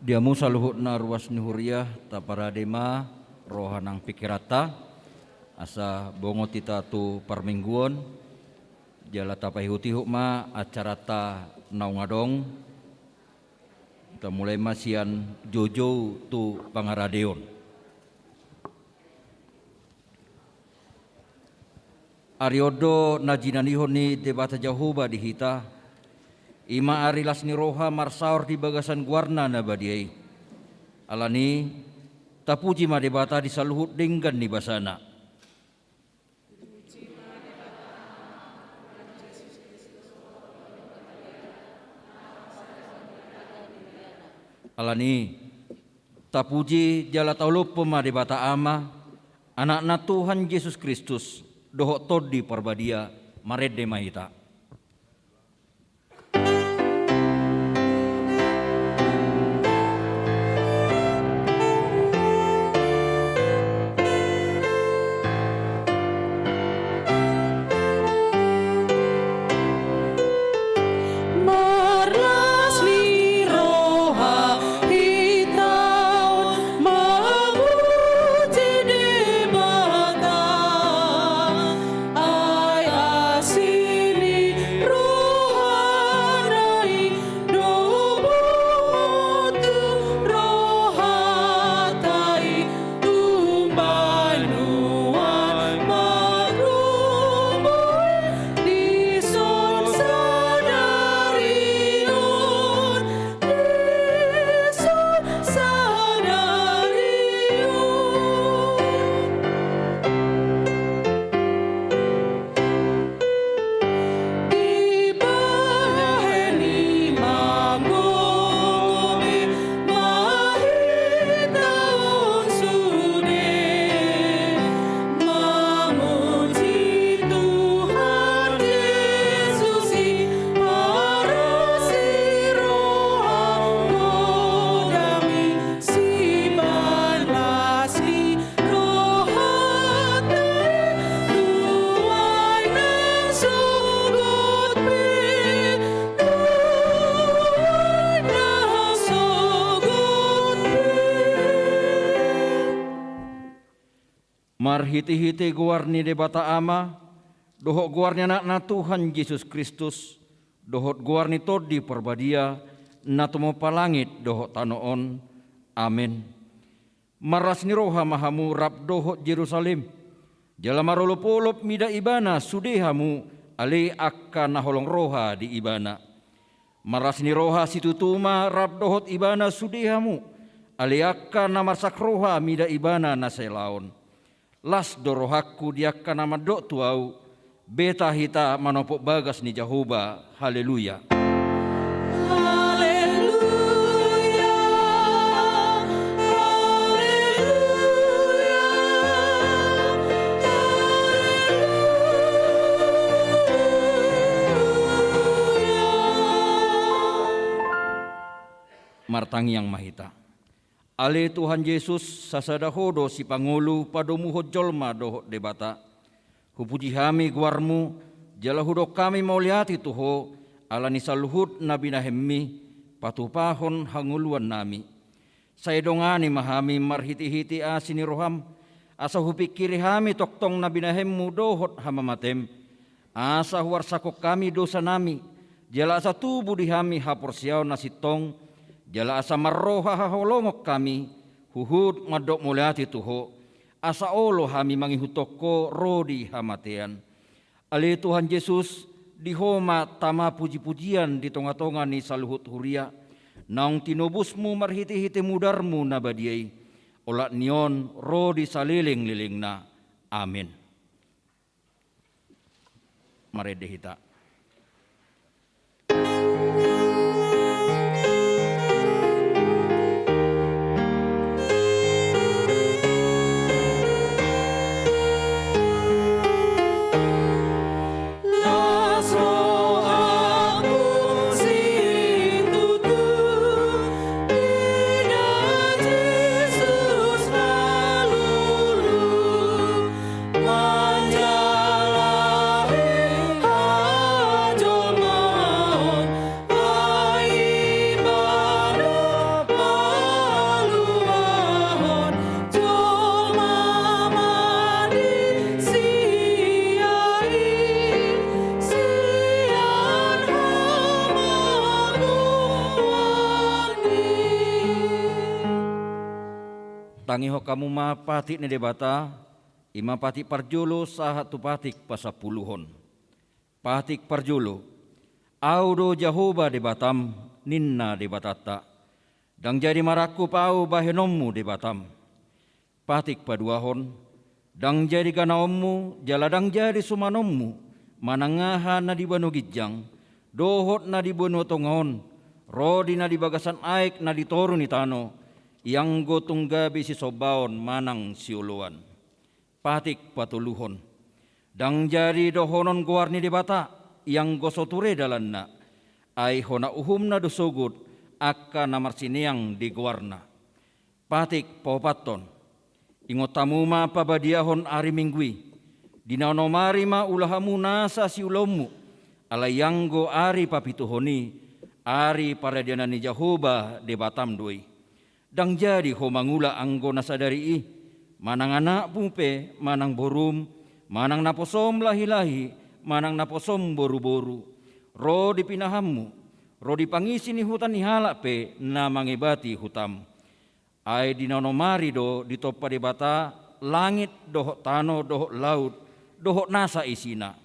Diamu saluhutna ruas nihuriah taparadema rohanang pikirata asa bongo tita tu parmingguon jala tapahihuti hukma acarata naungadong kita mulai masian jojo tu pangaradeon. Ariodo najinanihon ni debata Jahoba dihita ima arilas ni roha marsaur di bagasan guarna na badiai alani tapuji ma debata di saluhut denggan ni basana alani tapuji jala taulup pema debata ama anak-anak Tuhan Yesus Kristus dohok todi parbadia marede mahita. Marhiti-hiti guarni debata ama, dohok guarni anak Tuhan Yesus Kristus, dohot guarni todi perbadia, natumo palangit dohok tanoon, amin. Maras ni roha mahamu rap dohot Jerusalem, jala marolop-olop mida ibana sudehamu, ale akka naholong roha di ibana. Maras ni roha situtuma rap dohot ibana sudehamu, ale akka namarsak roha mida ibana naselaon. Las dorohaku diakka nama dok tuau beta hita manopok bagas ni Jahoba. Haleluya. Haleluya. Martangi yang mahita. Ale Tuhan Yesus sasadahodo si pangulu padomu jolma dohok debata. Hupuji hami guarmu jala hudok kami mauliati tuho alani saluhut nabi nahemmi patupahon hanguluan nami. Saya dongani mahami marhiti-hiti asini roham asa hupikiri hami toktong nabi nahemmu dohot hamamatem. Asa huar sakok kami dosa nami jala asa tubuh di hami hapor siau nasitong. Jala asa marroha haholongok kami, huhud madok muliati tuho, asa olo hami mangihutoko rodi hamatean. Ale Tuhan Yesus dihoma tama puji-pujian di tonga-tonga ni saluhut huria, naung tinobusmu marhiti-hiti mudarmu nabadiai, olak nion rodi saliling-liling na. Amin. Marede hita. Manjala Utangi ho kamu ma patik ni debata, ima patik parjolo sahatu patik pasapuluhon. Patik parjolo, audo Jahoba debatam, ninna debatata. Dang jadi maraku pau bahenommu debatam. Patik paduahon, dang jadi kanaommu, jaladang jadi sumanommu, manangaha na di banu gijang, dohot na di banu tongaon, rodi na di bagasan aik na di toru ni tano, yang gotong gabi si sobaon manang siuluan. Patik patuluhon, dang jadi dohonon guar ni debata, yang gosoture dalanna, ai hona uhum na dosogut, akka namar siniang di guarna. Patik paupaton, ingot tamu ma pabadiahon ari minggui, dinaonomari ma ulahamu nasa si ulomu, alayanggo ari papituhoni, ari paradianani Jahoba debatam doi. Dang jadi ho mangula anggo nasadari manang anak pupe, manang borum, manang naposom lahi-lahi, manang naposom boru-boru, ro dipinahammu, ro dipangisi ni hutan ni halak pe na mangibati hutam. Ai dinaonomari do ditopa debata, langit dohok tano dohok laut, dohok nasa isina.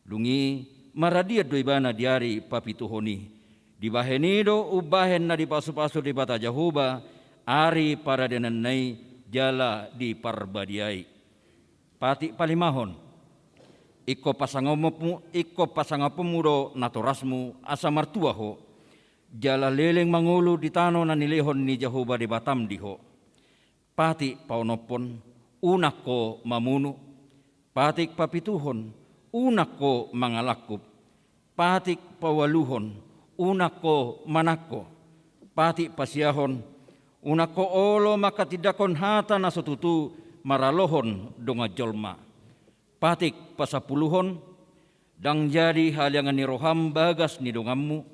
Lungi maradiat doi bana diari papituhoni. Dibaheni do ubahen na dipasu-pasu debata Jahoba, ari para denanai jala di parbadiai. Patik palimahon, iko pasangapomu do natorasmu asa martuaho, jala leleng mangulu di tano na nilehon ni Jahoba di batam diho. Patik paunopon, unako mamunu. Patik papituhon, unako mangalakup. Patik pawaluhon, unako manako. Patik pasiahon, unako olo maka tidakon hata na sotutu maralohon donga jolma. Patik pasapuluhon, dang jadi haliangan ni roham bagas ni dongammu,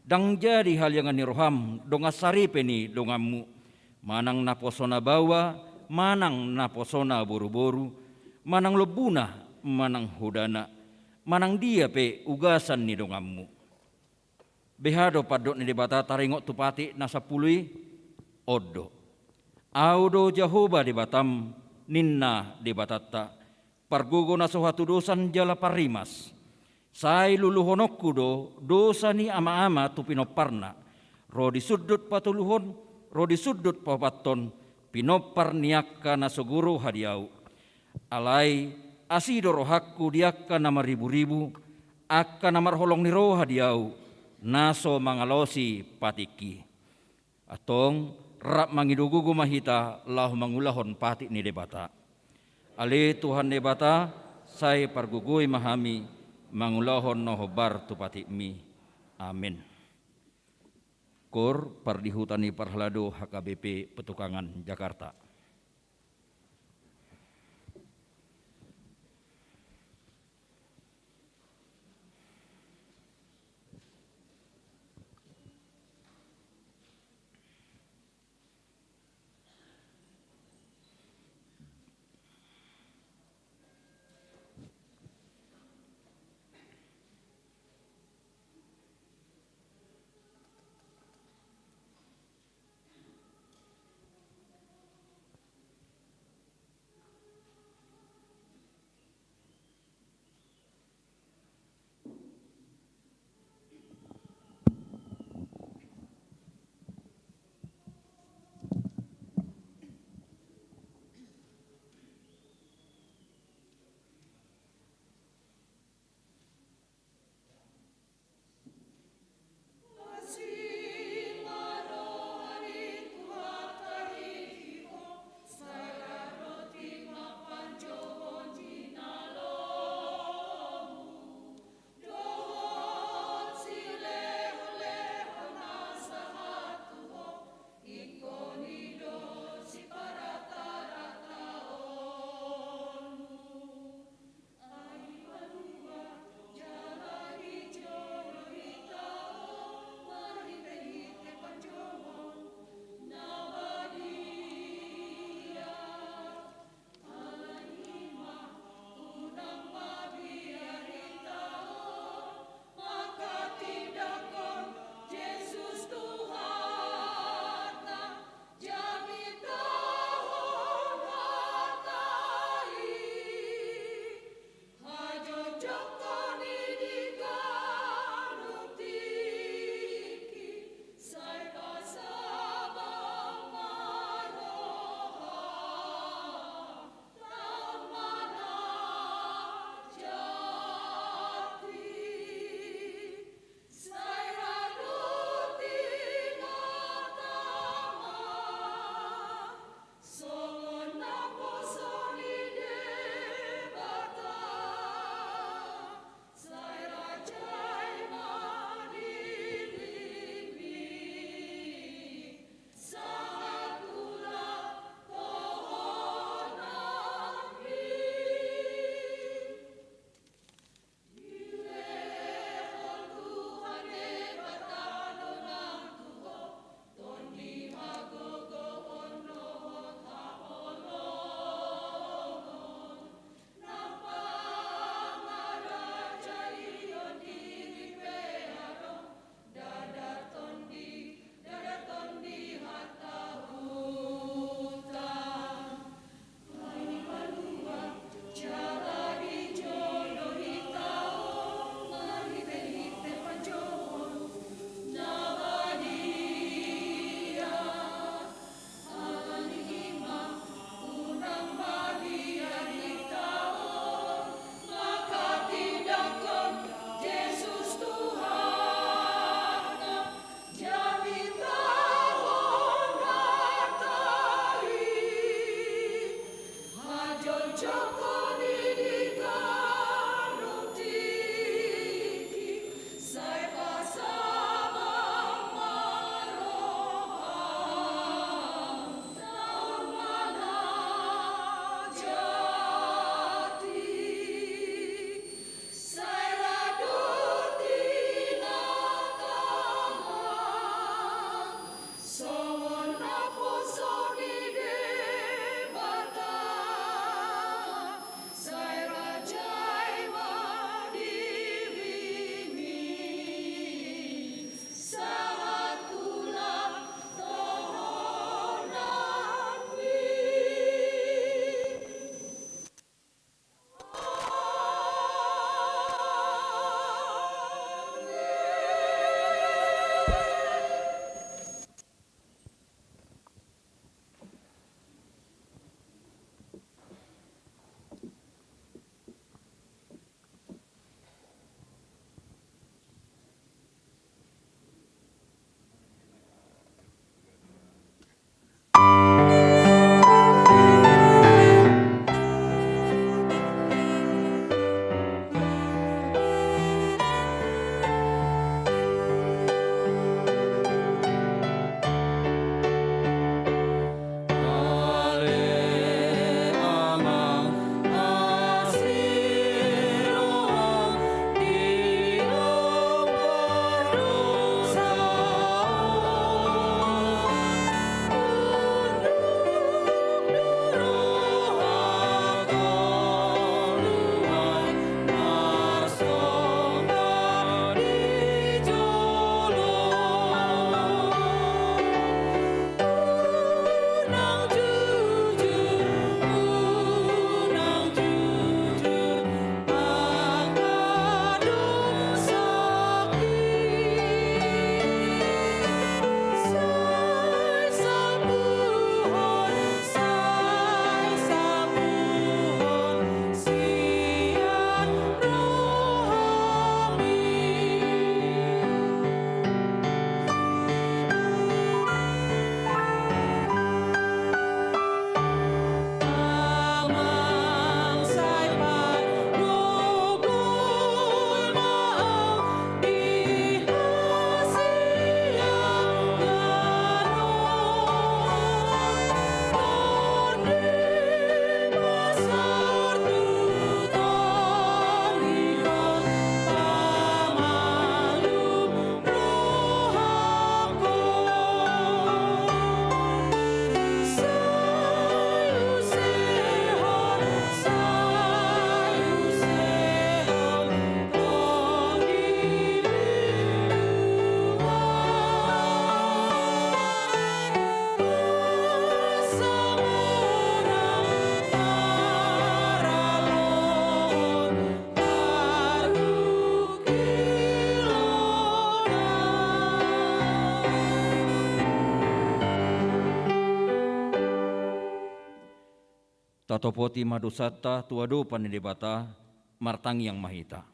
dang jadi haliangan ni roham donga saripe ni dongammu, manang naposona bawa, manang naposona boru-boru, manang lebuna, manang hudana, manang dia pe ugasan ni dongammu. Behado padok ni debata taringok tupati nasapului, odo. Audo Jahoba debatam, ninna debatata, pargogo na sohatu dosan jala parimas. Sai luluhonokku do dosa ni ama-ama tu pinoparna. Ro di sudut patuluhon, ro di sudut papaton, pinopar niakka na soguro hadiau. Alai asido rohakku diakka nama ribu-ribu, akka namar holong ni roh hadiau, naso mangalosi patiki. Atong rap mangidugugu mahita lahu mangulahon patik ni debata. Ale Tuhan debata, saya pargugui mahami, mangulahon nohobar tu patik mi. Amin. Kor pardihutani parhalado HKBP Petukangan Jakarta. Tatopoti madusata tuado panidebata martang yang mahita.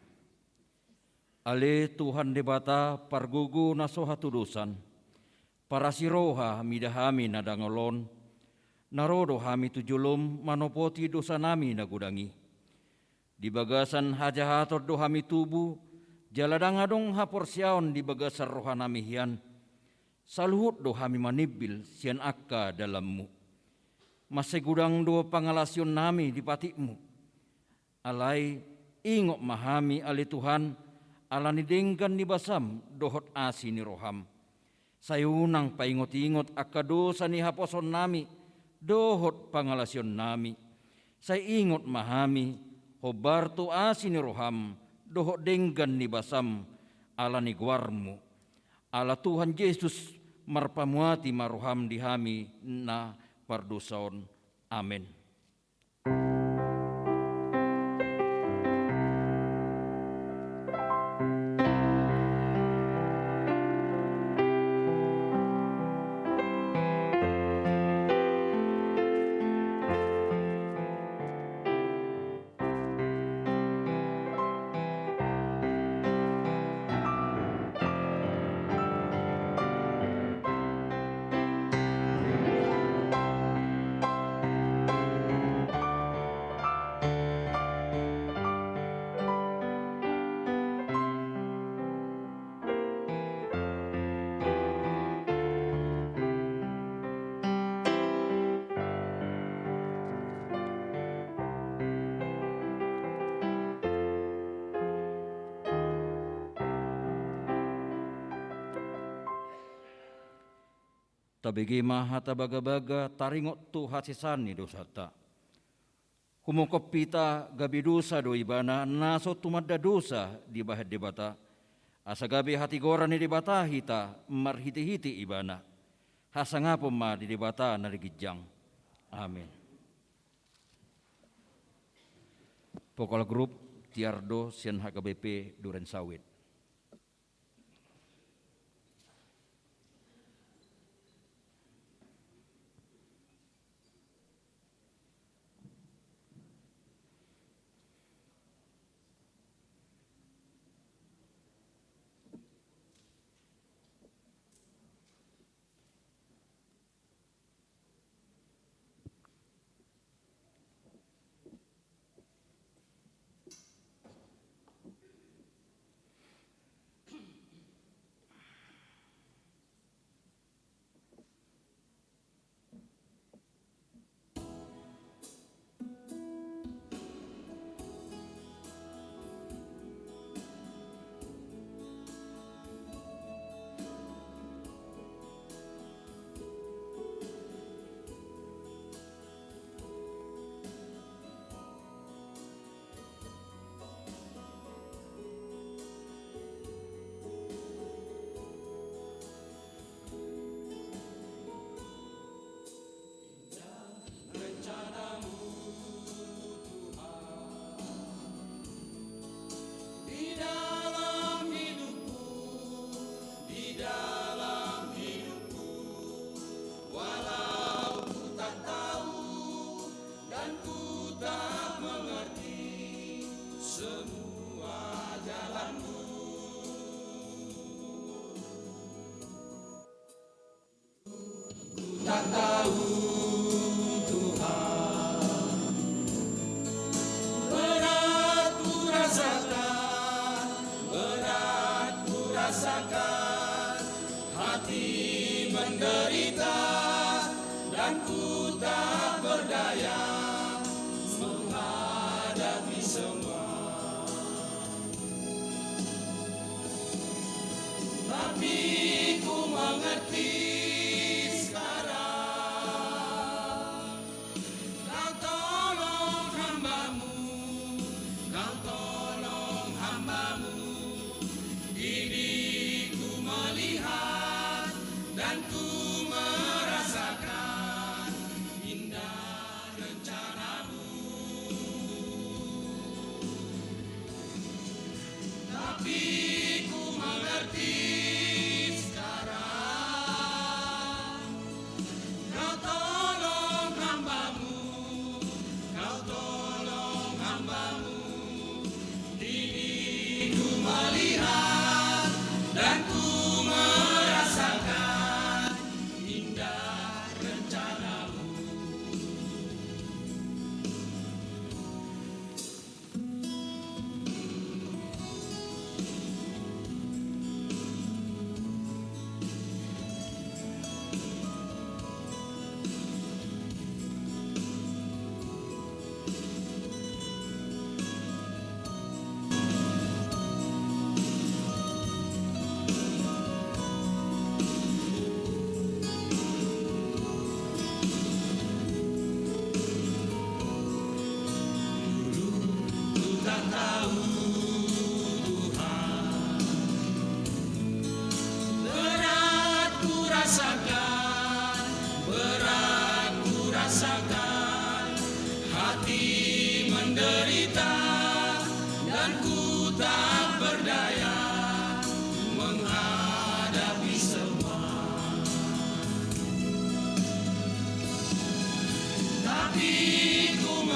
Ale Tuhan debata pargugu nasoha tudusan, para siroha midahami nadangolon, narodo hami tujulum manopoti dosa nami nagudangi. Di bagasan hajahator do hami tubuh, jaladangadong haporsiaon di bagasan rohanami hian, saluhut do hami manibil sian akka dalammu. Masegudang do pangalasyon nami di patikmu. Alai ingok mahami ali Tuhan, alani denggan ni basam dohot asi ni roham. Sayunang paingot-ingot akka dosa ni haposon nami, dohot pangalasyon nami. Say ingot mahami, hobarto asi ni roham, dohot denggan ni basam, alani guarmu. Ala Tuhan Yesus marpamuati maroham dihami na pardusaon. Amin. Tabigi maha tabaga-baga taringot tu hasisani dosata. Humukop pita gabi dosa do ibana naso tumadda dosa di bahet debata. Asa gabi hati goran di debata hita marhiti-hiti ibana. Hasangapom ma di debata narigijang. Amin. Pokol grup Tiardo Sian HKBP Duren Sawit. Tak tahu Tuhan, berat ku rasakan, hati menderita dan ku tak berdaya menghadapi semua. Tapi ku mengerti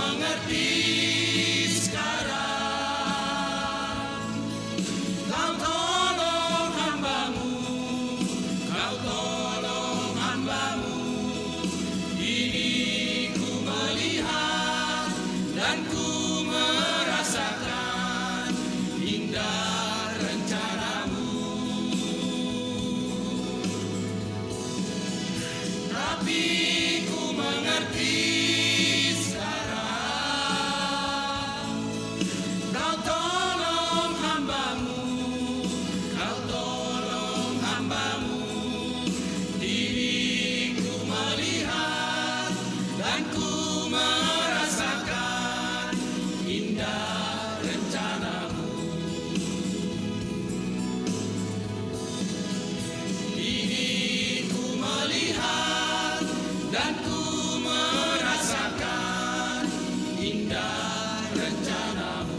mengerti sekarang. Kau tolong hamba-Mu, Kau tolong hamba-Mu. Ini ku melihat dan ku merasakan indah rencana-Mu. Tapi ku mengerti sekarang. Kau tolong hamba-Mu, Kau tolong hamba-Mu. Diriku melihat dan ku merasakan indah rencana-Mu. Diriku melihat dan ku merasakan indah rencana-Mu.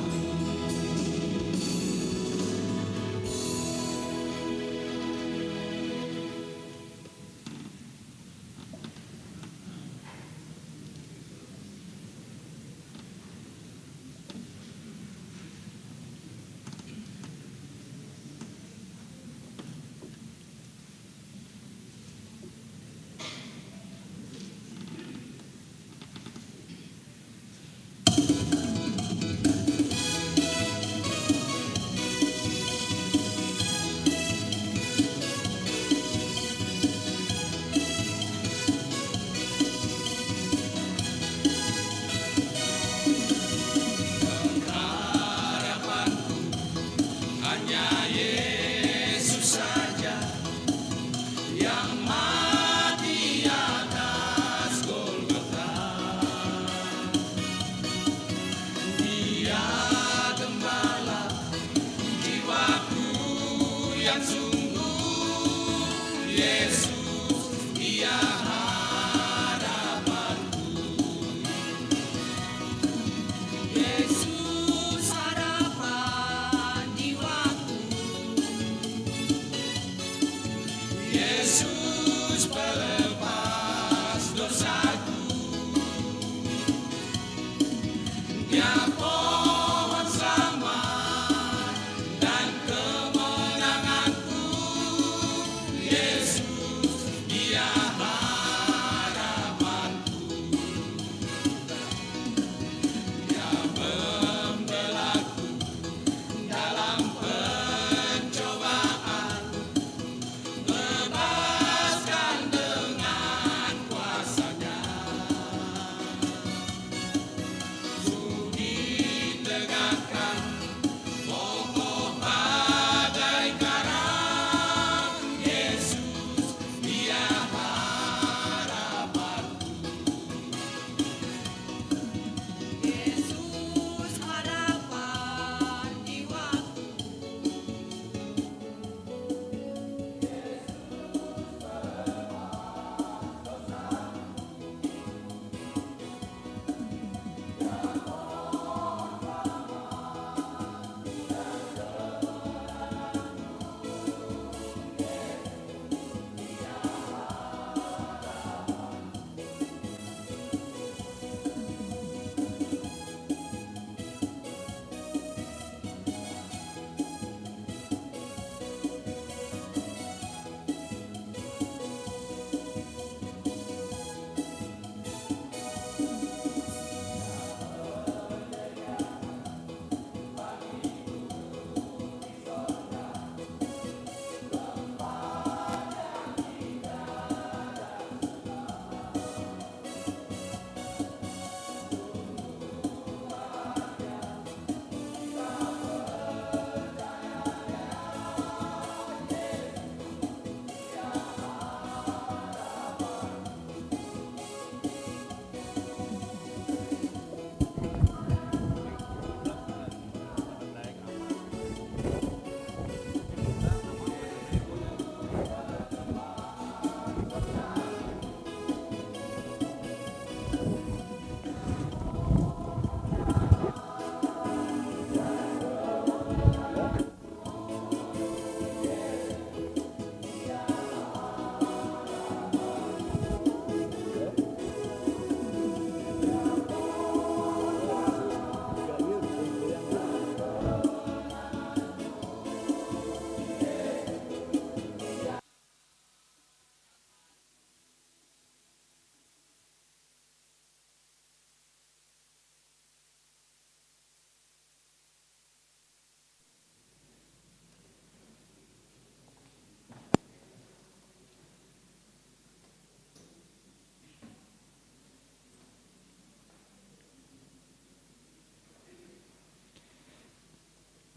Hanya Yesus saja yang mati atas Golgota. Dia gembala jiwaku yang sungguh. Yesus, Dia harapanku. Yesus harapan jiwaku. Yesus pelepas dosaku. Dia pohon selamat dan kemenanganku.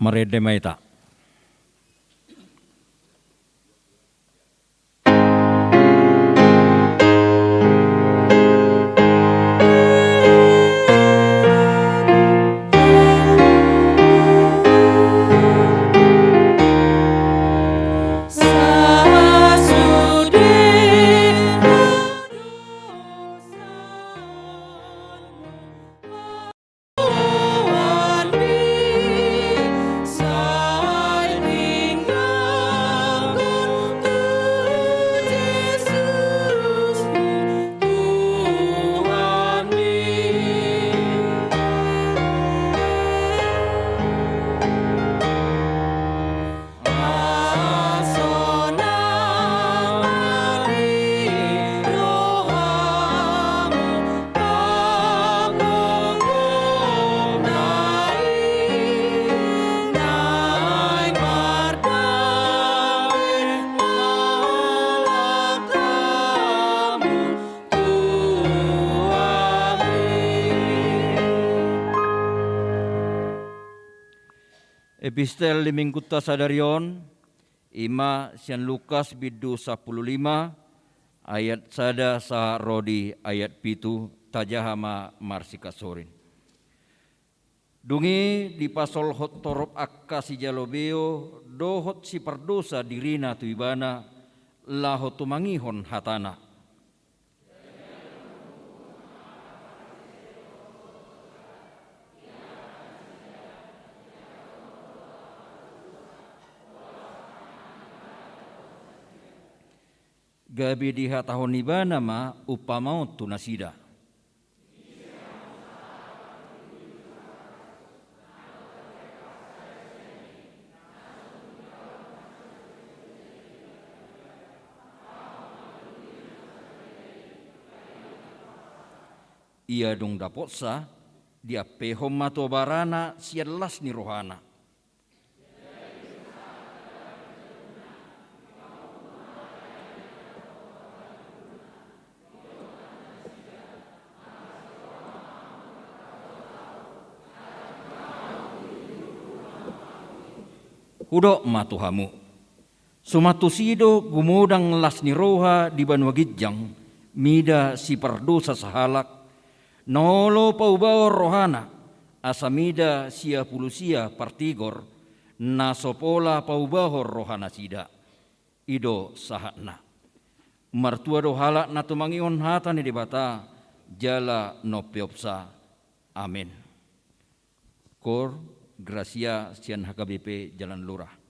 Marede maita. Epistel limingkutta sadarion, ima sian Lukas bidu 15 ayat sada sa rodi ayat pitu tajahama marsika sorin. Dungi di pasol hot torop akka si jalobeo dohot si pardosa dirina tuibana lahot tumangihon hatana. Gabi diha tahun ibana ma upamau tunasida. Ia dong dapotsa dia pehom mato barana sialas ni rohana. Hudok matuhamu. Sumatusido gumudang las ni roha di banwagidjang mida si pardosa sahalak nolo paubao rohana asamida sia pulusia partigor nasopola paubao rohana sida ido sahana martua do halak natumangion hata ni debata jala no peopsa amin. Kor Gracia sian HKBP Jalan Lurah.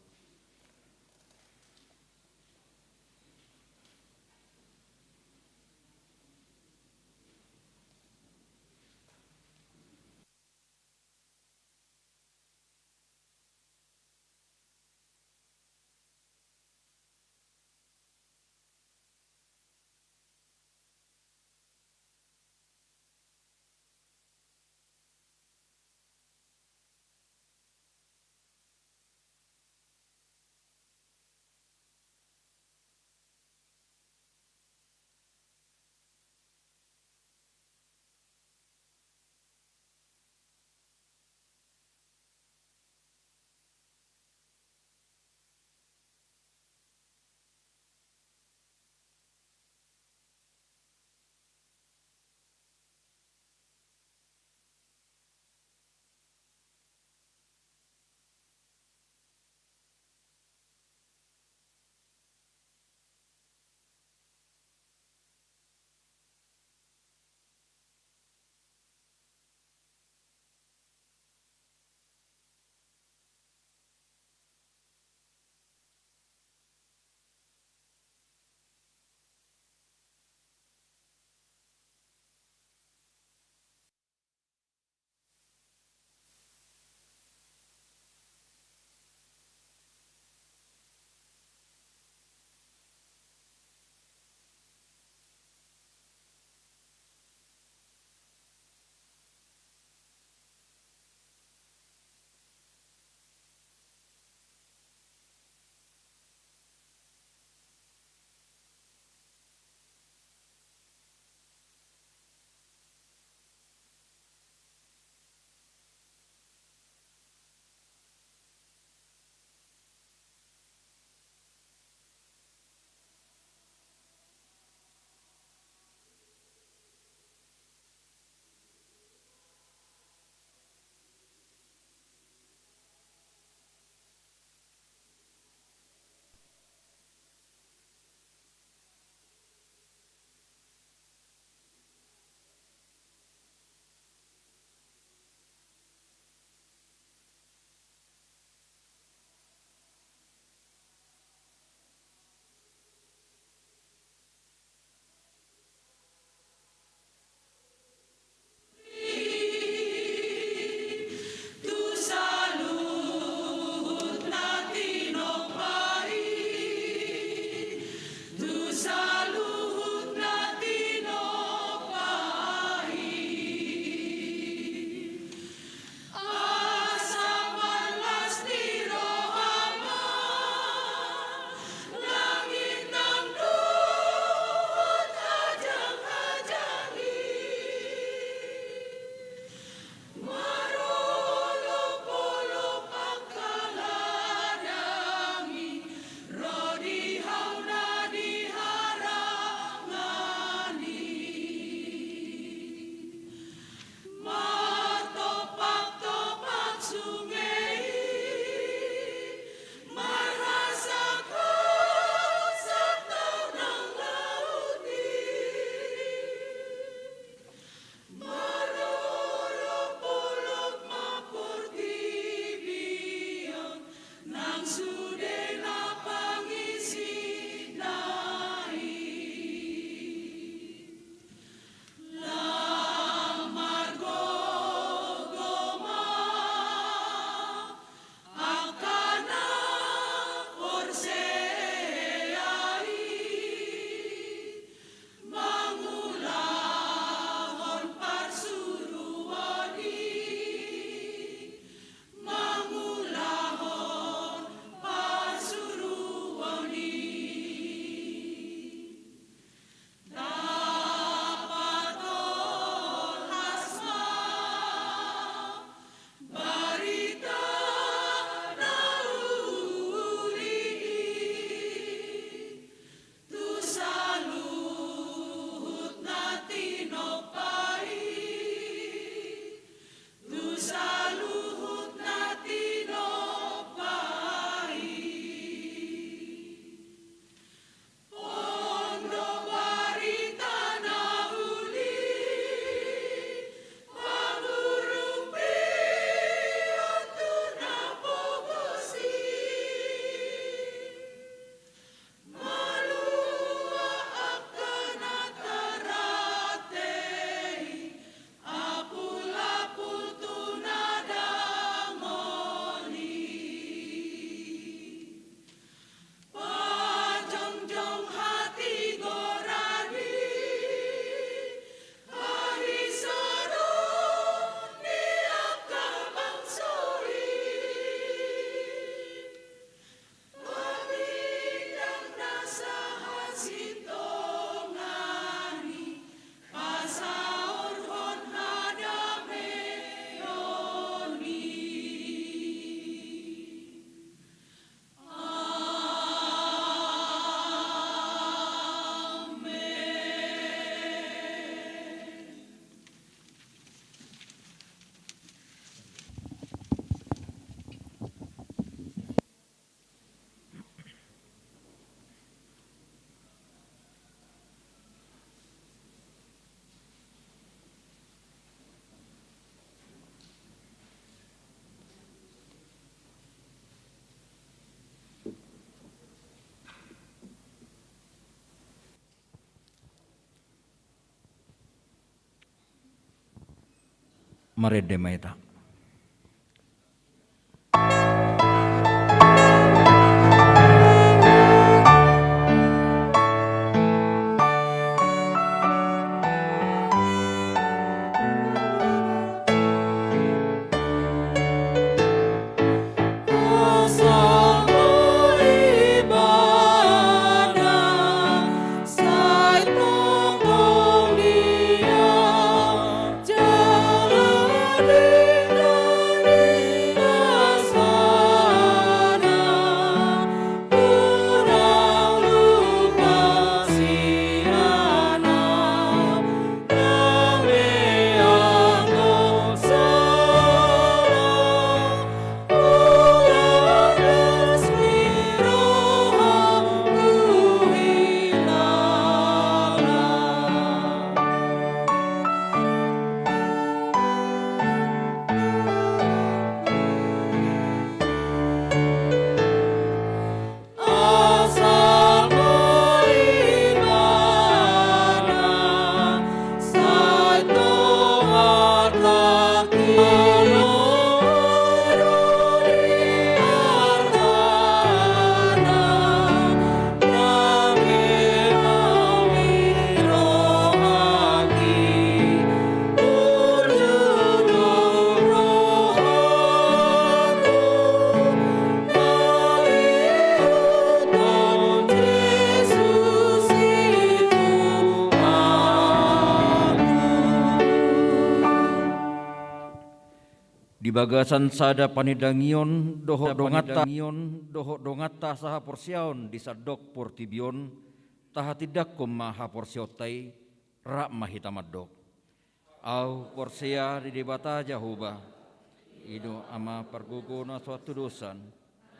maredemaita. Di bagasan sada panidangion doho dongata saha porsiaon di sadok portibion taha tidak maha porsiotai rak mahitamadok au porsia di debata jahuba ido ama pergogo na suatu dosan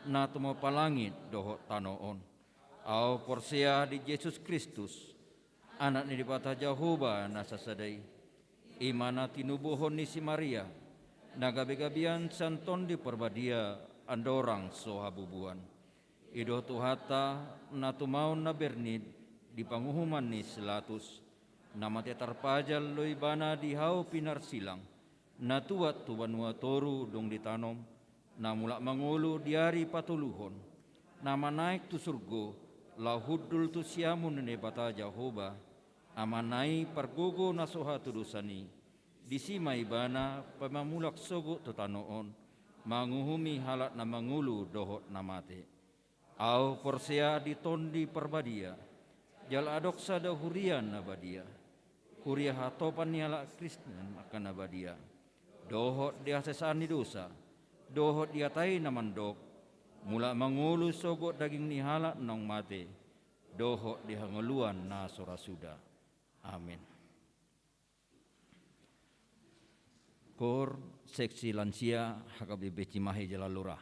na tumo palangit doho tanoon au porsia di Yesus Kristus anak ni debata jahuba na sasadai imana tinubuhon ni si Maria nagabi-gabian santon di perbadia andorang sohabubuan. Ido tuhata natumaun na bernid di panguhuman ni selatus. Namate tarpajal loy bana di hau pinar silang. Natuat tubanua toru dong ditanom. Namulak mangulu diari patuluhon. Nama naik tu surgo. Lahudul tu siamun ne bata Jahoba. Amanai pargogo nasoha tudusani. Disimai bana pemamulak sogo tutanoon manguhumi halat na mangulu dohot namate au porsea ditondi perbadia jal adok sada hurian nabadia huria hatopan niala Kristen akan nabadia dohot diasesani dosa dohot diatai namandok mula mangulu sogo daging ni halat nong mate dohot dihanguluan na sorasuda amin. Kor seksi lansia hakabi becimahi jalalura.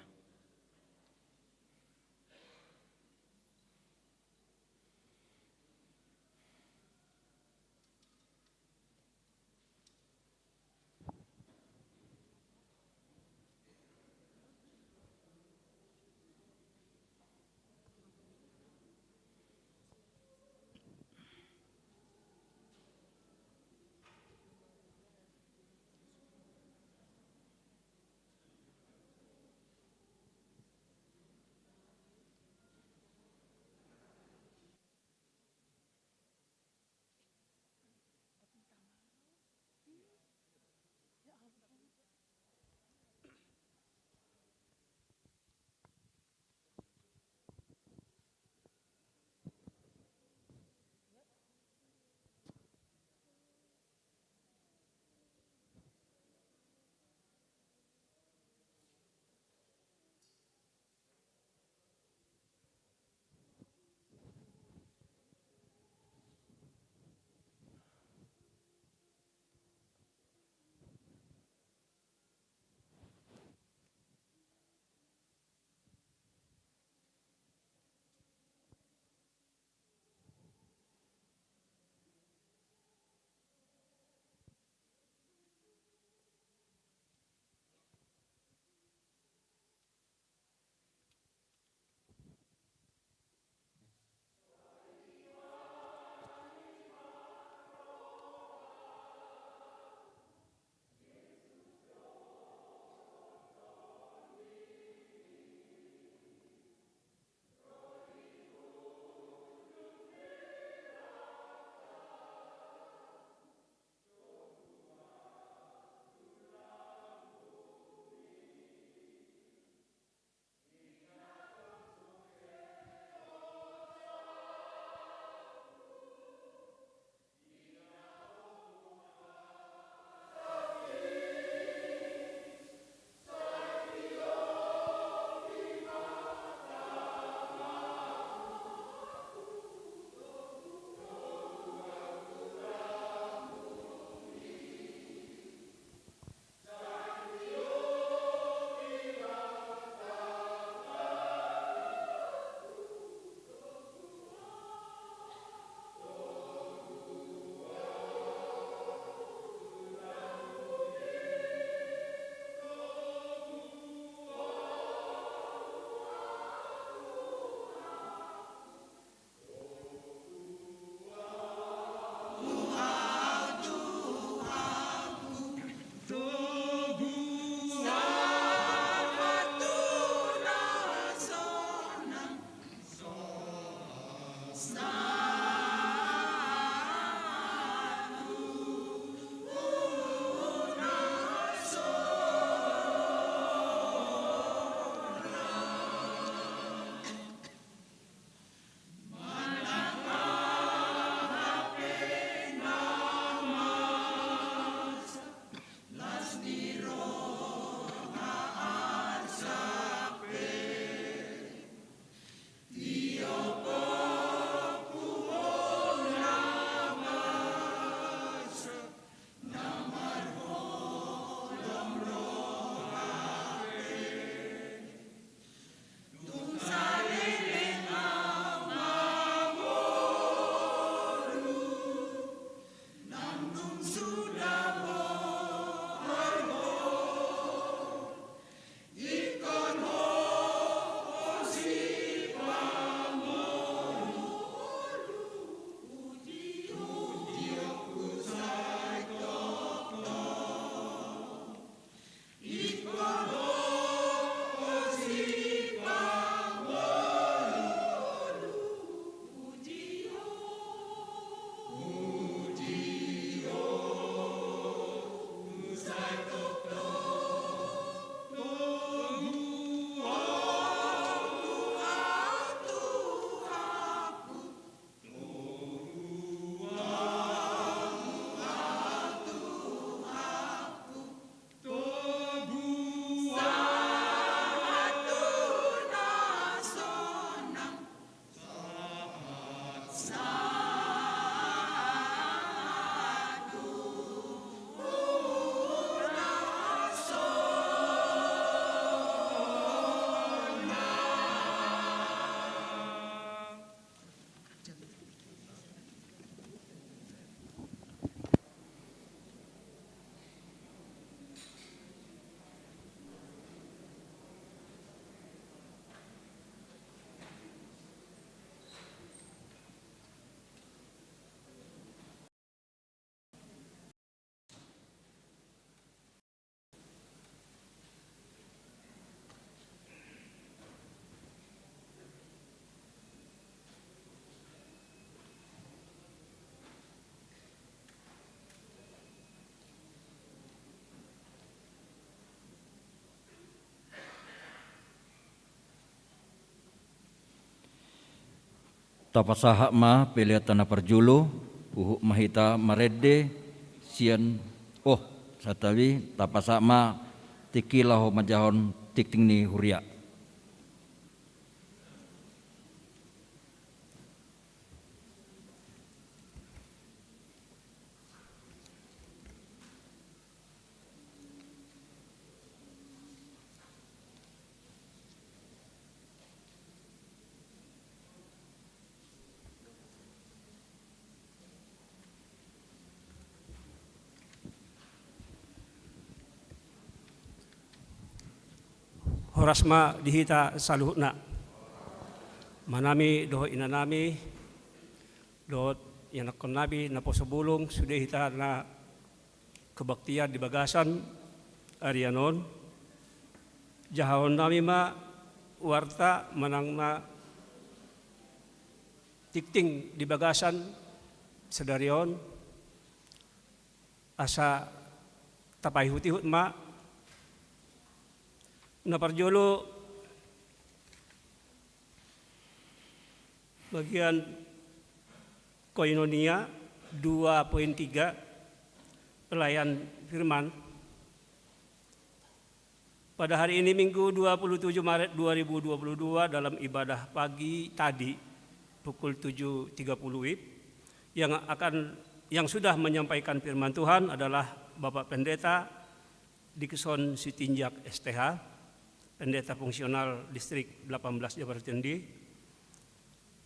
Tapasaha ma pelihatana parjulo, uhuk mahita maredde, sian satawi tapasaha ma tikilaho majahon tikting ni huria. Horasma dihita saluhna. Manami doho inanami, doho yanakon nabi na posubulong sudah hita na kebaktian di bagasan arianon. Jahon nami ma warta manang na tikting di bagasan sedarion asa tapay hutihut ma naparjolo bagian koinonia 2.3 pelayan firman pada hari ini Minggu 27 Maret 2022 dalam ibadah pagi tadi pukul 7.30 WIB yang sudah menyampaikan firman Tuhan adalah Bapak Pendeta Dikson Sitinjak STH, Pendeta Fungsional Distrik 18 Jabar Tendi,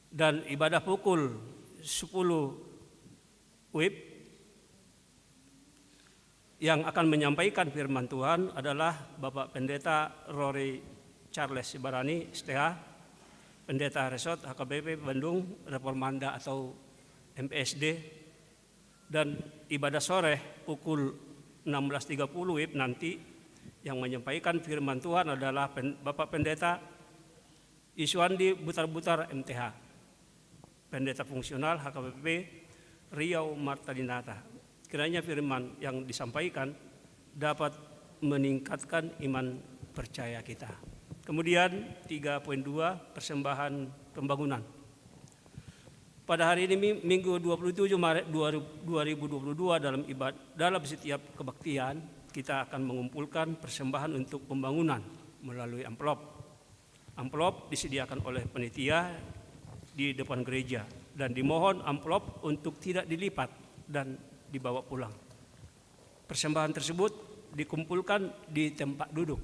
dan ibadah pukul 10 WIB yang akan menyampaikan firman Tuhan adalah Bapak Pendeta Rory Charles Sibarani STH, Pendeta Resort HKBP Bandung Reformanda atau MPSD, dan ibadah sore pukul 16.30 WIB nanti yang menyampaikan firman Tuhan adalah Bapak Pendeta Iswandi Butar-Butar MTH, Pendeta Fungsional HKBP Riau Martadinata. Kiranya firman yang disampaikan dapat meningkatkan iman percaya kita. Kemudian 3.2 persembahan pembangunan. Pada hari ini Minggu 27 Maret 2022 dalam setiap kebaktian kita akan mengumpulkan persembahan untuk pembangunan melalui amplop. Amplop disediakan oleh panitia di depan gereja dan dimohon amplop untuk tidak dilipat dan dibawa pulang. Persembahan tersebut dikumpulkan di tempat duduk.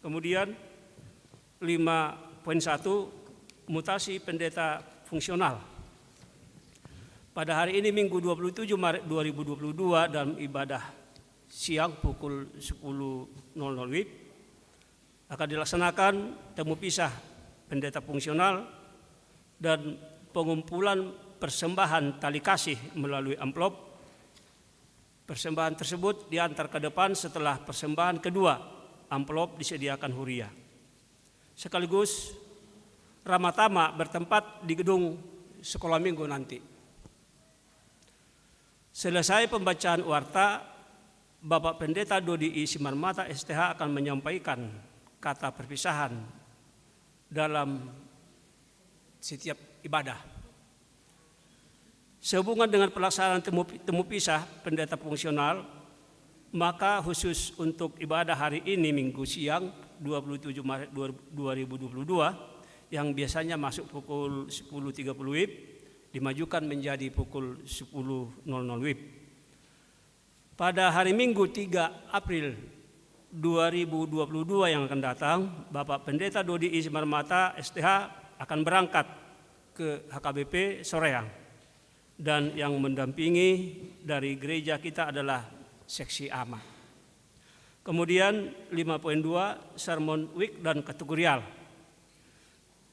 Kemudian 5.1 mutasi pendeta fungsional. Pada hari ini Minggu 27 Maret 2022 dalam ibadah siang pukul 10.00 WIB akan dilaksanakan temu pisah pendeta fungsional dan pengumpulan persembahan tali kasih melalui amplop. Persembahan tersebut diantar ke depan setelah persembahan kedua amplop disediakan huria. Sekaligus Ramatama bertempat di gedung sekolah minggu nanti. Selesai pembacaan warta, Bapak Pendeta Dodi I. Simarmata STH akan menyampaikan kata perpisahan dalam setiap ibadah. Sehubungan dengan pelaksanaan temu pisah pendeta fungsional, maka khusus untuk ibadah hari ini Minggu siang 27 Maret 2022 yang biasanya masuk pukul 10.30 WIB dimajukan menjadi pukul 10.00 WIB. Pada hari Minggu 3 April 2022 yang akan datang, Bapak Pendeta Dodi I. Simarmata STH akan berangkat ke HKBP Soreang, dan yang mendampingi dari gereja kita adalah seksi AMA. Kemudian 5.2 sermon week dan kategorial.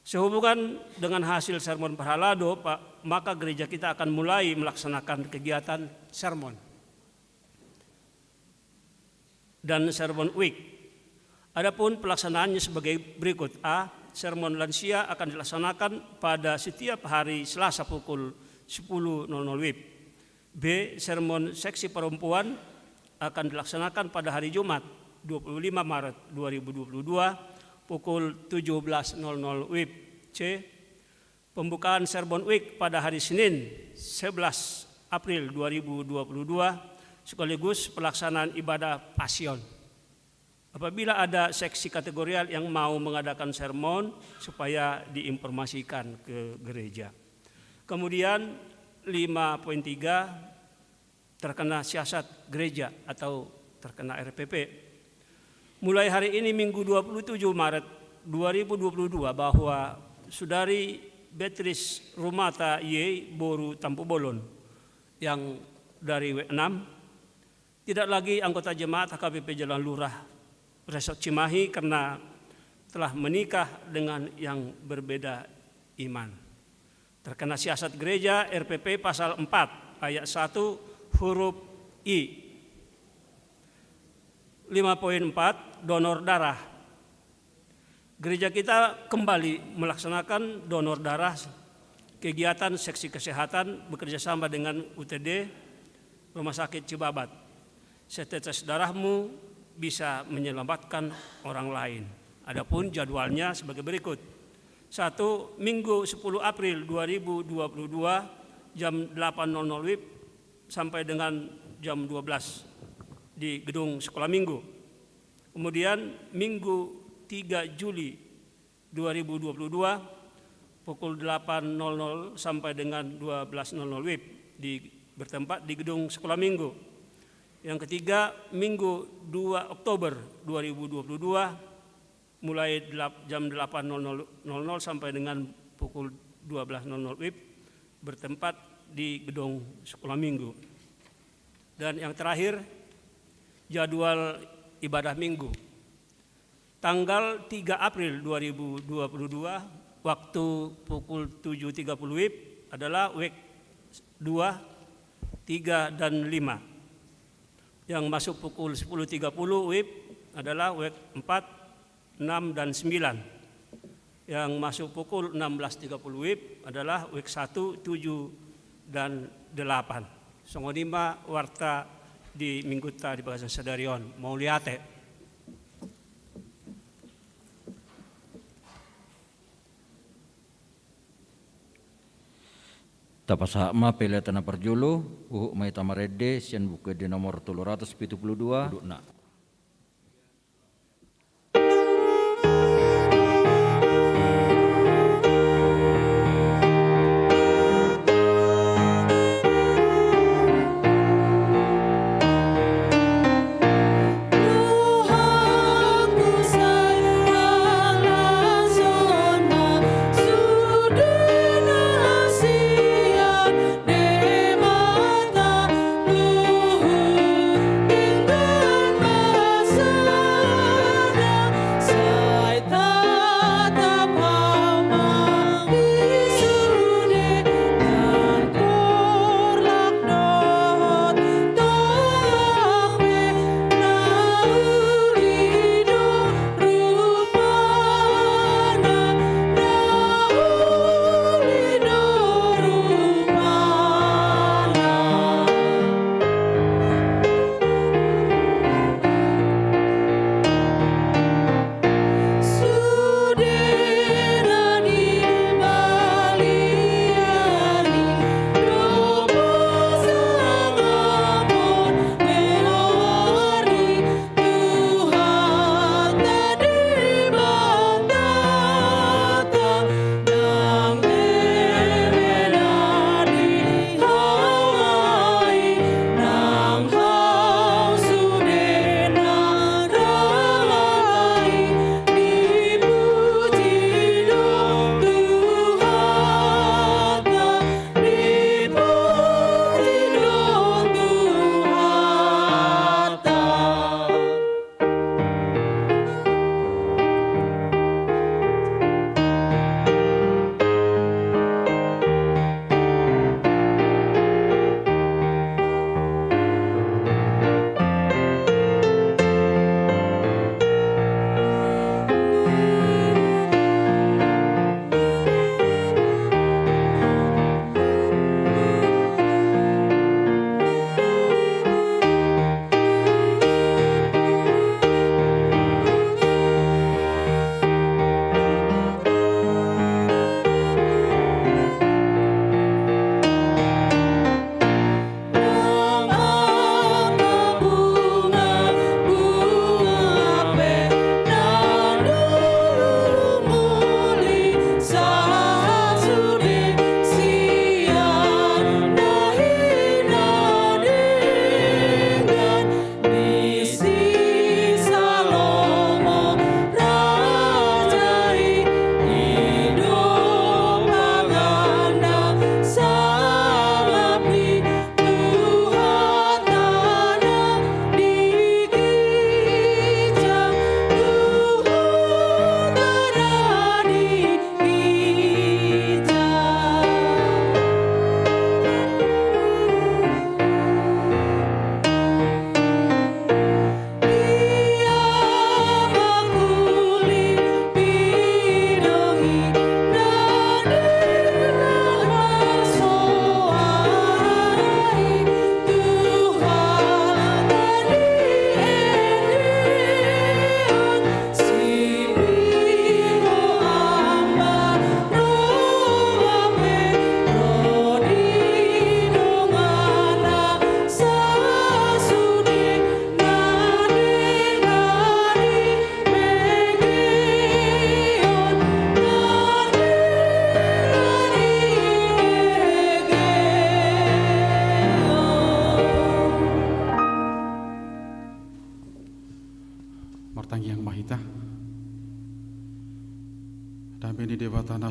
Sehubungan dengan hasil sermon Parhalado, maka gereja kita akan mulai melaksanakan kegiatan sermon dan sermon week. Adapun pelaksanaannya sebagai berikut: A. Sermon lansia akan dilaksanakan pada setiap hari Selasa pukul 10.00 WIB. B. Sermon seksi perempuan akan dilaksanakan pada hari Jumat 25 Maret 2022 pukul 17.00 WIB. C. Pembukaan Sermon Week pada hari Senin 11 April 2022 sekaligus pelaksanaan ibadah Pasion. Apabila ada seksi kategorial yang mau mengadakan sermon supaya diinformasikan ke gereja. Kemudian 5.3 terkena siasat gereja atau terkena RPP. Mulai hari ini Minggu 27 Maret 2022 bahwa Saudari Beatrice Rumata Y. Boru Tampu Bolon yang dari W6 tidak lagi anggota jemaat HKBP Jalan Lurah Resort Cimahi karena telah menikah dengan yang berbeda iman. Terkena siasat gereja RPP pasal 4 ayat 1 huruf I. 5.4 donor darah. Gereja kita kembali melaksanakan donor darah. Kegiatan seksi kesehatan bekerjasama dengan UTD Rumah Sakit Cibabat. Setetes darahmu bisa menyelamatkan orang lain. Adapun jadwalnya sebagai berikut. 1. Minggu 10 April 2022 jam 8.00 WIB sampai dengan jam 12 di gedung sekolah minggu. Kemudian Minggu 3 Juli 2022 pukul 8.00 sampai dengan 12.00 WIB bertempat di gedung sekolah minggu. Yang ketiga, Minggu 2 Oktober 2022 mulai jam 8.00 sampai dengan pukul 12.00 WIB bertempat di gedung sekolah minggu. Dan yang terakhir, jadwal ibadah minggu. Tanggal 3 April 2022 waktu pukul 7.30 WIB adalah week 2, 3, dan 5. Yang masuk pukul 10.30 WIB adalah week 4, 6, dan 9. Yang masuk pukul 16.30 WIB adalah week 1, 7, dan 8. Songonima warta di Mingguta di Bagasan Sadarion. Mauliate. Tapasama pele tanah perjulu, mai tamarede sian buku di nomor 372 duduk nak. Mata luhur tinggal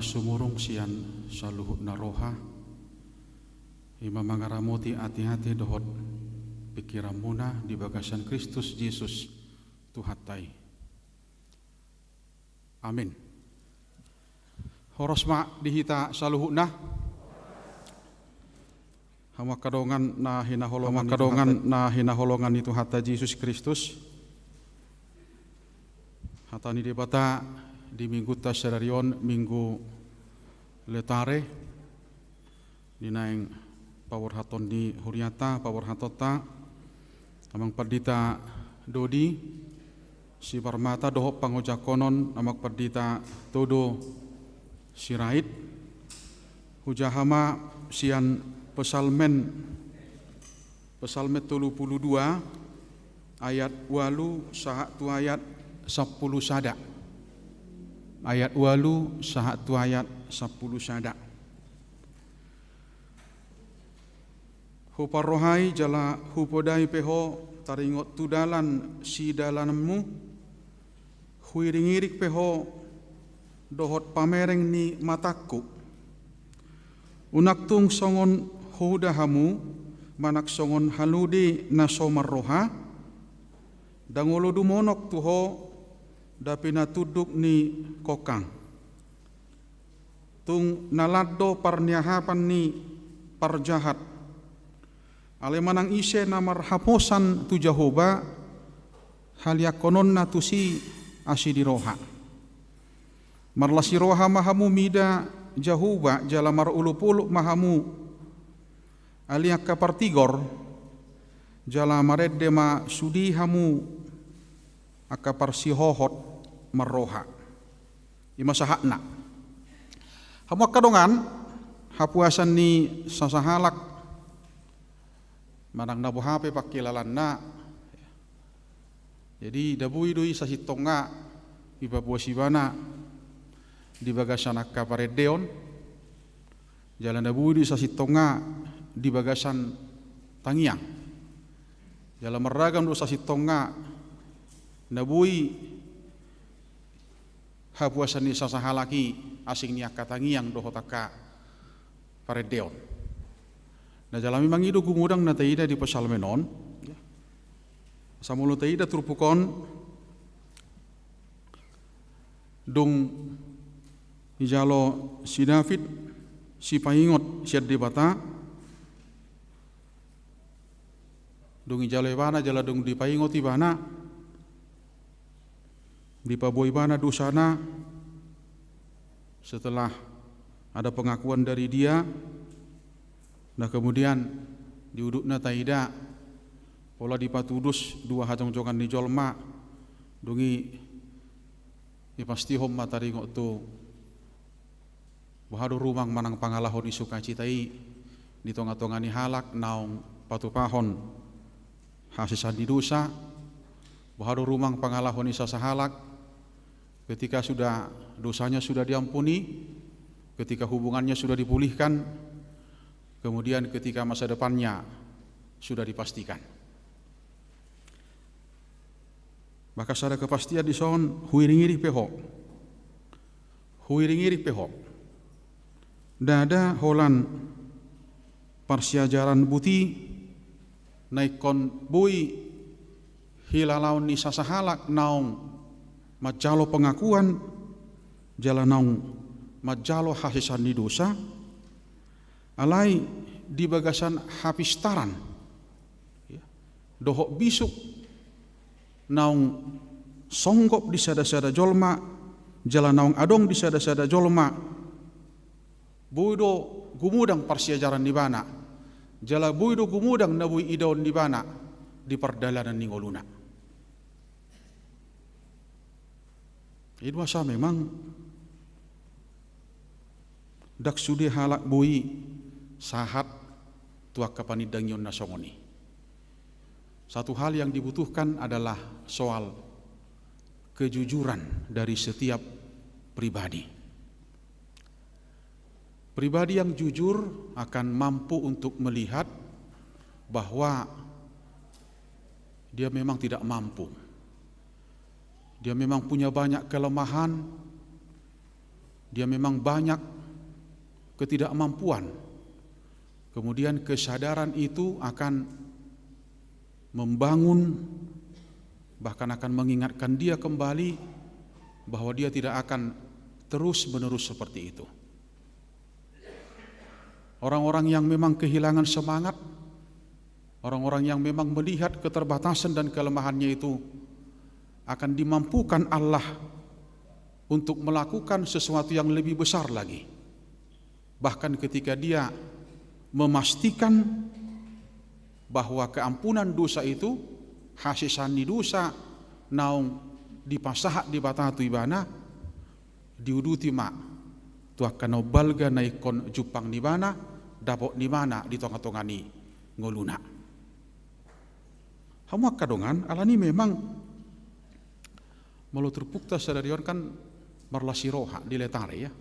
sumurung sian saluhut naroha ima mangaramoti hati-hati dohot pikiran muna di bagasan Kristus Yesus Tuhatai. Amin. Horosma dihita saluhutna hama kadongan na hinaholongan itu hata Yesus Kristus hatani debata di minggu tasyarion minggu letare dinaing pawur haton di huriata pawur hatota amang perdita dodi si parmata dohop pangojakonon amak perdita todo sirait hujahama sian pesalmen 32 ayat 8 saha tu ayat 10 sada. Ayat 8 saha tu ayat 10 sada. Huparohai jala hupodai peho taringot tu dalan si dalanmu huiringirik peho dohot pamereng ni mataku unaktung songon hudahamu manak songon haludi nasomarroha dangolo dumonok tuho dapina tuduk ni kokang tung naladdo parniahapan ni parjahat ale manang ise namar haposan tu Jahoba haliakonon natusi asidiroha marlasiroha mahamu mida Jahoba jalamar ulupulu mahamu aliak kapartigor jalamaredde ma sudihamu akapar sihohot marroha ima sahakna hamu kadongan hapuasan ni sasahalak manang nabu hape pakilalanna jadi dabui dui sahitonga iba buasibana di bagasan akaparedeon jalan dabui dui sahitonga di bagasan tangiang jalan meragam do sahitonga nabui hapuasan ni sasahalaki asing ni akatangiang dohotaka paredeon. Nah jalami mangidu gumudang na taida di pasalmenon samulo taida turpukon dung ijalo si David si paingot siad debata dung ijalo ibana jala dung di paingot ibana di paboy ibana dosana setelah ada pengakuan dari dia. Nah kemudian diudukna taida pola dipatudus dua hajong-jongan ni jolma dungi ipasti hom matari ngok tu bahado rumang manang pangalahon ni sukacitai di tonga-tonga ni halak naong patupahon hasisan di dosa bahado rumang pangalahon ni sasahalak ketika sudah dosanya sudah diampuni ketika hubungannya sudah dipulihkan kemudian ketika masa depannya sudah dipastikan. Maka secara kepastian di son huiringiri peho. Dada holan parsiajaran buti naikon bui hilalaun ni sasahalak naong majalo pengakuan jala naong majalo hasisan di dosa alai di bagasan hapistaran dohok bisuk naung songgop di sada-sada jolma jala naung adong di sada-sada jolma buido gumudang parsiajaran di bana jala buido gumudang nabui idaon di bana di perdalanan ningoluna itu masa memang dak sudi halak bui sahat tuak kapanidangyon na songoni. Satu hal yang dibutuhkan adalah soal kejujuran dari setiap pribadi. Pribadi yang jujur akan mampu untuk melihat bahwa dia memang tidak mampu. Dia memang punya banyak kelemahan, dia memang banyak ketidakmampuan. Kemudian kesadaran itu akan membangun, bahkan akan mengingatkan dia kembali bahwa dia tidak akan terus-menerus seperti itu. Orang-orang yang memang kehilangan semangat, orang-orang yang memang melihat keterbatasan dan kelemahannya itu akan dimampukan Allah untuk melakukan sesuatu yang lebih besar lagi. Bahkan ketika dia memastikan bahwa keampunan dosa itu hasisan di dosa naung dipasahak di batatu ibana diuduti mak tuakan balga naikon jupang di mana dapok di mana di tonga-tongani ngoluna. Hamuak kadongan alani memang malu terpukta sadarion kan marlasi roha di letare ya.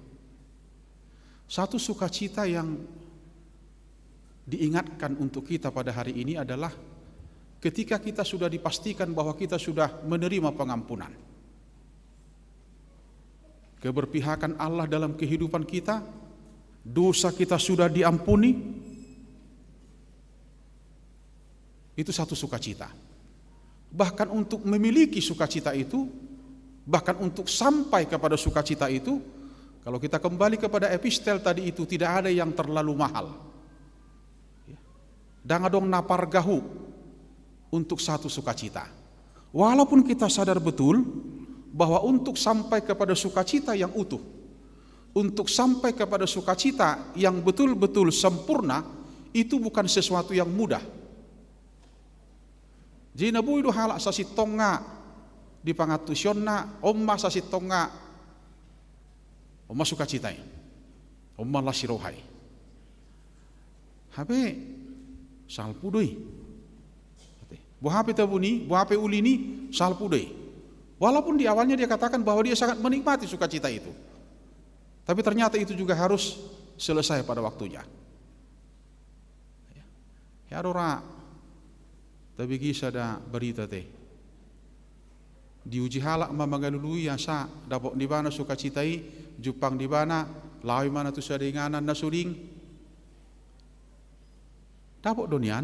Satu sukacita yang diingatkan untuk kita pada hari ini adalah ketika kita sudah dipastikan bahwa kita sudah menerima pengampunan. Keberpihakan Allah dalam kehidupan kita, dosa kita sudah diampuni, itu satu sukacita. Bahkan untuk memiliki sukacita itu, bahkan untuk sampai kepada sukacita itu, kalau kita kembali kepada epistel tadi itu tidak ada yang terlalu mahal. Dangadong napar gahu untuk satu sukacita. Walaupun kita sadar betul bahwa untuk sampai kepada sukacita yang utuh, untuk sampai kepada sukacita yang betul-betul sempurna, itu bukan sesuatu yang mudah. Jina bui do halak sasi tonga di pangatusyonna, omma sasi tonga, omma sukacitai, omma lasirohai. Habe salpudoi. Buhape tabuni, buhape ulini salpudoi. Walaupun di awalnya dia katakan bahwa dia sangat menikmati sukacita itu, tapi ternyata itu juga harus selesai pada waktunya. Ya dora, tapi kisah ada berita teh. Diuji halak mamagalului asa dapok di mana sukacitai, jupang di mana, lawi mana tu sadinganan nasuring. Dapok donian,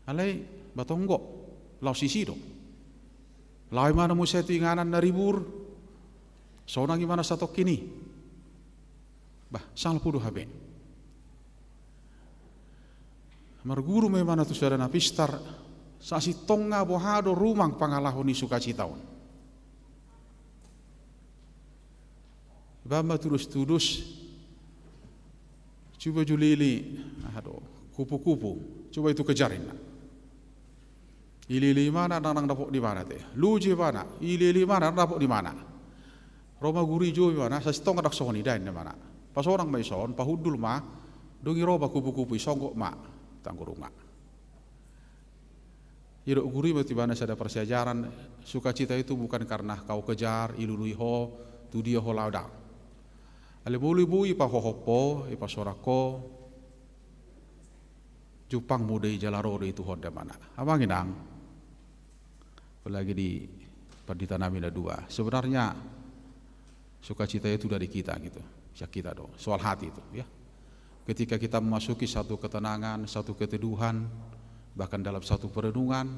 alai batonggok, lau sisido. Lawi mana mo sa tinganan na ribur, so nang imana sa kini. Bah, sang pudo habe. Marguru may mana tu sa na pistar, sa sitong nga bohado rumang pangalahon ni sukacitaon. Bamba tulus-tulus, coba julili, kupu-kupu, coba itu kejarin. Ilili mana nang dapok di mana teh? Luji mana? Ilili mana dapok di mana? Roma guri jo mana? Sa sitong kadak soni dain di mana? Pas orang may son, pahudul ma, dongi roba kupu-kupu songgok ma, tanggurunga. Irok guri berarti mana sada persejaran sukacita itu bukan karena kau kejar ilului ho, tu dia ho lauda. Ale bui pa hohopo, ipa sorako, jupang mudai jalarode itu honda mana? Abang inang, apalagi di Perdita Namina 2. Sebenarnya sukacita itu dari kita gitu, siap kita dong. Soal hati itu, ya. Ketika kita memasuki satu ketenangan, satu keteduhan, bahkan dalam satu perenungan,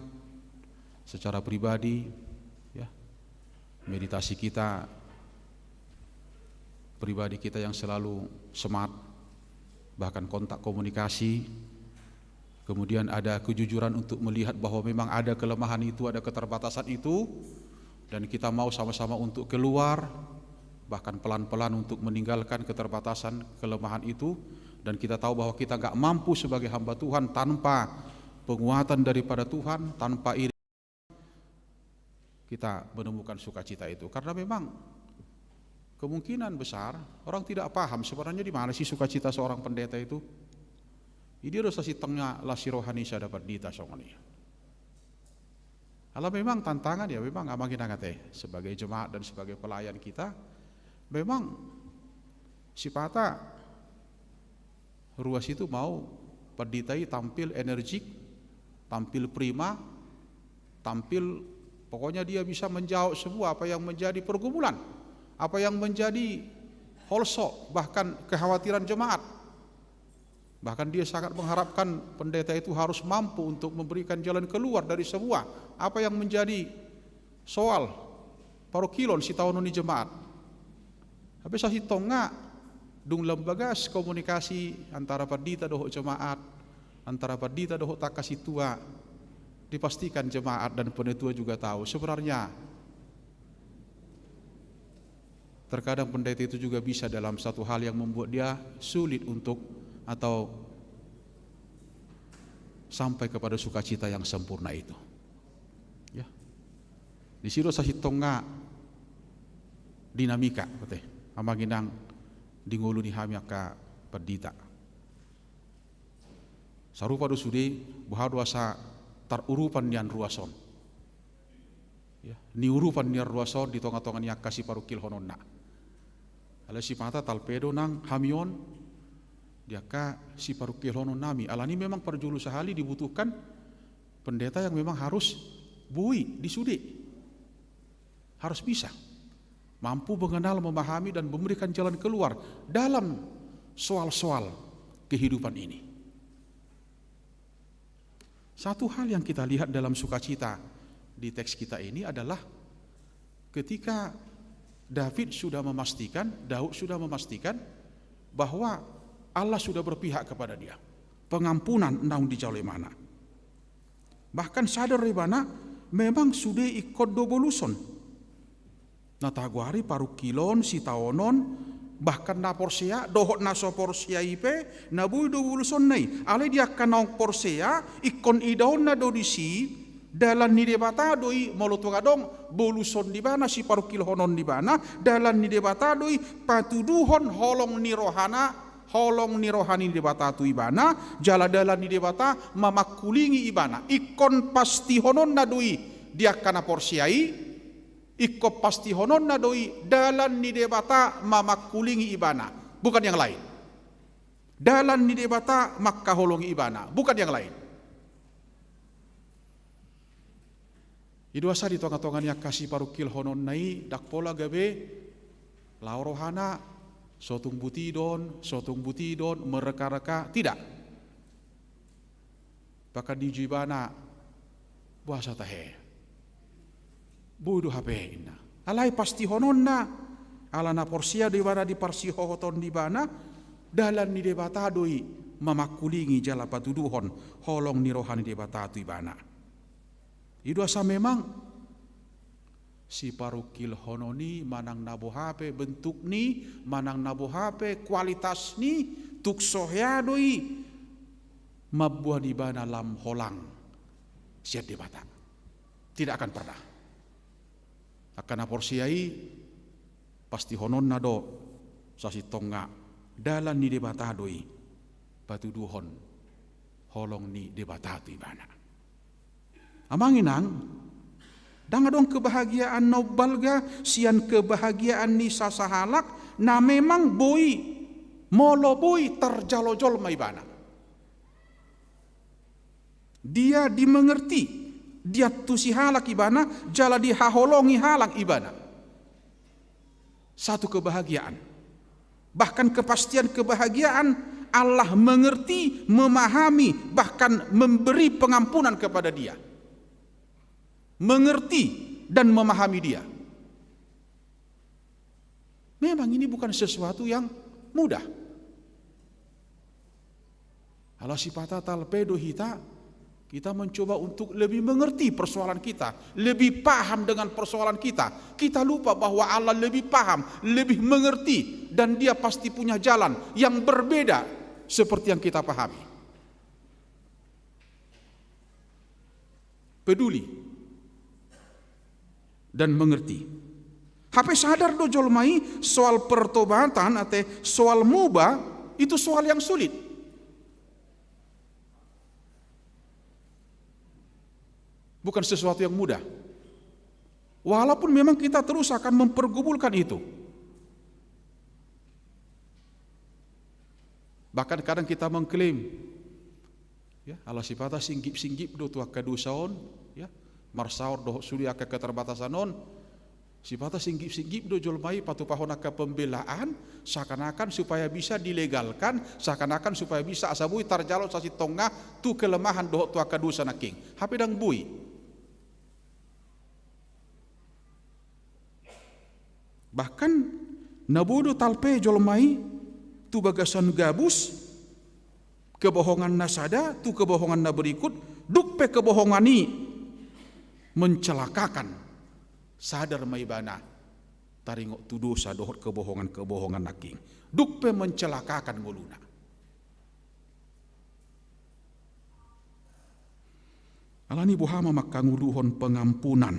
secara pribadi, ya, meditasi kita, pribadi kita yang selalu smart, bahkan kontak komunikasi. Kemudian ada kejujuran untuk melihat bahwa memang ada kelemahan itu, ada keterbatasan itu, dan kita mau sama-sama untuk keluar, bahkan pelan-pelan untuk meninggalkan keterbatasan, kelemahan itu, dan kita tahu bahwa kita gak mampu sebagai hamba Tuhan tanpa penguatan daripada Tuhan, tanpa iri, kita menemukan sukacita itu. Karena memang kemungkinan besar orang tidak paham sebenarnya di mana sih sukacita seorang pendeta itu. Ini dosa si tengah lasi rohani saya dapat dita songoni. Kalau memang tantangan ya memang amakin angate sebagai jemaat dan sebagai pelayan kita, memang sipata ruas itu mau perditai tampil energik, tampil prima, tampil pokoknya dia bisa menjawab semua apa yang menjadi pergumulan, apa yang menjadi holso, bahkan kekhawatiran jemaat. Bahkan dia sangat mengharapkan pendeta itu harus mampu untuk memberikan jalan keluar dari semua apa yang menjadi soal parokilon si tahun ini jemaat. Habis sa hitonga dung lembaga komunikasi antara perdita doho jemaat, antara perdita doho takasi tua, dipastikan jemaat dan penetua juga tahu sebenarnya terkadang pendeta itu juga bisa dalam satu hal yang membuat dia sulit untuk atau sampai kepada sukacita yang sempurna itu. Ya. Di situ sa hitonga dinamika kateh amaginang dingulu ni hami ka perdita. Sarupa do sudi buhadwa sa tarurupan nian ruason. Ya, ni urupan nian ruason di tonga-tonga ni kasih parukil hononna. Ala si mata talpedo nang hamion dia ka si parukil honon nami. Alani memang perjulu sehali dibutuhkan pendeta yang memang harus bui disudi. Harus bisa mampu mengenal, memahami dan memberikan jalan keluar dalam soal-soal kehidupan ini. Satu hal yang kita lihat dalam sukacita di teks kita ini adalah ketika Daud sudah memastikan bahwa Allah sudah berpihak kepada dia. Pengampunan naung di jauh mana. Bahkan sadar ribana memang sudah ikut doboluson. Nataguari parukilon si taonon bahkan na porsea dohot na so porsea ipe nabui doboluson nai. Ale dia kanong porsea ikon idaon na dodisi dalan ni debata doi molotugadong boluson di bana si parukil honon di bana dalan ni debata doi patuduhon holong ni rohana holong ni rohani di debata tu ibana jala dalan ni debata mamakulingi ibana ikon pasti honon na doi dia kana porsiai ikon pasti honon na doi dalan ni debata mamakulingi ibana bukan yang lain. Dalan ni debata makka holongi ibana bukan yang lain. Iduasa di tonga-tongan yang kasih parukil honon nai dak pola gabe laorohana sotung butidon mereka-reka tidak. Bahkan di jibana puasa tahe budu hape inna alai pasti hononna alana porsia di bana di parsi hohoton di bana dalan ni debata doi mamakulingi jala patuduhon holong ni rohani debata tu ibana. Itu asa memang si parukil hononi manang nabohape bentuk ni manang nabohape kualitas ni tuk sohyadoi mabuah di bana lam holang siap debata tidak akan pernah akan aporsiai pasti honon nado sasi tonga dalan ni debata doi patuduhon holong ni debata tu ibana. Amanginang dangadong kebahagiaan nobalga sian kebahagiaan ni sasahalak na memang boi molo boi terjalojol maibana. Dia dimengerti, dia tusi halak ibana, jala dihaholongi halak ibana. Satu kebahagiaan. Bahkan kepastian kebahagiaan Allah mengerti, memahami, bahkan memberi pengampunan kepada dia. Mengerti dan memahami dia. Memang ini bukan sesuatu yang mudah. Ala sipata talpedo kita mencoba untuk lebih mengerti persoalan kita, lebih paham dengan persoalan kita. Kita lupa bahwa Allah lebih paham, lebih mengerti, dan dia pasti punya jalan yang berbeda seperti yang kita pahami. Peduli dan mengerti. Hape sadar do jolmai soal pertobatan atau soal mubah itu soal yang sulit. Bukan sesuatu yang mudah. Walaupun memang kita terus akan mempergumulkan itu. Bahkan kadang kita mengklaim, ya, Allah sifata singgip do tua kadusaon, ya, marsaur do suli aka keterbatasanon, Sipata singgip-singgip do jolmai patu pahonaka pembelaan seakan-akan supaya bisa dilegalkan, seakan-akan supaya bisa asabui tarjalo sasi tonga tu kelemahan doh tu akadusa naking. Hape dang bui. Bahkan nabodo talpe jolmai tu bagasan gabus kebohongan nasada tu kebohongan na berikut dukpe kebohongan ni mencelakakan sadar maibana taringok tu dosa dohot kebohongan naking dukpe mencelakakan nguluna. Alani buhama makanguluhon pengampunan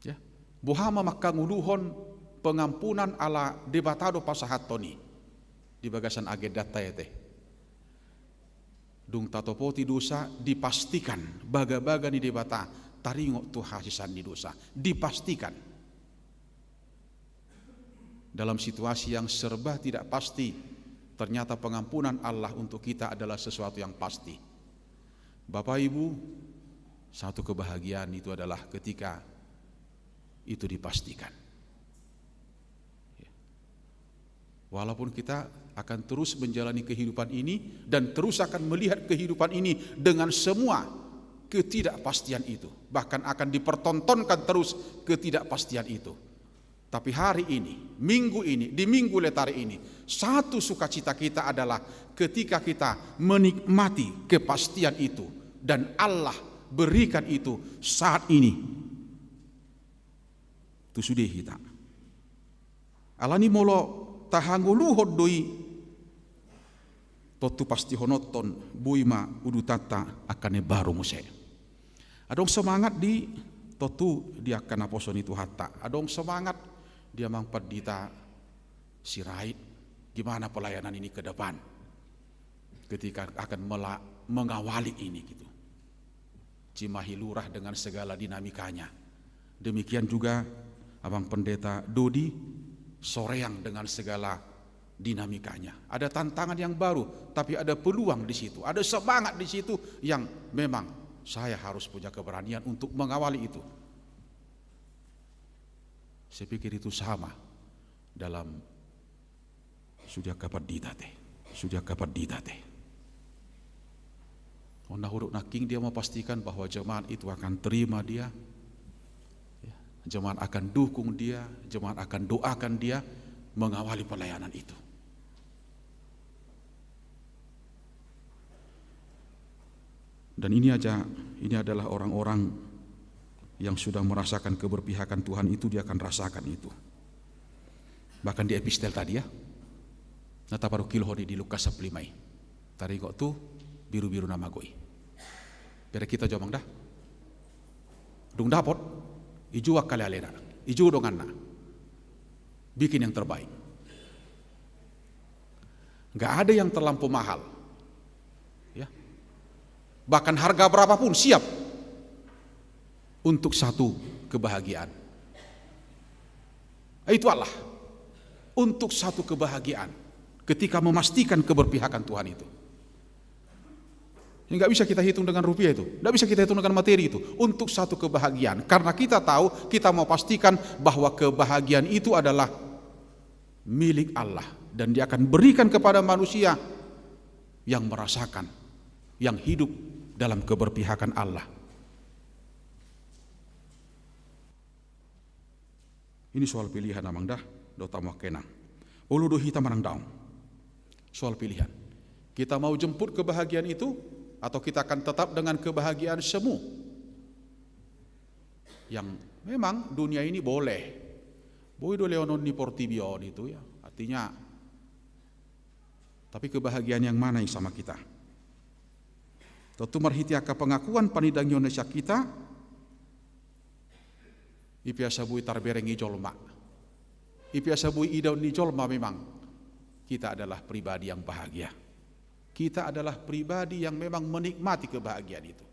ya buhama makanguluhon pengampunan ala debatado pasahat toni di bagasan agedata teh dung tatopoti dosa dipastikan baga-baga ni debata taringok tu hasisan di dosa dipastikan dalam situasi yang serba tidak pasti ternyata pengampunan Allah untuk kita adalah sesuatu yang pasti. Bapak Ibu, satu kebahagiaan itu adalah ketika itu dipastikan. Walaupun kita akan terus menjalani kehidupan ini dan terus akan melihat kehidupan ini dengan semua ketidakpastian itu, bahkan akan dipertontonkan terus ketidakpastian itu. Tapi hari ini, minggu ini, di minggu letari ini, satu sukacita kita adalah ketika kita menikmati kepastian itu dan Allah berikan itu saat ini. Itu sudah kita. Alani molo tahanguluhod doi totu pasti honoton buima udutata akane baru muse. Adong semangat di totu dia akan aposon itu hatta. Adong semangat dia mangpat dita sirait gimana pelayanan ini ke depan ketika akan mengawali ini gitu. Cimahi Lurah dengan segala dinamikanya. Demikian juga Abang Pendeta Dodi Soreang dengan segala dinamikanya. Ada tantangan yang baru, tapi ada peluang di situ. Ada semangat di situ yang memang saya harus punya keberanian untuk mengawali itu. Saya pikir itu sama dalam sudah kapan ditate. Ona huruk naking dia memastikan bahwa jemaat itu akan terima dia. Jemaat akan dukung dia, jemaat akan doakan dia mengawali pelayanan itu. Dan ini adalah orang-orang yang sudah merasakan keberpihakan Tuhan itu, dia akan rasakan itu. Bahkan di epistel tadi ya, nata paru kilhoni di Lukas 15. Tari kok tu biru-biru nama goi. Biar kita jomang dah. Dung dapot, ijo akali alena, ijo donganna. Bikin yang terbaik. Enggak ada yang terlampau mahal. Ya. Bahkan harga berapapun siap untuk satu kebahagiaan. Itu Allah. Untuk satu kebahagiaan ketika memastikan keberpihakan Tuhan itu. Enggak bisa kita hitung dengan rupiah itu, enggak bisa kita hitung dengan materi itu. Untuk satu kebahagiaan, karena kita tahu, kita mau pastikan bahwa kebahagiaan itu adalah milik Allah dan Dia akan berikan kepada manusia yang merasakan, yang hidup dalam keberpihakan Allah. Ini soal pilihan amang dah, do tamu kenang. Ulu do hita marang daun. Soal pilihan. Kita mau jemput kebahagiaan itu atau kita akan tetap dengan kebahagiaan semu. Yang memang dunia ini boleh. Boleh do leonon ni portibio itu ya. Artinya tapi kebahagiaan yang mana yang sama kita? Tentu marhitiaka pengakuan panidang Indonesia kita ipiasa bui tarbereng ijolma. Ipiasa bui idaun ijolma memang kita adalah pribadi yang bahagia. Kita adalah pribadi yang memang menikmati kebahagiaan itu.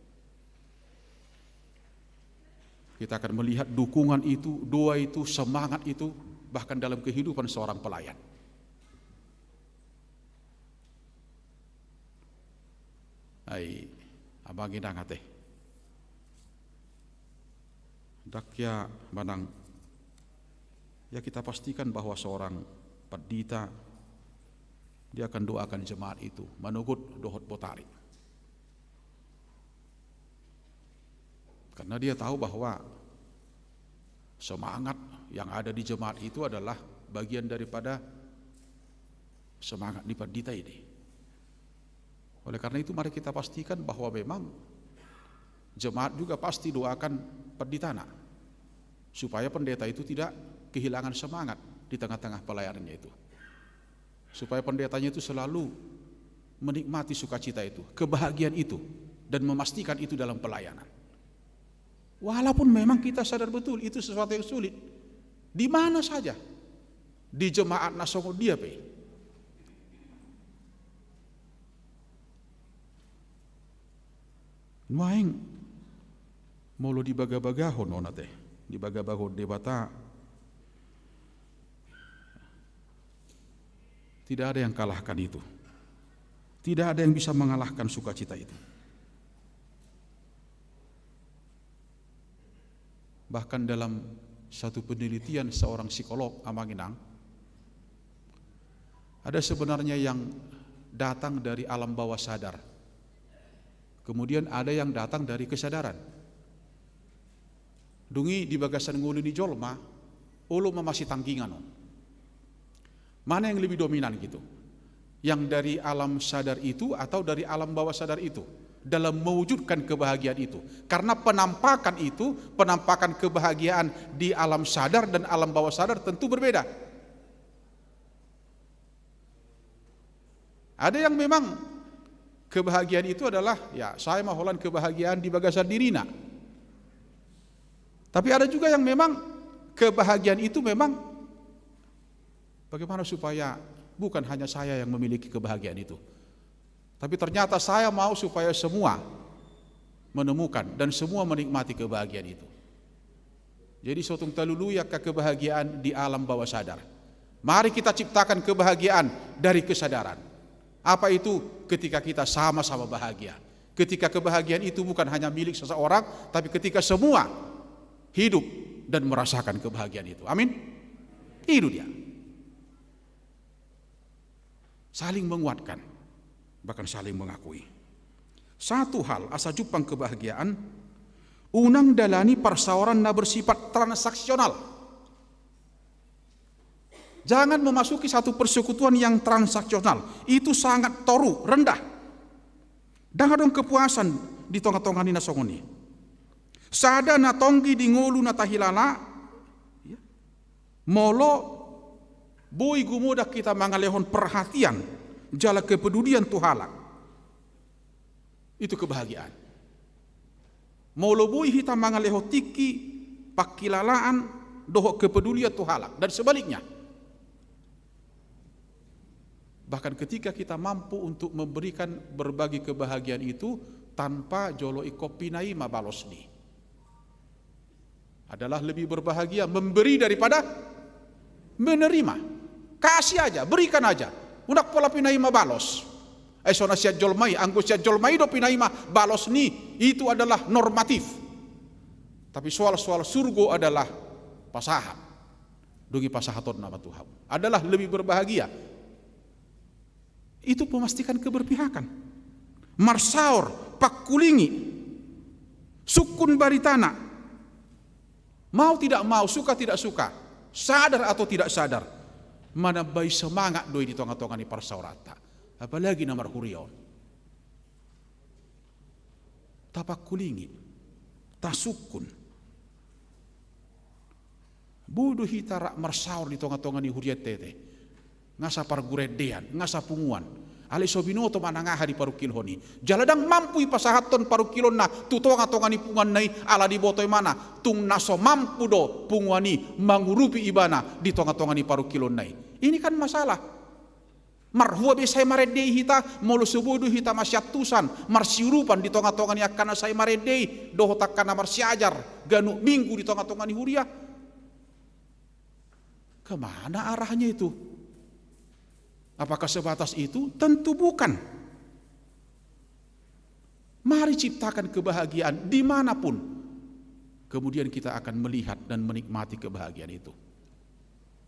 Kita akan melihat dukungan itu, doa itu, semangat itu bahkan dalam kehidupan seorang pelayan. Ai abang ina ngate. Dakya manang, ya kita pastikan bahwa seorang pendeta dia akan doakan jemaat itu manugut dohot potari. Karena dia tahu bahwa semangat yang ada di jemaat itu adalah bagian daripada semangat di pendeta ini. Oleh karena itu mari kita pastikan bahwa memang jemaat juga pasti doakan pendeta supaya pendeta itu tidak kehilangan semangat di tengah-tengah pelayanannya itu. Supaya pendetanya itu selalu menikmati sukacita itu, kebahagiaan itu, dan memastikan itu dalam pelayanan. Walaupun memang kita sadar betul itu sesuatu yang sulit. Di mana saja. Di jemaat nasongo dia pe. Maing molo di baga-bagahon ona teh. Di baga-bagahon debata. Tidak ada yang kalahkan itu. Tidak ada yang bisa mengalahkan sukacita itu. Bahkan dalam satu penelitian seorang psikolog Amanginang, ada sebenarnya yang datang dari alam bawah sadar. Kemudian ada yang datang dari kesadaran. Dungi di bagasan ngulu ni jolma, ulu masih tangkingan. Mana yang lebih dominan gitu? Yang dari alam sadar itu atau dari alam bawah sadar itu? Dalam mewujudkan kebahagiaan itu. Karena penampakan itu, penampakan kebahagiaan di alam sadar dan alam bawah sadar tentu berbeda. Ada yang memang kebahagiaan itu adalah, ya saya maholan kebahagiaan di bagasan dirina. Tapi ada juga yang memang kebahagiaan itu memang bagaimana supaya bukan hanya saya yang memiliki kebahagiaan itu. Tapi ternyata saya mau supaya semua menemukan dan semua menikmati kebahagiaan itu. Jadi sotung taluluya ke kebahagiaan di alam bawah sadar. Mari kita ciptakan kebahagiaan dari kesadaran. Apa itu? Ketika kita sama-sama bahagia. Ketika kebahagiaan itu bukan hanya milik seseorang, tapi ketika semua hidup dan merasakan kebahagiaan itu. Amin. Itu dia. Saling menguatkan. Bahkan saling mengakui. Satu hal asa jupang kebahagiaan, unang dalani persawaran na bersifat transaksional. Jangan memasuki satu persekutuan yang transaksional. Itu sangat toru, rendah. Dan ada kepuasan di tongga-tongga nina songoni. Sada na tonggi di ngolu na tahilala, molo boy gumuda kita mangalehon perhatian jala kepedulian tuhalak. Itu kebahagiaan. Maulobui hita mangaleho tiki pakilalaan doho kepedulian tuhalak dan sebaliknya. Bahkan ketika kita mampu untuk memberikan berbagi kebahagiaan itu tanpa jolo ikopinai mabalosni, adalah lebih berbahagia memberi daripada menerima. Kasih aja, berikan aja. Unak pola pinai mabalos. Sona siat jolmai, anggo siat jolmai do pinai balos ni, itu adalah normatif. Tapi soal-soal surgo adalah pasahat. Dungi pasahaton nama Tuhan. Adalah lebih berbahagia. Itu memastikan keberpihakan. Marsaur, pakulingi, sukun baritana. Mau tidak mau, suka tidak suka, sadar atau tidak sadar, mana bayi semangat doi di tongga-tongga ni parsaurata. Apalagi nomor hurion. Tapak kulingi, tasukun. Bodoh hitara marsaur di tongga-tongga ni huriat tete. Ngasa parguredean, ngasa punguan. Ali sobinoto manangaha di parukil honi. Jaladang mampu ipasahaton parukilon na tutonga-tonga ni punguan nai ala di botoi mana. Tung naso mampu do punguani mangurupi ibana di tonga-tonga ni parukilon nai. Ini kan masalah. Marhua be saya maredei hita molo sebudu hita masyatusan marsiurupan di tonga-tonga ni akana saya maredei doho takana marsiajar ganu minggu di tonga-tonga ni huria. Kemana arahnya itu? Apakah sebatas itu? Tentu bukan. Mari ciptakan kebahagiaan dimanapun. kemudian kita akan melihat dan menikmati kebahagiaan itu.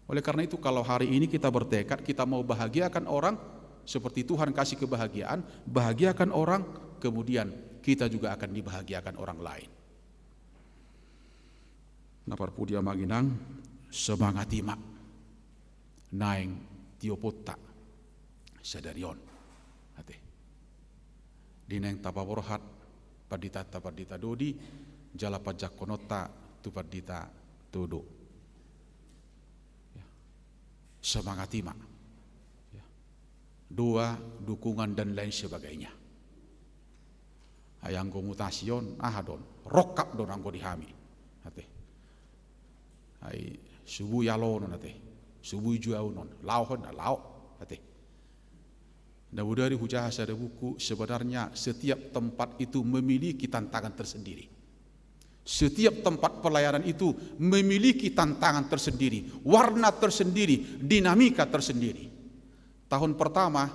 Oleh karena itu kalau hari ini kita bertekad kita mau bahagiakan orang seperti Tuhan kasih kebahagiaan, bahagiakan orang, kemudian kita juga akan dibahagiakan orang lain. Napar pudia maginang semangat imak naing tiopota sadarion hati dineng tapaborhat padita dodi jala pajak konota tu padita tudo. Semangat imak, doa, dukungan dan lain sebagainya. Ayang mutasion ahadon rokap don anggo dihami hati ay subuh yalo non hati subuh juau non lauhon lau hati. Nah dari hujah ada buku, sebenarnya setiap tempat itu memiliki tantangan tersendiri. Setiap tempat pelayanan itu memiliki tantangan tersendiri, warna tersendiri, dinamika tersendiri. Tahun pertama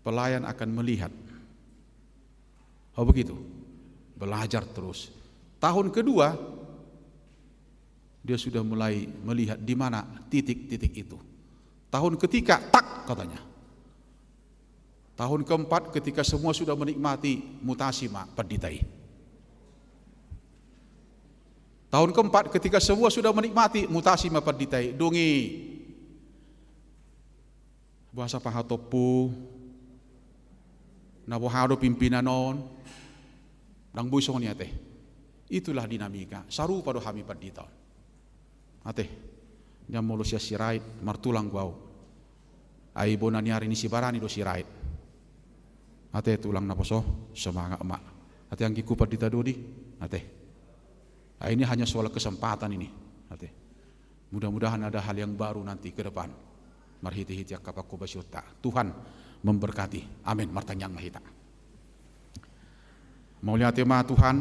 pelayan akan melihat, oh begitu, belajar terus. Tahun kedua dia sudah mulai melihat di mana titik-titik itu. Tahun ketiga tak katanya. Tahun keempat ketika semua sudah menikmati mutasi mak peditai. Tahun keempat ketika semua sudah menikmati mutasi mapaditai dongi bahasa pahatopu nabohado pimpinanon dang buisong ni ate. Itulah dinamika saru pada kami padita ate nyam molusia sirait martulang guau ai bonani hari ni sibarani do sirait ate tulang naposo semangat emak ate yang kiku padita dodi ate. Ini hanya soal kesempatan ini. Mudah-mudahan ada hal yang baru nanti ke depan. Marhiti-hiti akapaku basyuta. Tuhan memberkati. Amin. Martanyang mahita. Maulia tema Tuhan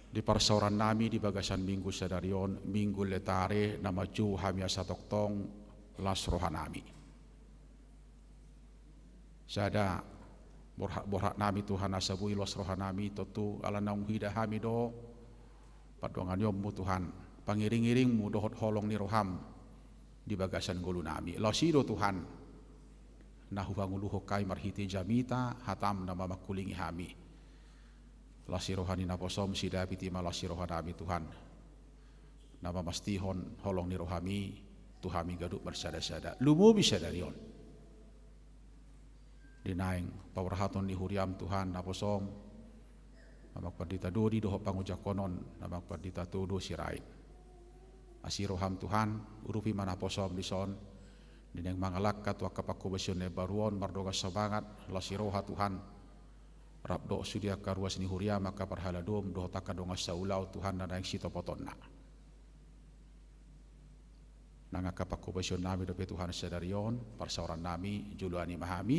di parsauran nami di bagasan minggu sadarion minggu letare nama ju hamia satoktong las rohanami. Sada borhak nami Tuhan asabui las rohanami totu ala naung hida hamido padongan yommu Tuhan pangiring-iringmu dohot holong ni roham di bagasan golu nami losido Tuhan nahu hanguluho kai marhiti jamita hatam nama makulingi hami lasi rohani naposom sidapiti malasi rohanami Tuhan nama mastihon holong ni rohami Tuhami gaduk bersada-sada lumu bisa darion dinaing pawarhaton ni huriam Tuhan naposom namak perdita dodi dohok pangujak konon namak perdita tudo sirait asiroham Tuhan urupi mana posom dison dineng mangalak katwa kapaku besyon baruon mardoga sabangat lasiroha Tuhan rabdo sudia karuas ni huria maka parhaladom doh takadonga saulau Tuhan nanaing sitopotonna nanga kapaku besyon nami dope Tuhan sadarion parsauran nami juluani mahami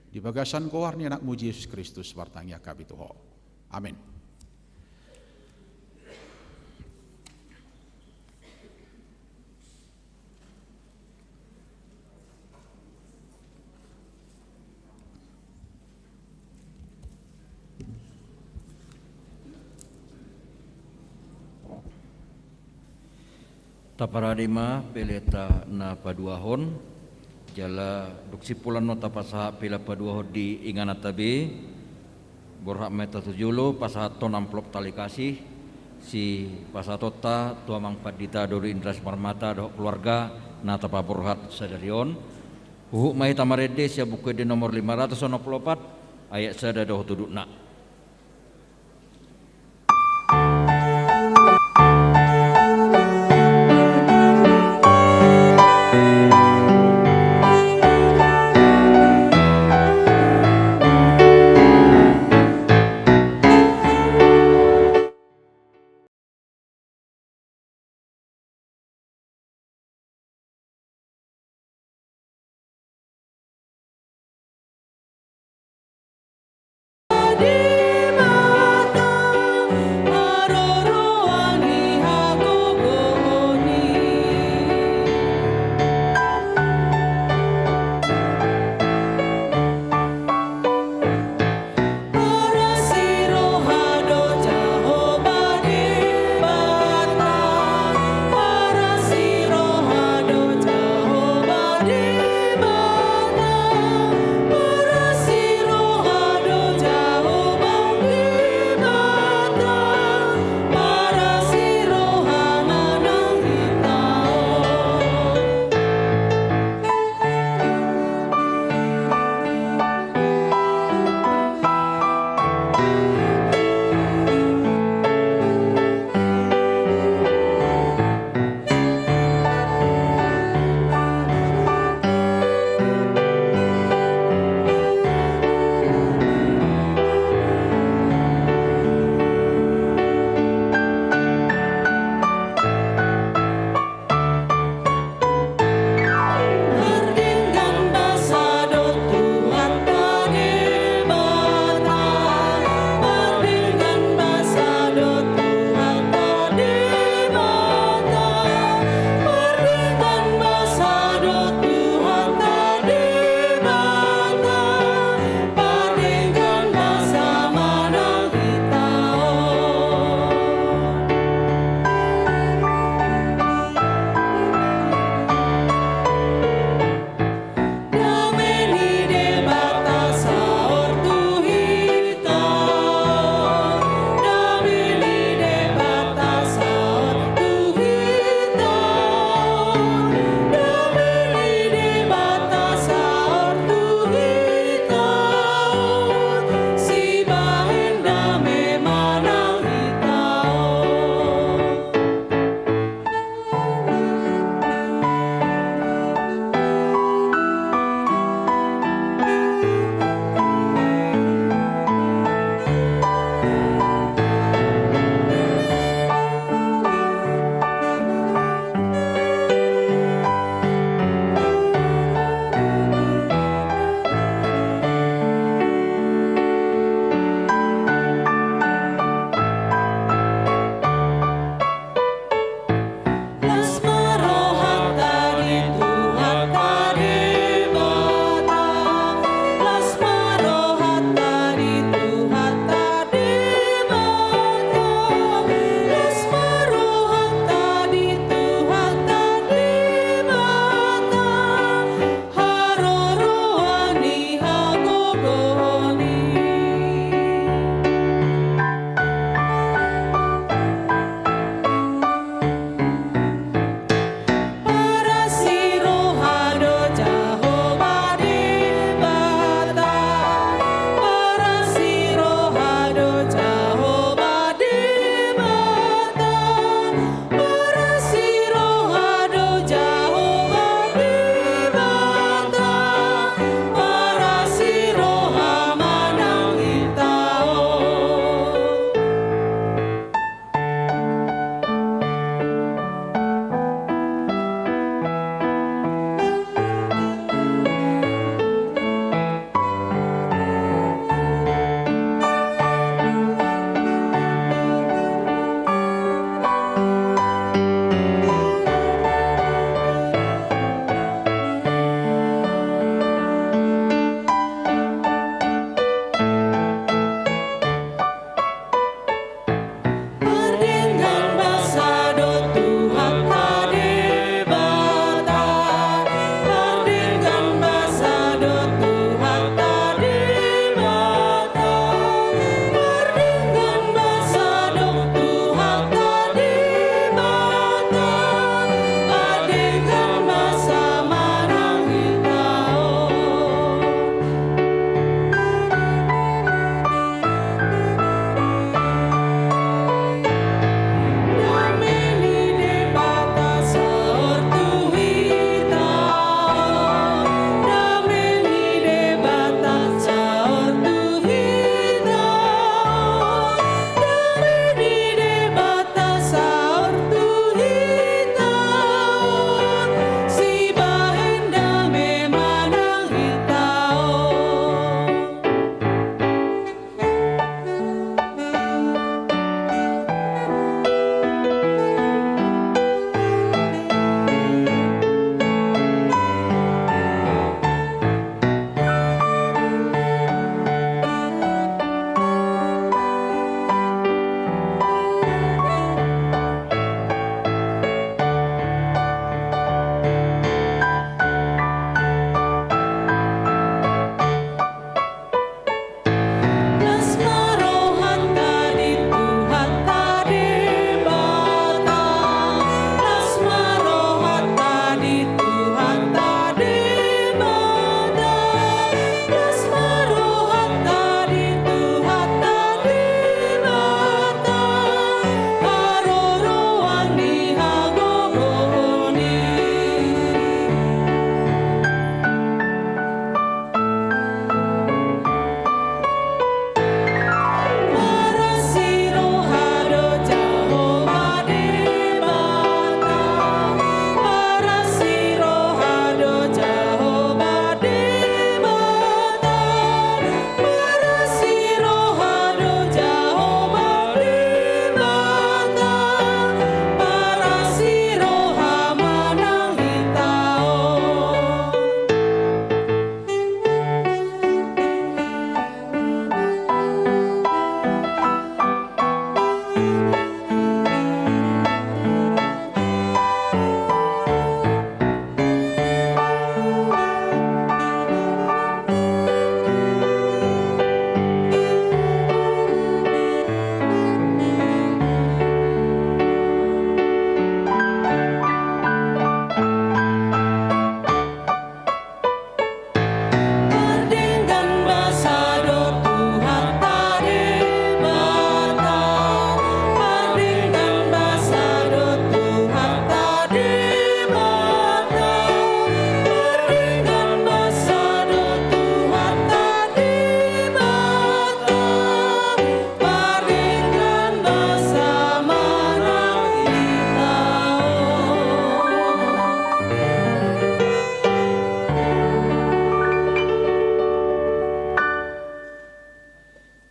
di bagasan koar ni anak muji Yesus Kristus wartangnya kabituho. Amin. Taparadima peleta na paduahon jala duksipulan no tapasaha pela paduahon di ingana tabe borhak meta tujulo pasahaton amplop tali kasih si pasatota tua mang padita dori indras marmata doh keluarga na tapa borhat sadarion uhuk mai tamarede sia buku di nomor 594 ayat sada doh tudukna. Di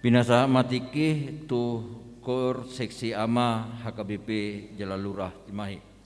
Pinasa matiki tu kor seksi ama HKBP Jalalurah Cimahi.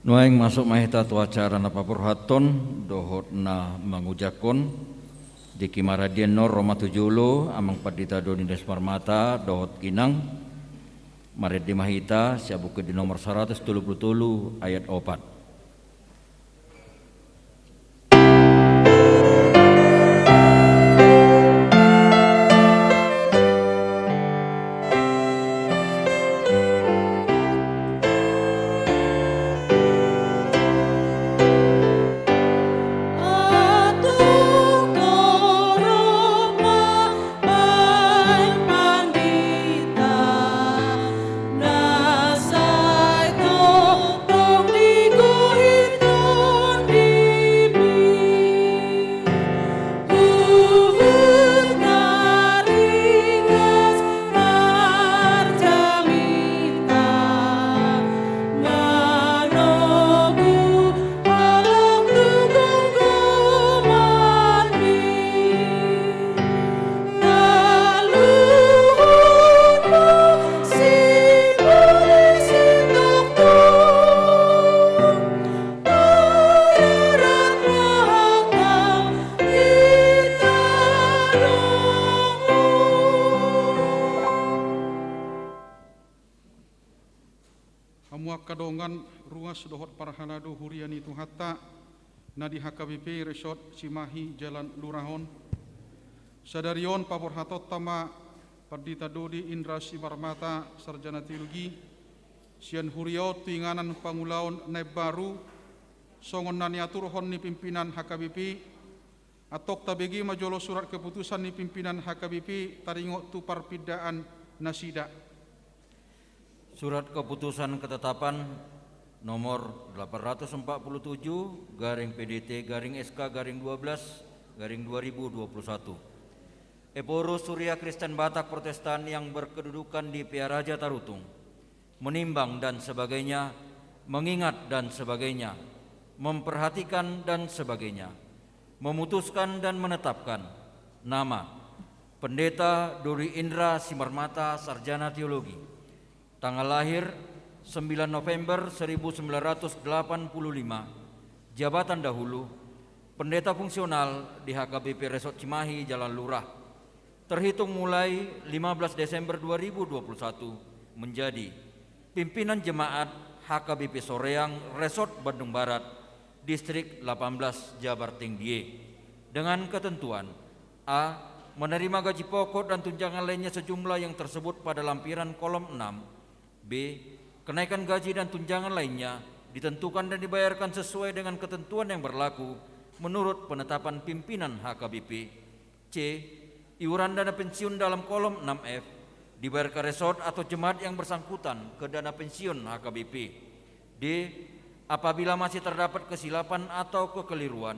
Nuaing masuk mahita tu acara na papurhaton dohot na mangujakon di kimaradian nor Roma 70 amang padita doni des marmata dohot kinang maret di mahita siabu ke di nomor 133 ayat 4. Hamuak kadongan ruas dohot parhalado huriani tu hatta na di HKBP Resort Cimahi Jalan Lurahon. Sadarion pabor hatot tama Pardita Dodi Indra Simarmata Sarjana Teologi sian huriau tinganan pangulaon naib baru songon nani aturhon ni pimpinan HKBP atok tabegi majolo surat keputusan ni pimpinan HKBP taringo tu parpidaan nasida. Surat keputusan ketetapan nomor 847 garing PDT garing SK garing 12 garing 2021. Eporus Surya Kristen Batak Protestan yang berkedudukan di Piaraja Tarutung menimbang dan sebagainya, mengingat dan sebagainya, memperhatikan dan sebagainya, memutuskan dan menetapkan nama Pendeta Dodi Indra Simarmata Sarjana Teologi, tanggal lahir 9 November 1985, jabatan dahulu pendeta fungsional di HKBP Resort Cimahi Jalan Lurah, terhitung mulai 15 Desember 2021 menjadi pimpinan jemaat HKBP Soreang Resort Bandung Barat, Distrik 18 Jabar Tinggie, dengan ketentuan A. Menerima gaji pokok dan tunjangan lainnya sejumlah yang tersebut pada lampiran kolom 6. B. Kenaikan gaji dan tunjangan lainnya ditentukan dan dibayarkan sesuai dengan ketentuan yang berlaku menurut penetapan pimpinan HKBP. C. Iuran dana pensiun dalam kolom 6F dibayar ke resort atau jemaat yang bersangkutan ke dana pensiun HKBP. D. Apabila masih terdapat kesilapan atau kekeliruan,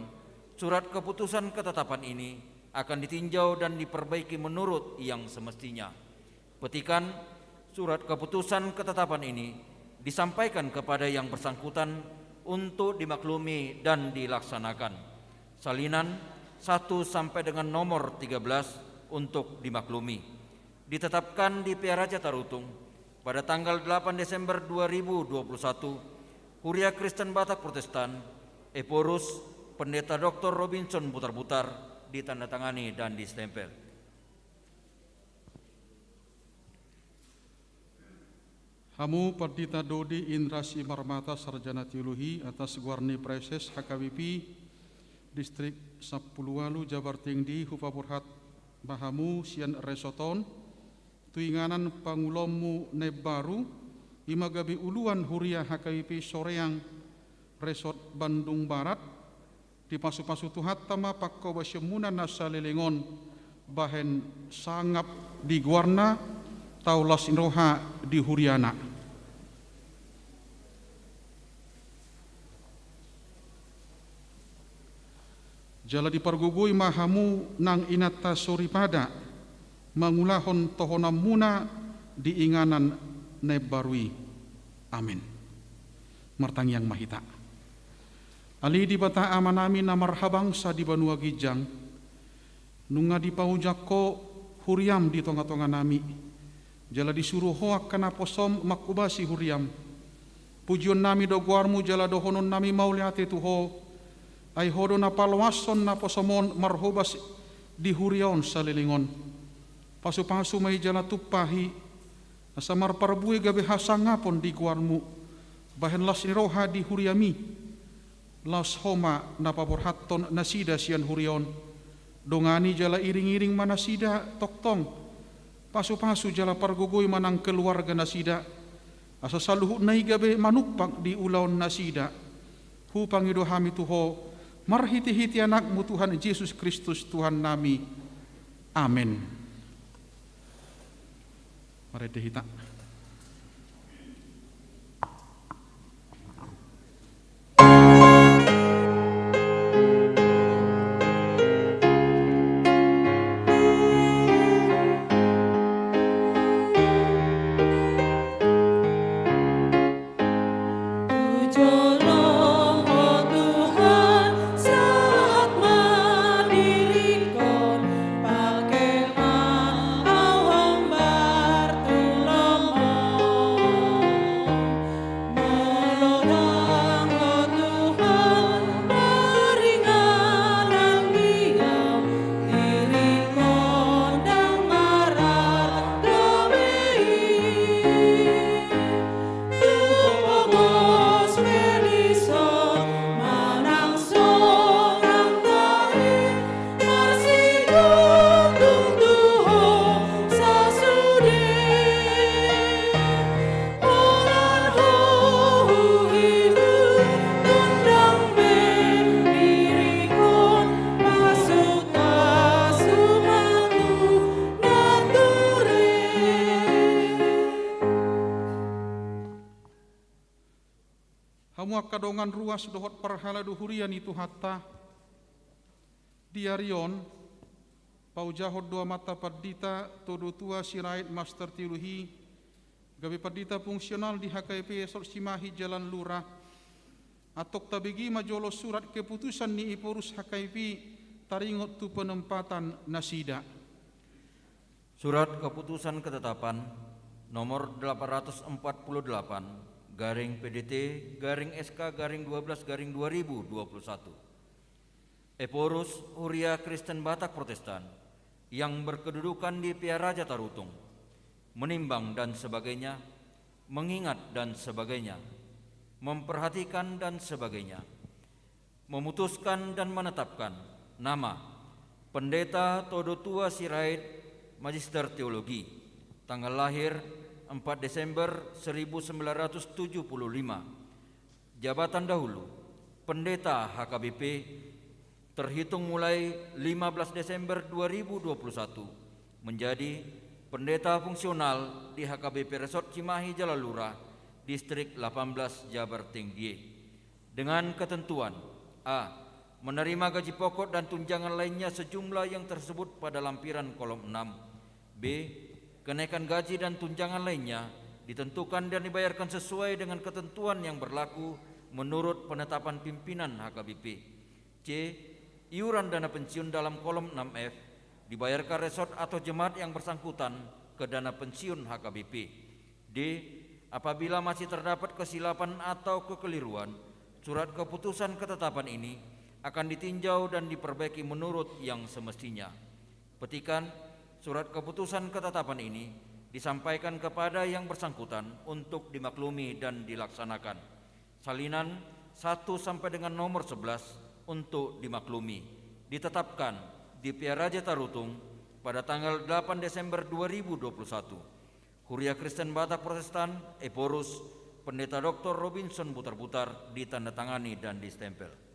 surat keputusan ketetapan ini akan ditinjau dan diperbaiki menurut yang semestinya. Petikan surat keputusan ketetapan ini disampaikan kepada yang bersangkutan untuk dimaklumi dan dilaksanakan. Salinan 1 sampai dengan nomor 13 untuk dimaklumi. Ditetapkan di Piaraja Tarutung pada tanggal 8 Desember 2021, Huria Kristen Batak Protestan, Eporus Pendeta Dr. Robinson Butar-Butar, ditandatangani dan distempel. Hamu Pardita Dodi Indra Simarmata Sarjana Teologi atas Guarni Preses HKBP Distrik 10 Jabar Tinggi Hupapurhat Bahamu Sian Resoton Tuinganan Pangulomu Nebaru Imagabi Uluan Huria HKBP Soreang Resort Bandung Barat di pasu-pasu tuhat tama pakko basyemunan nasa lelengon bahen sangap di Guarna Taulas Inroha di Huriana. Jala dipargugui mahamu nang inata soripada mangulahon tohonam muna di inganan nebarui. Amin. Martang yang mahita. Ali di bata amanami na marhabang sa di Banua Gijang nunga di paujako huriam di tonga-tonga nami. Jala disuruh hoak kana posom makubasi huriam Pujion nami do guarmu jala dohonon nami mauliate tuho. Ai hodo na palwason na posomon marhobas di hurion salilingon. Pasu-pasu mai jala tupahi. Asamar parbui gabe hasangapon di guarmu. Bahen las niroha di huriami. Las homa na paborhaton nasida sian hurion. Dongani jala iring-iring manasida toktong. Pasu-pasu jala pargugui manang keluarga nasida. Asa saluhu nai gabe manupang di ulaon nasida. Hupang idohami tuho. Marhiti-hiti anakmu Tuhan Yesus Kristus Tuhan nami. Amin. Mari dihita. Kadongan ruas dohot parhala duhurian itu hatta diarion paujahot dua mata padita todo tua sirait master tiluhi gabe padita fungsional di HKP esok simahi jalan lurah atok tabigi majolo surat keputusan ni iporus HKP taringot tu penempatan nasida. Surat keputusan ketetapan nomor 848 garing PDT garing SK garing 12 garing 2021. Eporus Huria Kristen Batak Protestan yang berkedudukan di Piaraja Tarutung menimbang dan sebagainya, mengingat dan sebagainya, memperhatikan dan sebagainya, memutuskan dan menetapkan nama Pendeta Todotua Sirait Magister Teologi, tanggal lahir 4 Desember 1975. Jabatan dahulu Pendeta HKBP terhitung mulai 15 Desember 2021 menjadi Pendeta Fungsional di HKBP Resort Cimahi Jalalura, Distrik 18 Jabar Tinggi, dengan ketentuan A. Menerima gaji pokok dan tunjangan lainnya sejumlah yang tersebut pada lampiran kolom 6. B. Kenaikan gaji dan tunjangan lainnya ditentukan dan dibayarkan sesuai dengan ketentuan yang berlaku menurut penetapan pimpinan HKBP. C. Iuran dana pensiun dalam kolom 6F dibayarkan resort atau jemaat yang bersangkutan ke dana pensiun HKBP. D. Apabila masih terdapat kesilapan atau kekeliruan, surat keputusan ketetapan ini akan ditinjau dan diperbaiki menurut yang semestinya. Petikan, surat keputusan ketetapan ini disampaikan kepada yang bersangkutan untuk dimaklumi dan dilaksanakan. Salinan 1 sampai dengan nomor 11 untuk dimaklumi. Ditetapkan di Piaraja Tarutung pada tanggal 8 Desember 2021. Huria Kristen Batak Protestan, Eporus, Pendeta Dr. Robinson Butar-Butar, ditandatangani dan distempel.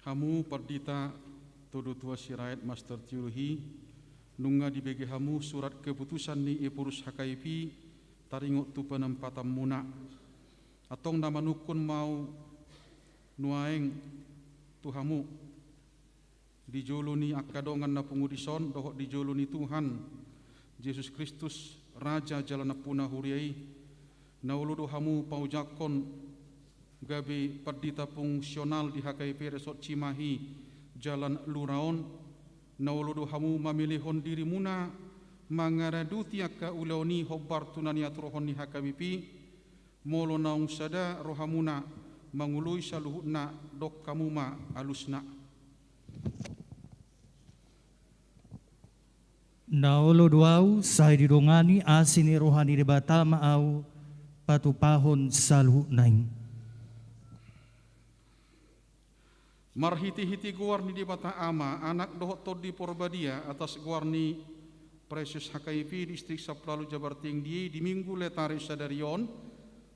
Hamu Pardita Todotua Sirait Master Teologi nunga di bege hamu surat keputusan ni Eporus HKIP taringot tu penempatan muna atong nama nukun mau nuaeng tu hamu dijoloni akadongan na pengudison dohok dijoloni Tuhan Yesus Kristus Raja Jalan Puna Huriai nauludo hamu paujakon gabe Pardita fungsional di HKIP Resort Cimahi Jalan Luraon nauludu hamu mamilihon dirimuna mangaradu tiaka ulauni hobbar tunaniat rohoni hakabipi molo naung sada rohamuna mangului saluhuna dok kamuma alusna. Naolo duau sai didongani asini rohani debata maau patupahon saluh naing. Marhiti-hiti guarni di bata ama anak dohot tod di Porbadia atas guarni Precious Hakaipi distrik Sapralu Jabar Tinggi di minggu letari sadarion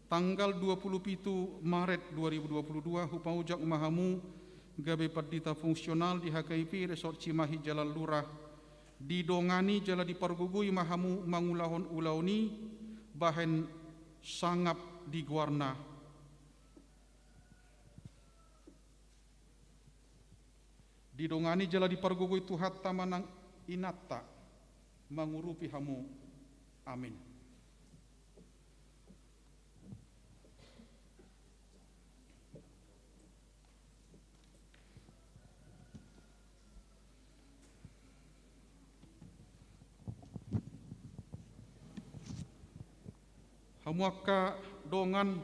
tanggal 27 Maret 2022 hupaujak umahamu gabe perdita fungsional di Hakaipi Resort Cimahi Jalan Lurah didongani jala dipargugui mahamu mangulahon ulauni bahen sangap di guarna. Didongani jala dipargugui tuhat tamanang inatta mangurupi hamu. Amin. Hamuaka dongan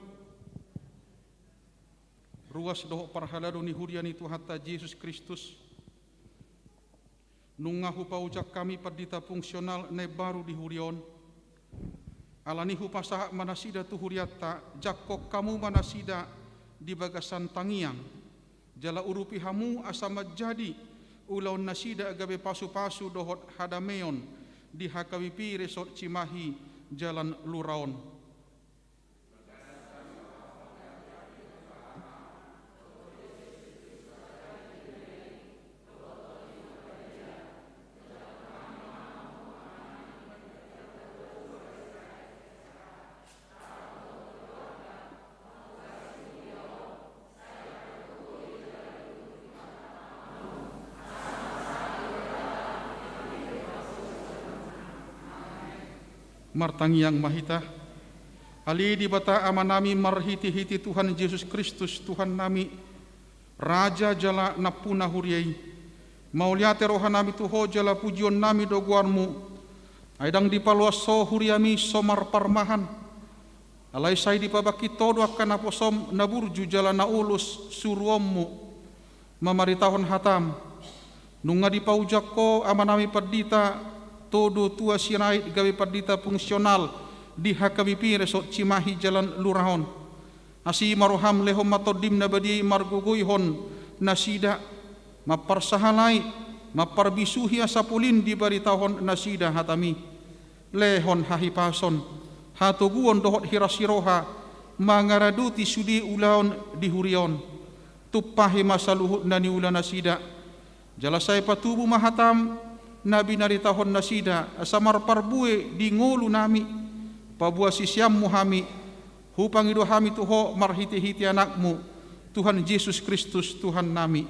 ruas doho parhalado ni huriani Tuhata Yesus Kristus nungahu paujak kami perdita fungsional ne baru di hurion alanihu pasaha manasida tu huriata jakok kamu manasida di bagasan tangiang jala urupi hamu asama jadi ulaun nasida agabe pasu-pasu dohot hadameon di Hakawipi Resort Cimahi Jalan Luraon. Martangi yang mahita ali di bata amanami marhiti-hiti Tuhan Yesus Kristus Tuhan nami Raja jala napuna huriai mauliate rohanami tuho jala pujion nami doguarmu aidang dipaluas so huriami somar parmahan alai sai dipabaki todo akan aposom naburju jala naulus suruommu mamaritahon hatam nunga dipaujak ko amanami perdita todo tua sirai gawe perdita fungsional di Hakawipi Resort Cimahi Jalan Lurahon asi maroham lehom matodim nabadi marguguihon nasida maparsahalai maparbisuhi asapulin di baritahon nasida hatami lehon hahipason hatoguon dohot hirasiroha mangaraduti sudi ulaon di hurion tupahi masaluhut nani ula nasida jalasai patubu mahatam Nabi naritahon nasida asamar parbue di ngolu nami pabua sisyam muhami hupangido hami tuho marhiti-hiti anakmu Tuhan Yesus Kristus Tuhan nami.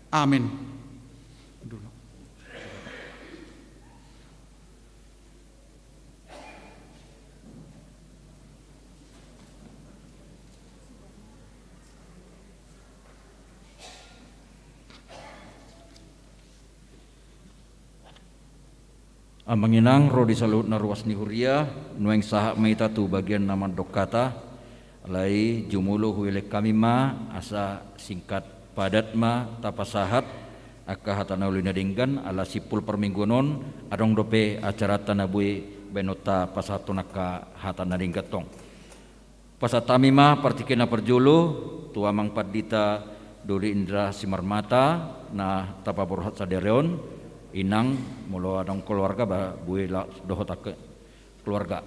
Amin. Amanginang rodi salut na ruas ni huria nueng sahak maita tu bagian nama dokata lai jumulo huile kami ma asa singkat padat ma tapasahat aka hatana ulina dinggan ala sipul permingguanon adong dope acara tanabui benota pasatonaka hatana dinggatong pasatami ma partikena perjulu tuamang pardita doli indra simarmata na tapaborhat sadereon inang mulo adong keluarga ba bue la dohot ke keluarga.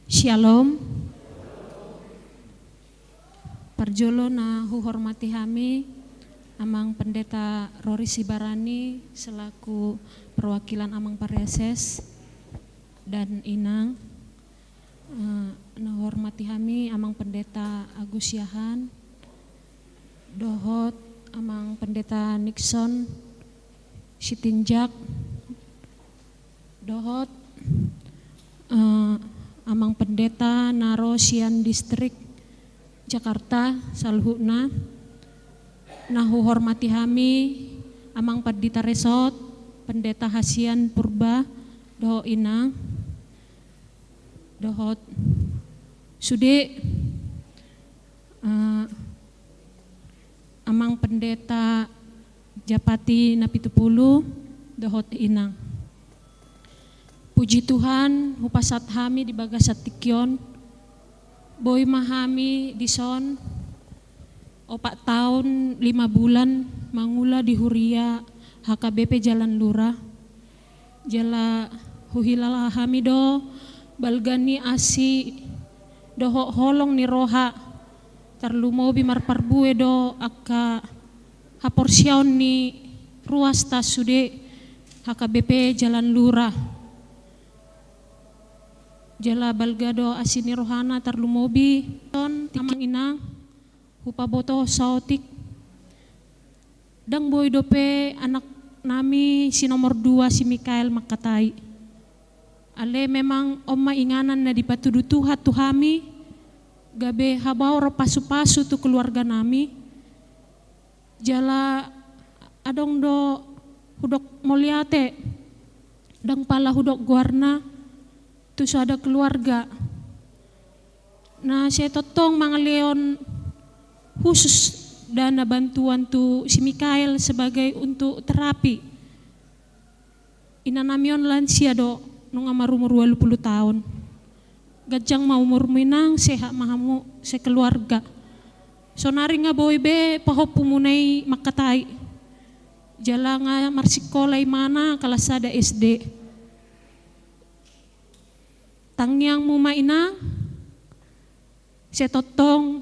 Shalom. Parjolo na huhormati kami Amang Pendeta Rory Sibarani selaku perwakilan Amang Pareses dan Inang nahormati kami Amang Pendeta Agus Yahan dohot amang pendeta Nixon Sitinjak dohot amang pendeta Narosian Distrik Jakarta salhuna nahu hormati hami amang pendeta Resort pendeta Hasian Purba doho inang dohot sude amang pendeta Japati Napitupulu dohot inang. Puji Tuhan, hupasat hami di bagasat tikyon, boy mahami di son, 4 tahun 5 bulan mangula di Huria HKBP Jalan Lurah, jala huhilala hami do, balgani asi, doho holong ni roha, tarlumo bimar parbue do akka haporsyaon ni ruas tas sude HKBP Jalan Lurah. Jala balgado asini rohana tarlumobi ton amang inang hupa boto saotik dang boy dope anak nami si nomor 2 si Mikael Makatai. Ale memang oma inganan na dipatudu tuhat tuhami gabe habao ro pasu-pasu tu keluarga nami. Jala adong do hudok moliate dang pala hudok guarna tu ada keluarga. Nah saya totong mangaleon khusus dana bantuan tu si Mikael sebagai untuk terapi. Inanamion lansia do nung amarumur 20 tahun. Gajang mau umur minang sehat mahamu sekeluarga. Sonari nga boy be pahop pumunay Makatai. Jala nga marsikolay mana kalasada SD. Tangyang mumaina setotong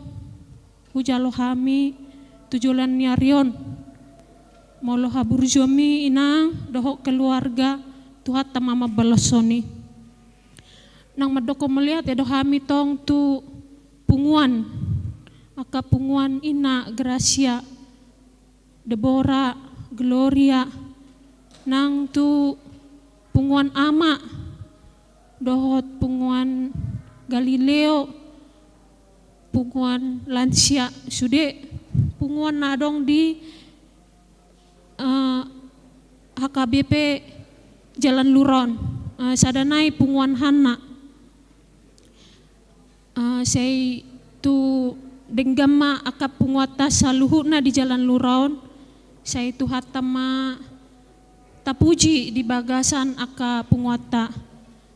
hujalo hami tujulan nyarion. Molo haburjomi inang doho keluarga tuhat tamama balosoni. Nang madoko melihat edo hami tong tu punguan. Aka punguan ina Gracia, Deborah, Gloria, nang tu punguan ama, dohot punguan Galileo, punguan lansia, sude punguan nadong di HKBP Jalan Luron, sadanai punguan Hana, saya tu denggama akap punguata saluhuna di Jalan Luron, saya tu hatama tapuji di bagasan aka punguata,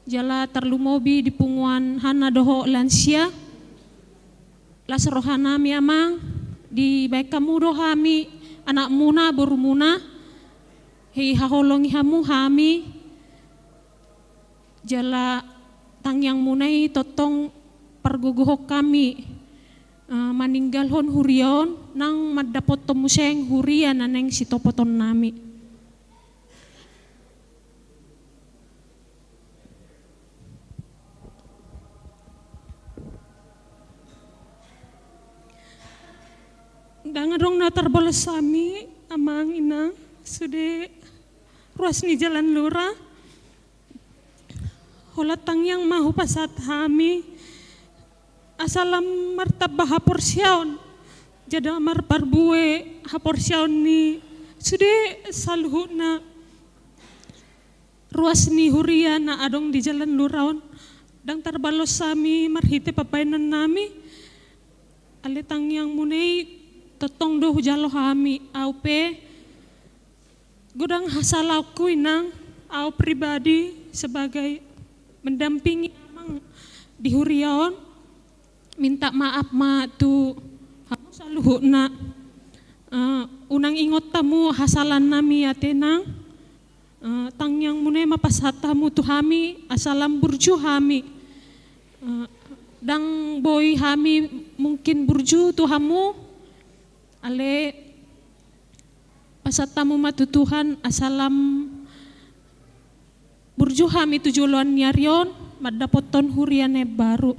jala terlumobi di punguan Hana doho lansia, las rohana mi amang di baik kamu dohami anak muna berumuna, hei haholongi hamu hami, jala tangyang munai totong perguguhok kami. Maninggal hon hurion nang madapot tomuseng hurian naneng si topoton nami. Dangadong na terbolos sami amang inang sude ruas ni Jalan Lurah. Holatang yang mahu pasat hami asalam martabah haporsyaon jada amar parbue haporsyaon ni sude saluhuna ruas ni huria na adong di Jalan Luraon dang tarbalos sami marhite papainan nami alitang yang munei totong do hujalo hami aupe godang hasalau kuinang au pribadi sebagai mendampingi amang di huriaon minta maaf ma tu hamu saluhuna unang ingot tamu hasalan nami atenang tangyang munay mapasatamu tu hami asalam burju hami dang boy hami mungkin burju tu hamu ale pasatamu matutuhan asalam burju hami tujuan nyarion madapoton huriane baru.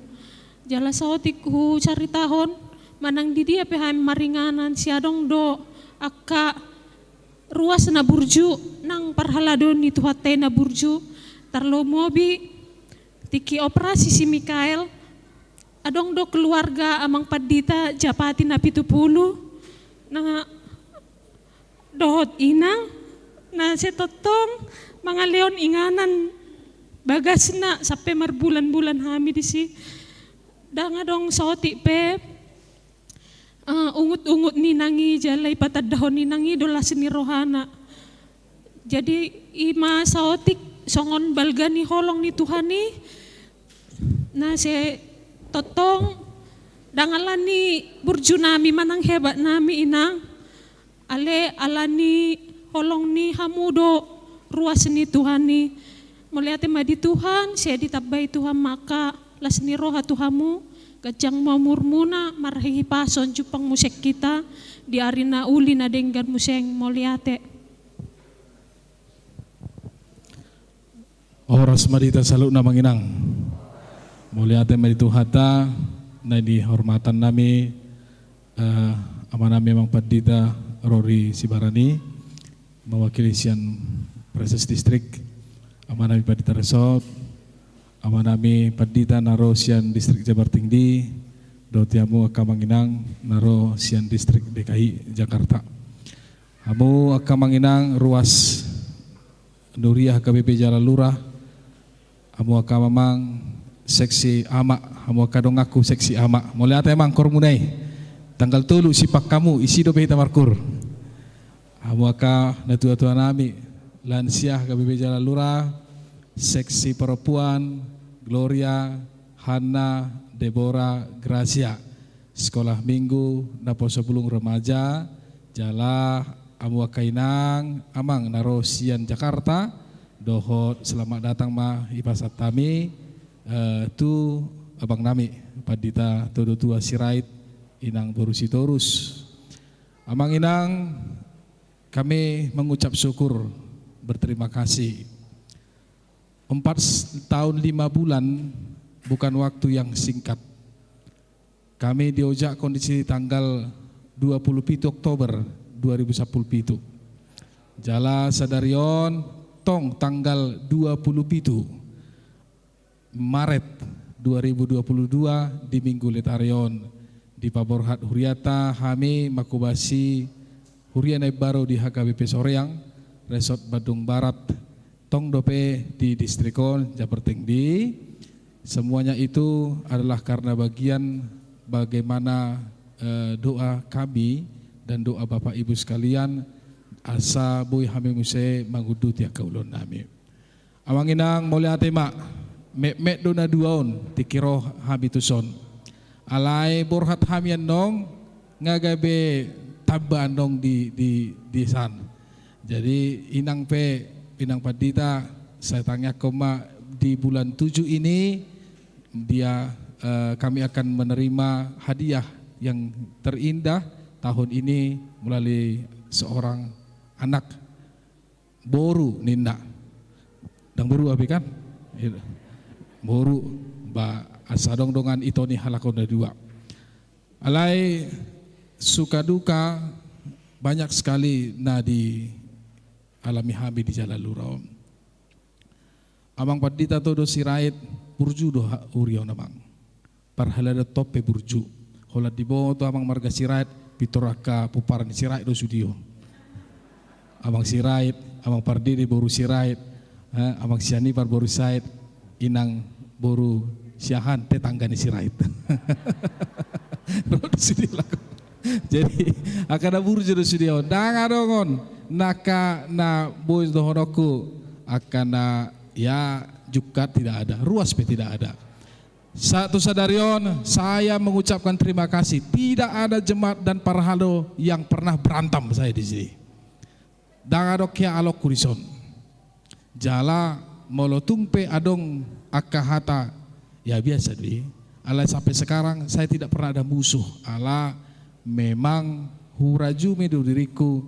Jala saotik hu cari tahun manang di dia peham maringanan siadong do aka ruas na burju nang parhalado ni tuhate na burju tarlomobi tiki operasi si Mikael adong do keluarga amang padita japati na 70 na dohot inang na setotong mga leon inganan bagas na sampai marbulan-bulan hami di si danga dong soti pe ungut-ungut ni nangi jalai patadahon ni nangi dola seni rohana jadi ima saotik songon balga ni holong ni Tuhan ni na se totong dangalan ni burju nami manang hebat nami inang ale alani holong ni hamudo ruas ni Tuhan ni melihat di Tuhan saya ditabay Tuhan maka las ni roha Tuhamu kajang mamurmuna marhihi pason jupang musik kita di arina uli na denggan museng moliate oras madita salu na manginang moliate maditu hata na dihormatan nami ama nami mang padita Rory Sibarani mewakili sian Proses Distrik ama nami padita Resort ama nami padita naro sian Distrik Jabar Tinggi do tiamu akamanginang naro sian Distrik DKI Jakarta amu akamanginang ruas Nuriah KBP Jalan Lurah amu akamamang seksi ama amu akadong aku seksi ama molihat emang kormunai tanggal 3 sipak kamu isi do behita markur amu aka natua-tua nami lansia KBP Jalan Lurah seksi perempuan Gloria Hana Deborah Gracia sekolah minggu naposo bulung remaja jala amu akainang amang narosian Jakarta dohot selamat datang ma ipasat tami tu abang nami padita todo tua sirait inang borusi torus amang inang kami mengucap syukur berterima kasih 4 tahun 5 bulan bukan waktu yang singkat kami diojak kondisi tanggal 27 Oktober 2017 jala sadarion tong tanggal 27 Maret 2022 di Minggu Letarion di Paborhat Huriata Hami Makubasi Hurianai Baru di HKBP Soreang Resort Badung Barat tong dope di Distrikon Jabar Tinggi semuanya itu adalah karena bagian bagaimana doa kami dan doa Bapak Ibu sekalian asa boy hami muse mangudu tiak kaulon nami awanginang moli atema mek dona duaon tikiro habituson alai borhat hamian nong ngagabe taban nong di san jadi inang pinang padita saya tanya koma di bulan 7 ini dia kami akan menerima hadiah yang terindah tahun ini melalui seorang anak boru ninda dan boru abi kan boru ba asadong dongan itoni halakon dua alai suka duka banyak sekali nadi alami hami di Jalan Lurah amang padita todo sirait burju do uriau namang parhalada tope burju holat di bawah to amang marga sirait pitoraka puparan sirait do studio amang sirait amang pardiri boru sirait amang siani par boru sirait inang boru siahan tetangga ni sirait jadi akan burju do studio dangadongon naka na boy dohonoku akan ya jukat tidak ada ruas pe tidak ada satu sadarion saya mengucapkan terima kasih tidak ada jemaat dan parhalo yang pernah berantem saya di sini dangadok ya alok kurison jala molotungpe adong akahata ya biasa di ala sampai sekarang saya tidak pernah ada musuh ala memang huraju medu diriku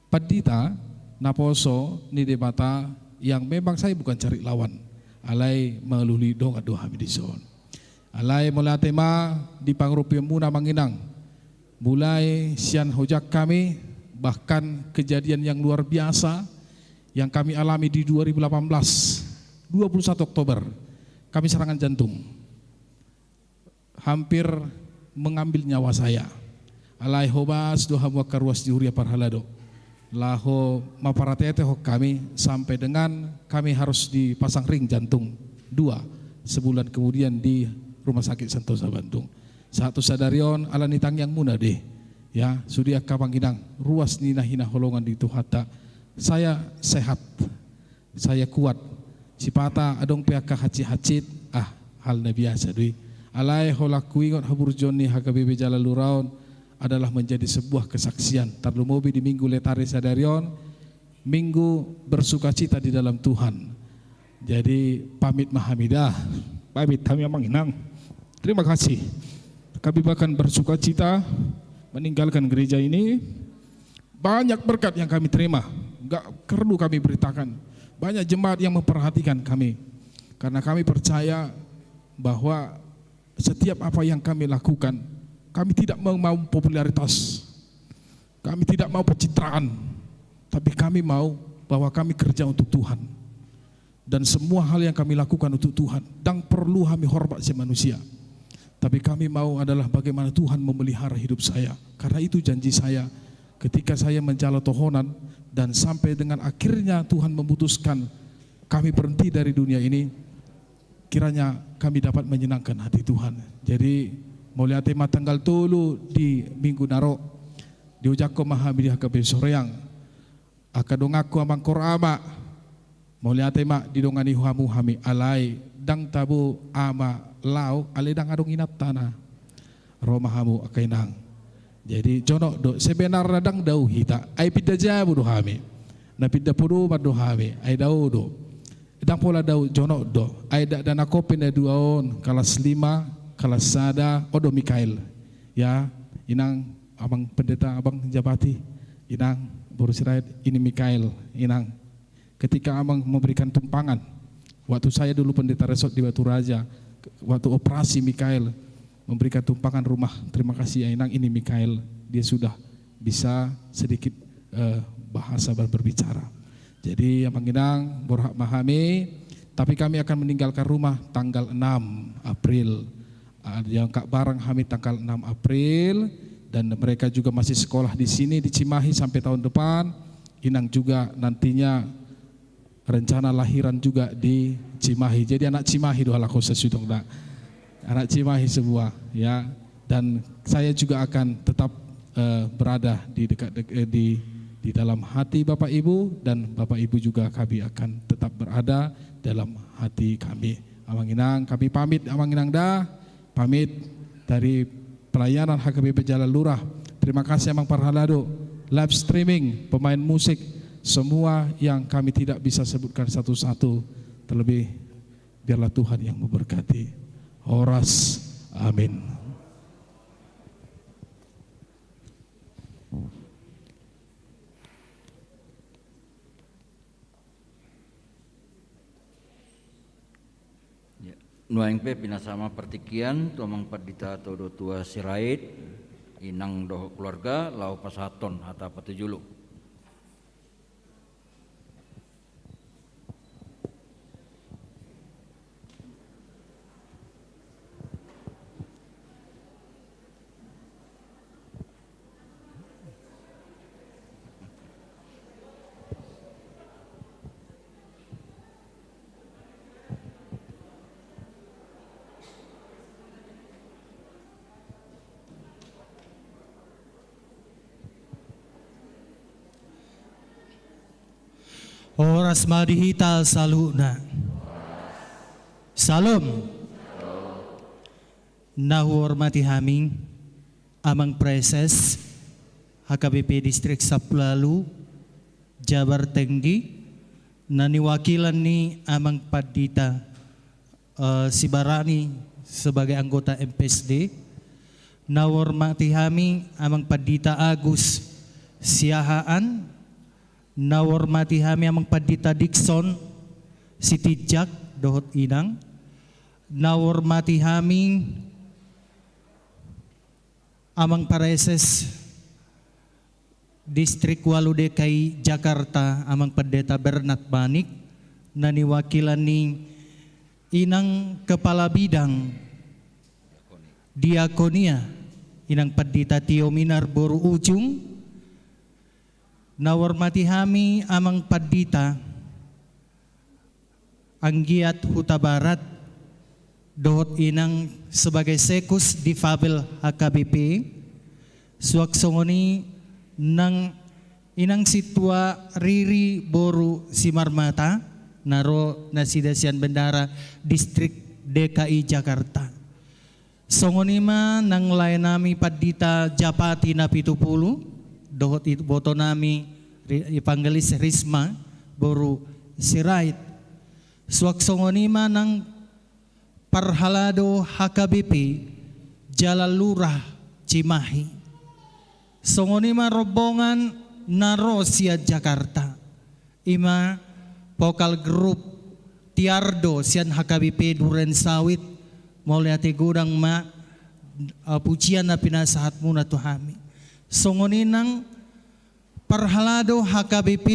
padita naposo ni debata yang memang saya bukan cari lawan alai meluli dong adu hamidison alai mulatema di pangrupi muna manginang mulai sian hojak kami bahkan kejadian yang luar biasa yang kami alami di 2018, 21 Oktober, kami serangan jantung. Hampir mengambil nyawa saya. Alai hobas doham wakaruas diuria parhalado. Laho maparatete hok kami sampai dengan kami harus dipasang ring jantung 2 sebulan kemudian di Rumah Sakit Sentosa Bandung. Satu sadarion ala nitang yang muna deh. Ya, sudia kapanginang ruas nina hina holongan di Tuhata. Saya sehat, saya kuat. Sipata adong PHK hacit-hacit, halnya biasa dui. Alai holakui ngot habur joni HKBP Jalaluraun adalah menjadi sebuah kesaksian. Tarlumobi di minggu letare sadarion, minggu bersukacita di dalam Tuhan. Jadi pamit mahamidah, pamit kami amanginang. Terima kasih. Kami bahkan bersukacita meninggalkan gereja ini. Banyak berkat yang kami terima, enggak perlu kami beritakan. Banyak jemaat yang memperhatikan kami, karena kami percaya bahwa setiap apa yang kami lakukan, kami tidak mau popularitas, kami tidak mau pencitraan, tapi kami mau bahwa kami kerja untuk Tuhan. Dan semua hal yang kami lakukan untuk Tuhan, dan perlu kami hormat si manusia. Tapi kami mau adalah bagaimana Tuhan memelihara hidup saya. Karena itu janji saya ketika saya menjala tohonan dan sampai dengan akhirnya Tuhan memutuskan kami berhenti dari dunia ini, kiranya kami dapat menyenangkan hati Tuhan. Jadi mulia tema tanggal 3 di minggu naro diujako mahami HKB soreang akadongaku amang korama mulia tema didongani huamu hami alai dang tabu ama lau aledang adong inap tanah romahamu akainang. Jadi jono do sebenarnya dang dau hita ai pida jabu do hami na pida pudu madu hami ai dau do dang pola dau jono do ai da dana kopi na duaon kelas 5 kelas sada odo Mikael ya inang abang pendeta abang jabati inang borusirait ini Mikael inang ketika abang memberikan tumpangan waktu saya dulu pendeta resort di Batu Raja, waktu operasi Mikael memberikan tumpangan rumah. Terima kasih ya Inang, ini Mikael, dia sudah bisa sedikit bahasa berbicara. Jadi yang Inang berhak memahami, tapi kami akan meninggalkan rumah tanggal 6 April. Yang Kak Barang kami tanggal 6 April dan mereka juga masih sekolah di sini di Cimahi sampai tahun depan. Inang juga nantinya rencana lahiran juga di Cimahi. Jadi anak Cimahi doa laku sesudong dak. Anak Cimahi semua ya. Dan saya juga akan tetap berada di dekat di dalam hati Bapak Ibu dan Bapak Ibu juga kami akan tetap berada dalam hati kami. Amanginang kami pamit amanginang dah. Pamit dari pelayanan HKBP Jalan Lurah. Terima kasih Amang Parhalado. Live streaming, pemain musik, semua yang kami tidak bisa sebutkan satu-satu, terlebih biarlah Tuhan yang memberkati. Horas, amin. Nuang pe pinasama pertikian tuamang padita todo tua sirait inang doh keluarga lau pasaton hata patujulu. Oras madihita saluna. Salam. Nahormati haming amang preses HKBP Distrik Saplalu Jabar Tenggi naniwakilan ni amang Padita Sibarani sebagai anggota MPSD. Nahormati haming amang Padita Agus Siahaan. Nahormati hami amang Padita Dixon Siti Jack dohot inang. Nahormati hami amang pareses Distrik Walu DKI Jakarta amang Pendeta Bernard Banik na niwakilan ni inang Kepala Bidang Diakonia inang Pendeta Tio Minar Boru Ujung, nawarmati hami amang Pendeta Anggiat Huta Barat dohot inang sebagai sekus di Fabel HKBP suaksongoni nang inang situa Riri Boru Simarmata naro nasidasian bendara distrik DKI Jakarta. Songonima nang layanami Pendeta Japati na 70 dohot itu boto nami Evangelis Risma Boru Sirait. Suaksongonima nang Parhalado HKBP Jalalurah Cimahi. Songonima rombongan naro sia Jakarta. Ima Pokal Group Tiardo sian HKBP Duren Sawit moliate gudang ma pujian na pinasahat muna tuhami. Songoninang Parhalado HKBP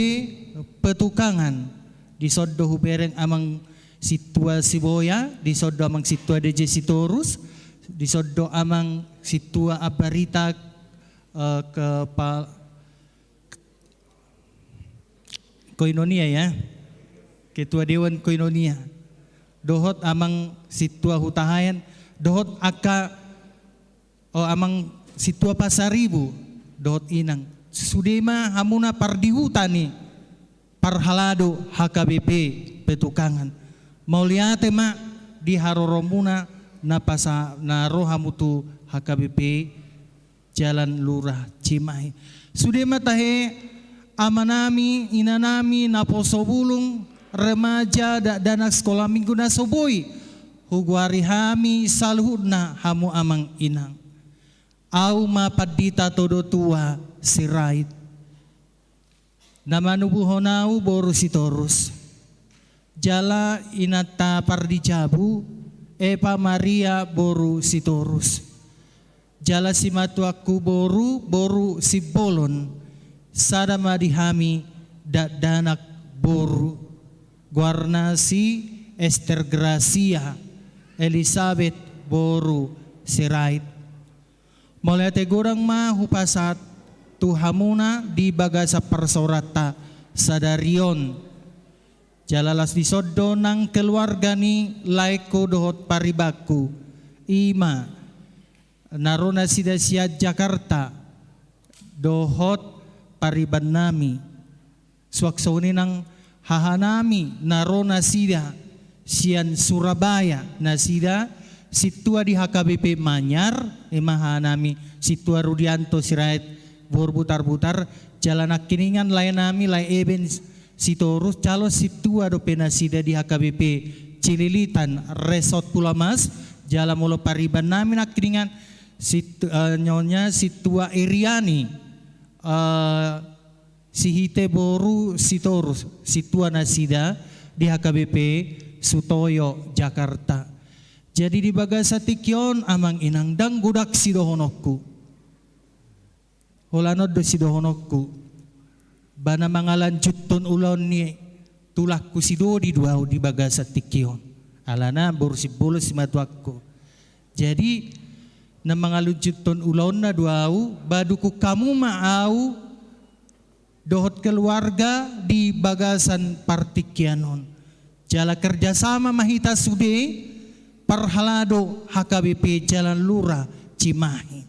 Petukangan di soddo hubereng amang situa Siboya, di soddo amang situa DJ Sitorus, di soddo amang situa Abarita Koinonia ya, Ketua Dewan Koinonia. Dohot amang situa Hutahayan, dohot amang situa Pasaribu, dohot inang. Sudema hamuna pardihutani Parhalado HKBP Petukangan. Mauliate ma di haroromuna na rohamutu HKBP Jalan Lurah Cimahi. Sudema tahe amanami inanami naposobulung remaja danak sekolah minggu na soboi hugwari hami salhudna hamu amang inang au ma Pendeta todo tua Sirait namanubuhonau Boru Sitorus jala inata pardijabu Epa Maria Boru Sitorus jala simatuaku Boru Sibolon sada madihami danak Boru Guarnasi Esther Gracia Elizabeth Boru Sirait. Mulai tegurang ma hupasat tuhamuna di bagasa persorata sadarion. Jalalas di soddo nang keluarga ni laiko dohot paribaku. Ima narona sidasia Jakarta dohot pariban nami. Suaksoni nang hahanami narona sida sian Surabaya nasida situa di HKBP Manyar emahanami situa Rudianto Sirait borbutar-butar jalan akiningan layanami lay eben Sitorus calo situa do penasida di HKBP Cililitan Resort Pulamas jalan mulo pariban nami akiningan nyonya situa Iriani Sihite Boru Sitorus situa nasida di HKBP Sutoyo Jakarta. Jadi di bagasa tikyon amang inang dang gudak sidohonokku. Holanod do sidohonokku. Bana mangalan jutton ulon ni tulakku sido di duau di bagasa tikyon. Alana borsibolo simatuakku. Jadi na mangalu jutton ulon na duau baduku kamu maau dohot keluarga di bagasan partikyanon. Jala kerjasama mahita sude Parhalado HKBP Jalan Lurah Cimahi.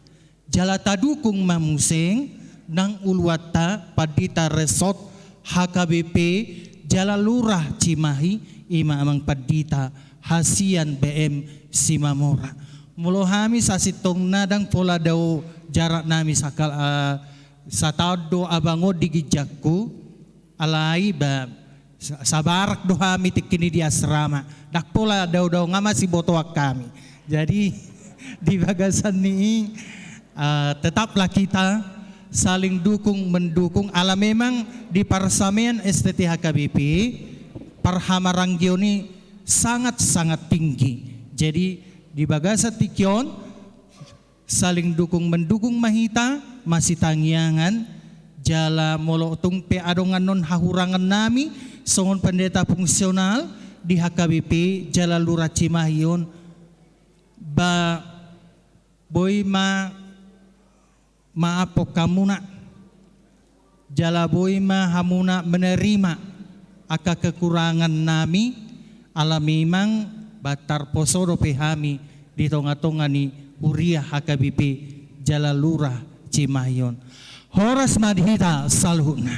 Jala tadukung mamuseng nang ulwata Pendeta Resort HKBP Jalan Lurah Cimahi ima amang Pendeta Hasian BM Simamora. Mulo hami sasitong nadang pola daw jarak nami sakal satado abango digijakku alai ba sabarak do hami tikini di asrama dak pola daw nga masih botoak kami. Jadi di bagasan ni tetaplah kita saling dukung mendukung ala memang di parsamean STT HKBP parhamarangyo ni sangat-sangat tinggi. Jadi di bagasa tikyon saling dukung mendukung mahita masih tangyangan jala molo tungpe adongan non hahurangan nami songon pendeta fungsional di HKBP jala Lurah Cimahion ba boy maapo kamuna jala boy hamuna menerima aka kekurangan nami ala memang batar posodo pehami di tonga-tonga ni Uriah HKBP jala Lurah Cimahion. Horas madhita salhuna.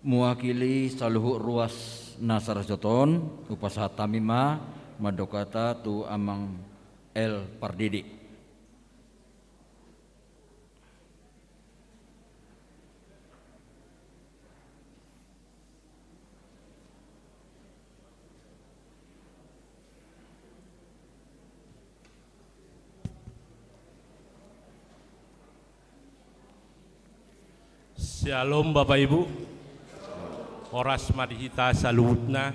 Mewakili saluhuk ruas Nasar Joton upasaha tamima madokata tu amang El Pardidi. Shalom Bapak Ibu, horas madhita saluhutna,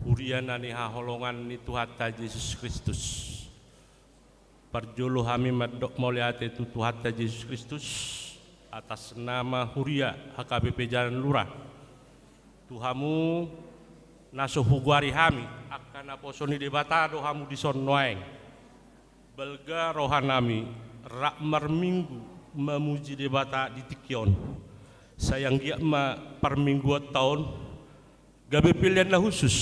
huriana ni haholongan ni Tuhata Yesus Kristus. Parjolo hami madok moliate tu Tuhata Yesus Kristus atas nama Huria HKBP Jalan Lurah. Tuhamu naso hugwari hami akan aposoni debatado hamu dison noeng. Belga rohanami rak merminggu memuji debata di Tikion. Sayang dia per minggu tahun gabe pilihan khusus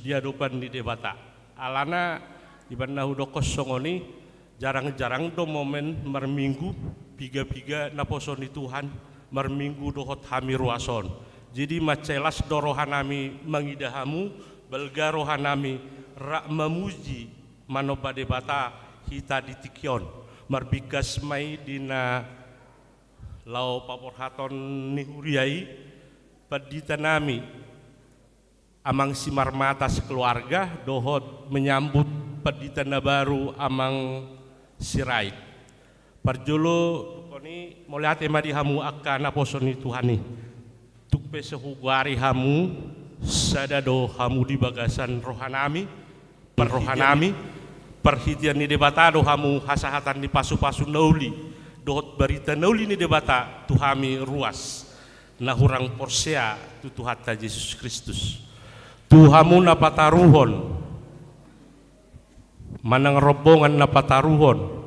dia depan di debata. Alana ibana hudo kosongoni jarang-jarang do momen merminggu piga-piga naposoni Tuhan merminggu dohot hami ruason. Jadi macelas do rohanami mengidahamu belga rohanami rak memuji manoba debata hita di Tikion. Marbikas mai dina lau paporhaton ni huriai padita nami amang simar mata sekeluarga dohot menyambut padita baru amang sirait parjolo koni moliate madi hamu akan aposoni Tuhani tukpe sehugari hamu sadado hamu di bagasan rohanami perrohanami perhitian ni debatado hamu hasahatan ni pasu-pasu nauli dohot berita nauli ni debata tuhami ruas nahurang porsea tu Tuhata Yesus Kristus tuhamu napataruhon manang robongan napataruhon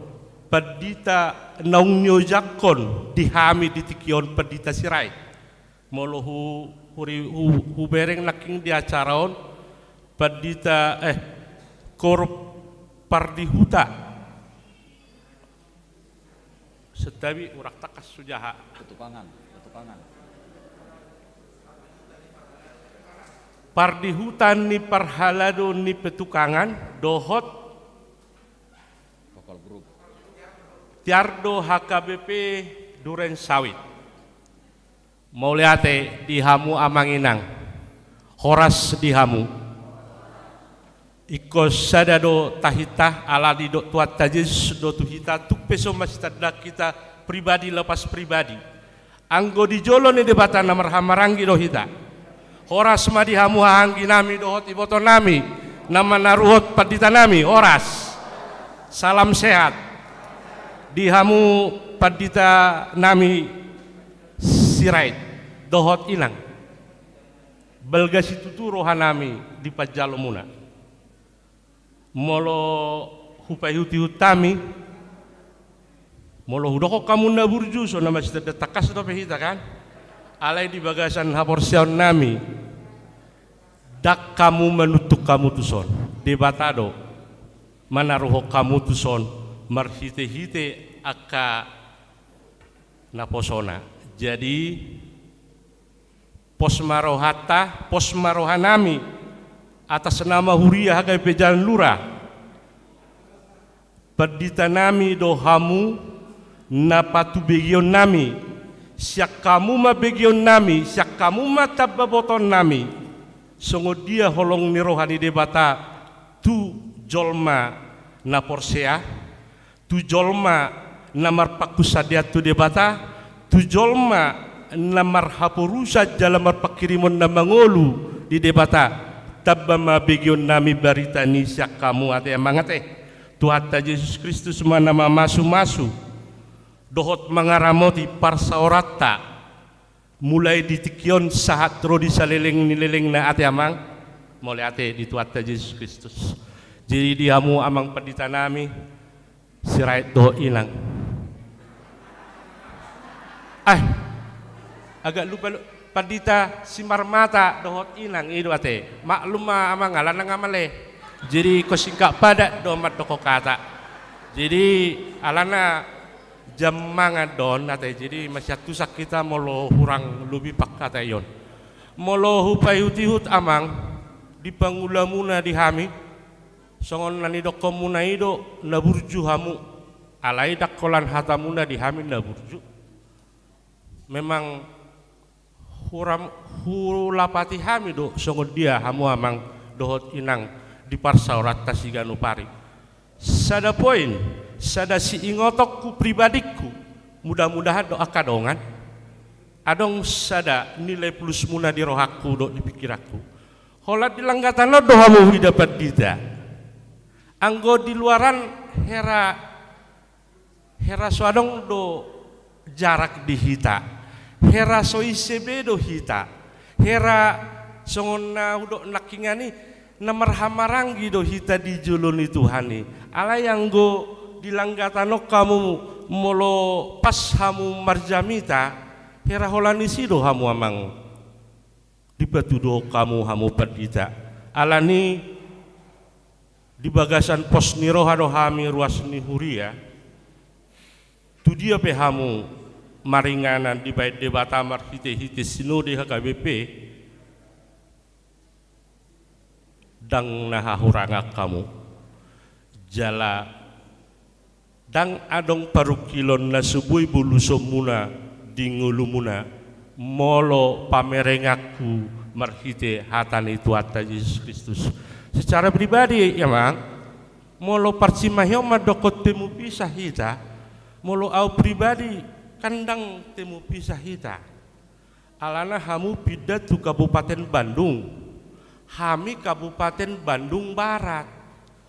pedita naung nyojakon dihami di Tikion pedita sirai molohu hubereng naking di acaraon pedita korup pardihuta setawi urak takas sujaha Ketukangan. pardihutan ni parhalado ni petukangan dohot Vokal grup. tiardo HKBP Duren Sawit mauliate dihamu amanginang horas dihamu ikos sadado tahita ala di do tuat tajis do tuhita tuk peso masitadda kita pribadi lepas pribadi anggo di jolo ni debata namar hamarangi do hita horas madi hamu hanggi nami dohot iboto nami nama naruhot padita nami horas salam sehat di hamu padita nami sirait dohot inang belga situtu rohanami di pajalo muna molo hupai huti hutami molo hudoko kamu naburju so nama sita takas do pehita kan alai di bagasan haporsion nami dak kamu menutuk kamu tuson debatado manaruho kamu tuson marhite-hite aka naposona jadi posmarohanami atas nama Huria HKBP Jalan Lurah pedita nami dohamu napatu begion nami siak kamu ma begion nami siak kamu ma tababoton nami songo dia holong ni rohani debata tu jolma na porsea tu jolma na marpakusadia tu debata tujolma na marhapurusa dalam marpakirimun na mangolu di debata tabba mabigyon nami barita ni siya kamu ate amangate Tuhan Yesus Kristus mana masu-masu dohot mangaramoti parsaorata mulai ditikyon sahat rodi saleleng nileleng na ate amang mulai ate di Tuhan Yesus Kristus. Jadi diamu amang pendita nami sirait doh inang. Agak lupa pendita simar mata dohot inang itu ate. Maklum amang ngalan ngamale. Jadi kosingkak pada domat doko kata. Jadi alana jam mangan don ate. Jadi masyatusak kita molo hurang lebih pak kata yon. Molo hupai hutihut amang di pangulamuna di hami. Songon nani doko muna ido naburju hamu alai dakolan hatamuna di hami naburju. Memang hulapati hami do songon dia hamu amang dohot inang di parsaurat tasiganu pari. Sada poin, sada si ingotokku pribadiku mudah-mudahan do akadongan adong sada nilai plus muna di rohaku do di pikiraku. Holat di langgatan lo do hamu dapat dida. Anggo di luaran hera suadong do jarak di hita, hera soisebe do hita, hera songon na udok nakingani na marhamarangi do hita di juluni Tuhani. Ala yang go di langgatano kamu molo pas hamu marjamita, hera holani sido hamu amang di batu do kamu hamu perdita. Alani di bagasan pos niroha do hami ruas ni huria tu dia pe hamu maringanan di bait debata mar hite sinode HKBP dang naha huranga kamu jala dang adong parukilon na subui buluso muna di ngulumuna molo pamerengaku marhite hatani Tuhan Yesus Kristus. Secara pribadi ya mang, molo parcimahyo madokot temu pisah hita, molo au pribadi kandang temu pisah hita. Alana hamu pidatu Kabupaten Bandung, hami Kabupaten Bandung Barat,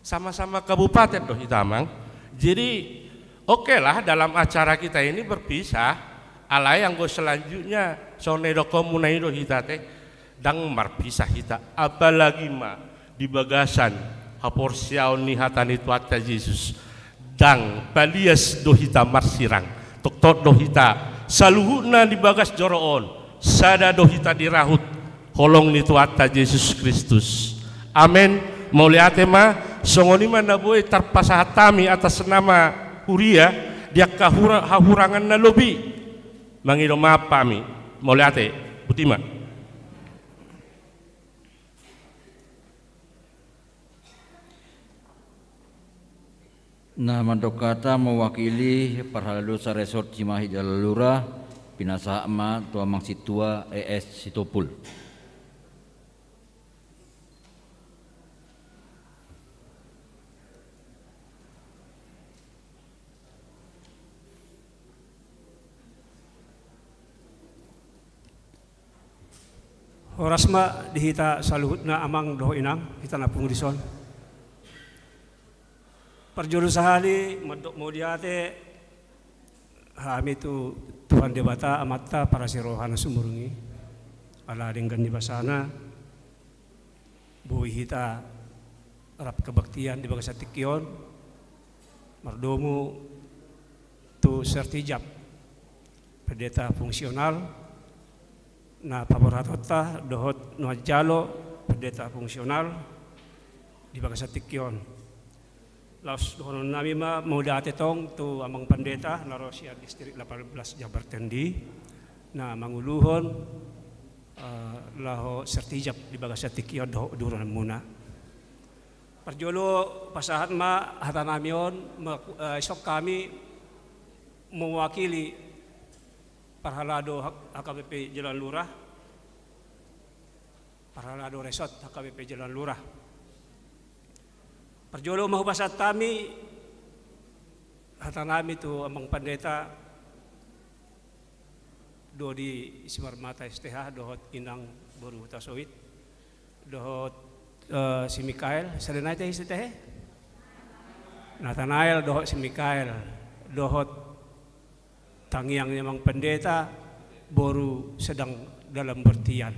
sama-sama kabupaten doh hita mang. Jadi oke lah dalam acara kita ini berpisah. Alai yang go selanjutnya sone doko munai doh hita teh dang marpisah hita, apalagi di bagasan haporsiaon ni hatani Tuhan Yesus dang palias dohita marsirang tok dohita saluhuna di bagas joroon sada dohita dirahut holong ni Tuhan Yesus Kristus. Amin. Mauliate ma songonima naboy tarpasahatami atas nama huria dia kahurangan na lobi mangido mapami mauliate butima. Nah, mandokata mewakili Parhalusa Resort Cimahi Jalalura Pinasama Tua Mangsitua ES Sitopul. Horasma dihita saluhut na amang doho inang kita na pungdison. Perjurusahali mau diate hami tu Tuhan debata amata para sirohana sumurungi ala dengan di basana buhi hita rap kebaktian di bagasa tikion mardomu tu sertijab pendeta fungsional na paboratota dohot nuajalo pendeta fungsional di bagasa tikion. Laos doon nami mau dati tong tu amang pendeta narosia distrik 18 Jabar Tendi na manguluhon laho sertijab di bagasa tikio duran muna. Perjolo pasahat ma hatanamion esok kami mewakili Parhalado HKBP Jalan Lurah, Parhalado Resort HKBP Jalan Lurah. Perjolo mahubasat kami hatanami tu amang pendeta do di Simarmata STH dohot inang boru tasoit dohot si Mikael sedenai teh teh Nathanael dohot si Mikael dohot tangiang memang pendeta boru sedang dalam bertian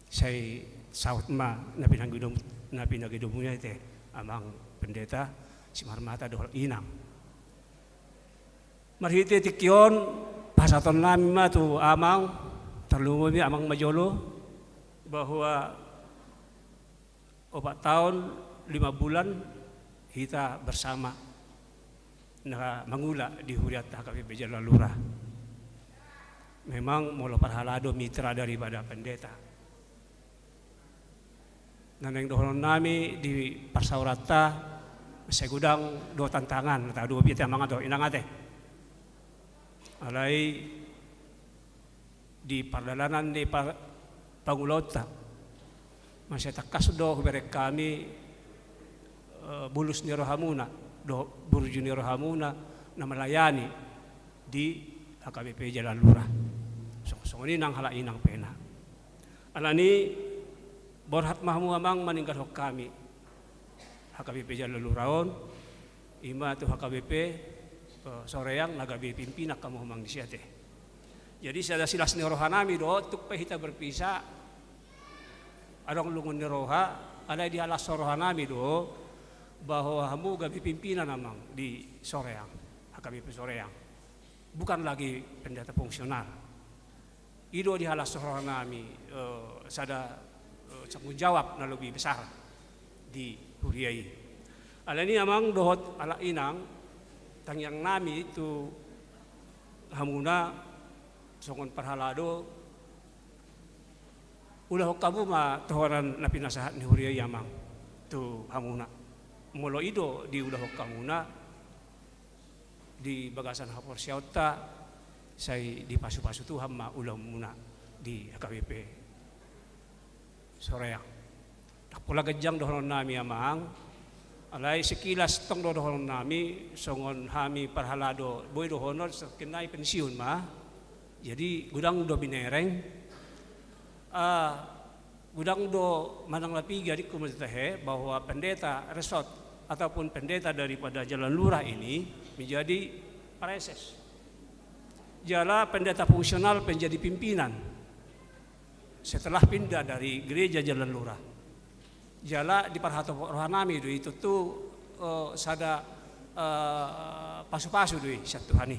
saya saut ma napi nagidumunya teh amang pendeta Simarmata dohot inang marhite tikyon pasaton nami ma tu amang terlumumi amang majolo bahwa 4 tahun 5 bulan kita bersama mangula di Huriat HKBP Jalan Lurah. Memang molo parhalado mitra daripada pendeta. Naneng dohon nami di Parsaurata segudang do tantangan atau do pita mga do inang ate. Alay di pardalanan di Pangulota masih takas do berek kami bulus ni Rohamuna do burju ni Rohamuna na melayani di HKBP Jalan Lurah. So ini nang hala inang pena. Alani borhat mahmu amang maninggal hok kami HKBP Jalan Luraon ima tu HKBP soreang nagabi pimpinak kamu humang di siate. Jadi sada silas ni rohanami do tuk pahita berpisah adong lungun ni roha ada di alas rohanami do bahwa hamu gabi pimpinan namang di soreang HKBP soreang bukan lagi pendeta fungsional. Ido di alas rohanami sada tanggung jawab na lebih besar di Huriai. Alani amang dohot ala inang tangyang nami itu hamuna songon parhalado ulah kamu ma tohoran na pinasahat ni Huriai amang tu hamuna molo ido di ulah kamuna di bagasan hapor siauta say di pasu-pasu Tuhan ma ulah muna di HKBP soreang tak pula gejang dohon nami amang alay sekilas tong dohon nami songon hami parhalado boy dohonor sekenai pensiun mah jadi gudang do binereng gudang do manang lapiga di kumutahe bahwa pendeta resort ataupun pendeta daripada Jalan Lurah ini menjadi pareses jala pendeta fungsional menjadi pimpinan setelah pindah dari gereja Jalan Lurah jala di parhato rohanami itu tuh sada pasu-pasu doi satuhani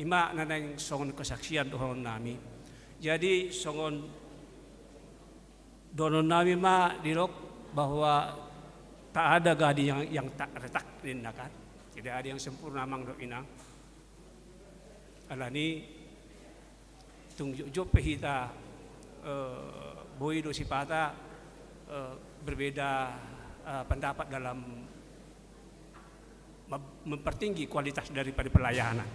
ima nanang songon kesaksian dohon nami jadi songon donon nami ma dirok bahwa tak ada gadi yang tak retak kan tidak ada yang sempurna mang do inang alani tungjuk pehita boy do sipata berbeda pendapat dalam mempertinggi kualitas daripada pelayanan.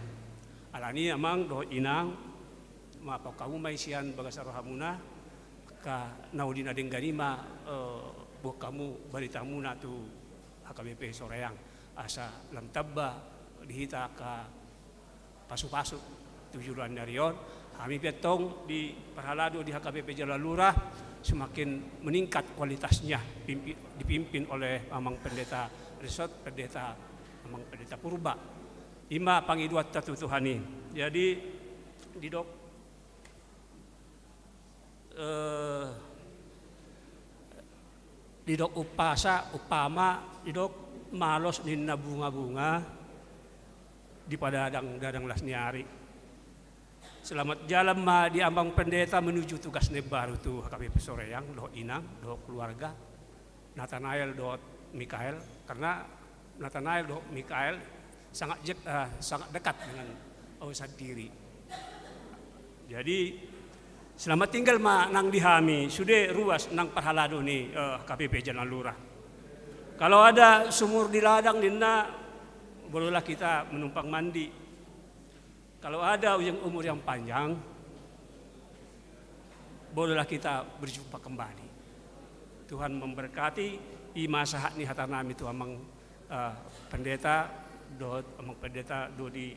Alani amang do inang mapa kamu maisian bagasa rohamuna ka naudina dengganima buat kamu baritamuna tu HKBP soreang asa lam tabba dihita ka pasu-pasu tujuan narion kami petong di parhalado di HKBP Jalan Lurah semakin meningkat kualitasnya dipimpin oleh amang pendeta resort pendeta amang pendeta purba ima pangiduat tatu Tuhani jadi didok didok upama didok malos ninna bunga-bunga di pada dadang lasniari selamat jalan ma di ambang pendeta menuju tugas baru tu HKBP soreang doh inang doh keluarga Nathanael doh Mikael karena Nathanael doh Mikael sangat dekat dengan urusan diri jadi selamat tinggal ma nang dihami sudah ruas nang parhalado ni HKBP Jalan Lurah kalau ada sumur di ladang nina bolehlah kita menumpang mandi. Kalau ada umur yang panjang, bolehlah kita berjumpa kembali. Tuhan memberkati imasahat ni hatanami tu amang pendeta do di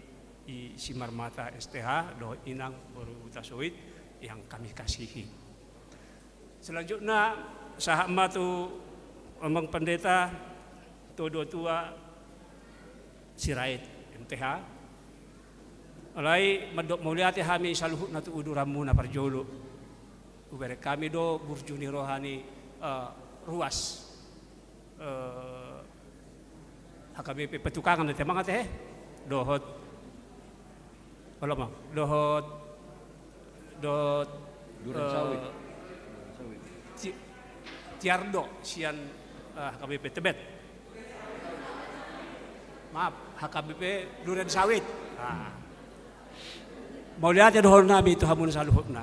i Simarmata STH do inang baru utasuit yang kami kasihi. Selanjutnya sahama tu Amang Pendeta Todo Tua Sirait MTH alai madok muliati kami saluhut na tu uduramu na parjolo ubere kami do burjuni rohani ruas HKBP petukangan na temang ate dohot dohot Duren Sawit. Tiardo sian HKBP Tebet. Maaf, HKBP Duren Sawit. Mau lihat ya dohon nami itu hamun saluhutna.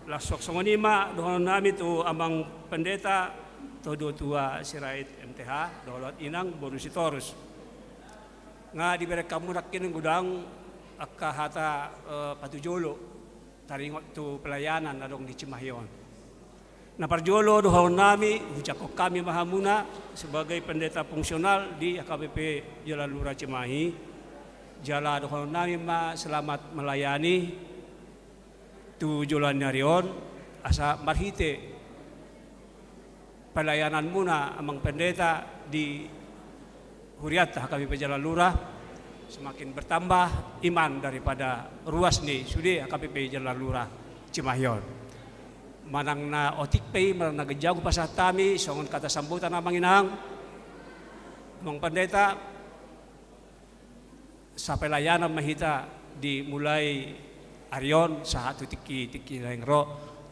Lasok songonima dohon nami itu amang pendeta Todo Tua Sirait MTH dohot inang borusitorus. Nga diberi kamu rakin gudang akka hata patujolo taringot tu pelayanan adong di Cimahyon. Na parjolo dohon nami hujakok kami mahamuna sebagai pendeta fungsional di HKBP Jalan Lurah Cimahi. Jala dohon nami selamat melayani tu jolan nyarion asa marhite pelayanan muna amang pendeta di Huriat HKBP Jalan Lurah semakin bertambah iman daripada ruas ni sudi HKBP Jalan Lurah Cimahyon. Manang na otik pay, manang nagajago pa sa tami, songon kata sambutan na manginang, mga pendeta, sa pelayanan mahita di mulai Arion sa hatu tiki lengro,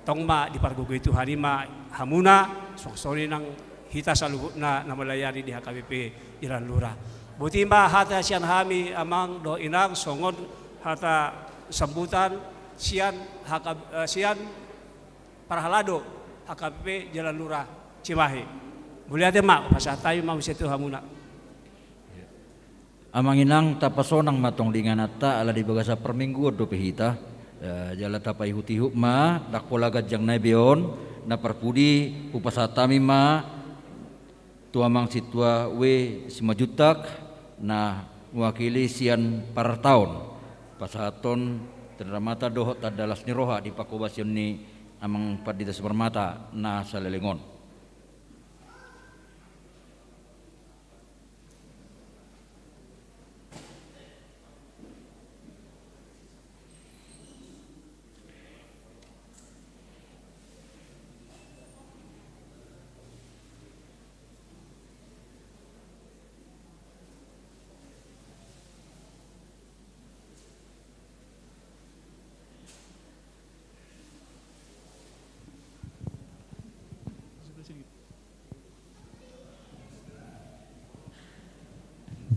tongma di pargugoy Tuhan ima hamuna, songsori ng hita sa luhut na melayani di HKBP Jalan Lurah. Buti ma hata siyan hami amang do inang songon hata sambutan siyan Parhalado HKBP Jalan Lurah Cimahi. Mulia mak pasah tayo mau situ hamuna. Amang inang tapasonang matong dinganata ala di bagasa perminggu do pehita. Jala tapai huti hukma dakpolagat jang naibeon na parpudi upasatami ma tuamang situa we simajutak na mewakili sian partaun pasaton terdamata dohot adalas ni roha di pakobasyon ni amang Pandita Simarmata na sa Lelengon.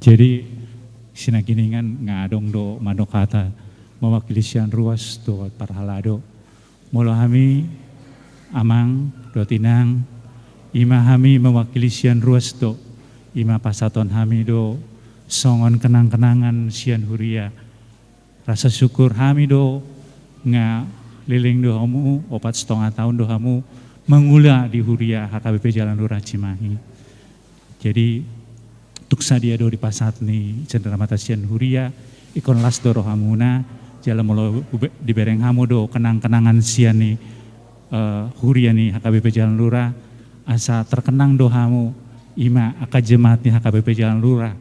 Jadi sinaginingan ngadong do manokata mewakili sian ruas do Parhalado. Molo hami amang do tinang ima hami mewakili sian ruas do ima pasaton hami do songon kenang-kenangan sian huria. Rasa syukur hami do nga liling do hamu 4,5 tahun do hamu mengula di huria HKBP Jalan Lurah Cimahi. Jadi tuksa dia do di pasat ni cenderamata sian huria ikon las do rohamuna jala molo dibereng hamu do kenang-kenangan sian ni huria ni HKBP Jalan Lurah asa terkenang do hamu ima aka jemaat ni HKBP Jalan Lurah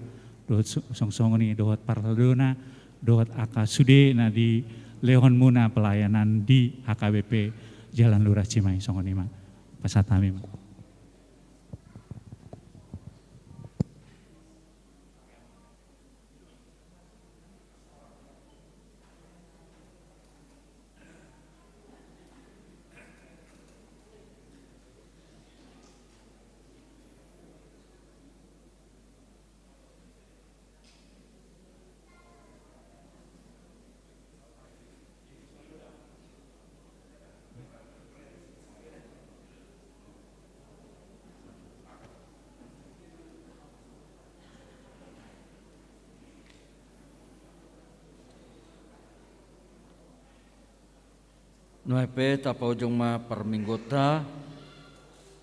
do song-song ni dohot parladona dohot aka sude na di lehon muna pelayanan di HKBP Jalan Lurah Cimahi songon ima pasat kami. Nuepe tapaujung ma perminggota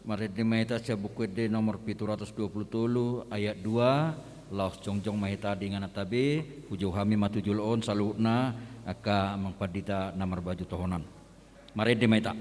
marit di maita sia buku de nomor 727 ayat 2 laos jongjong mahita dengan atabe hujau hami matujul on saluna aka mangpadita namar baju tohonan. Mari de mahita.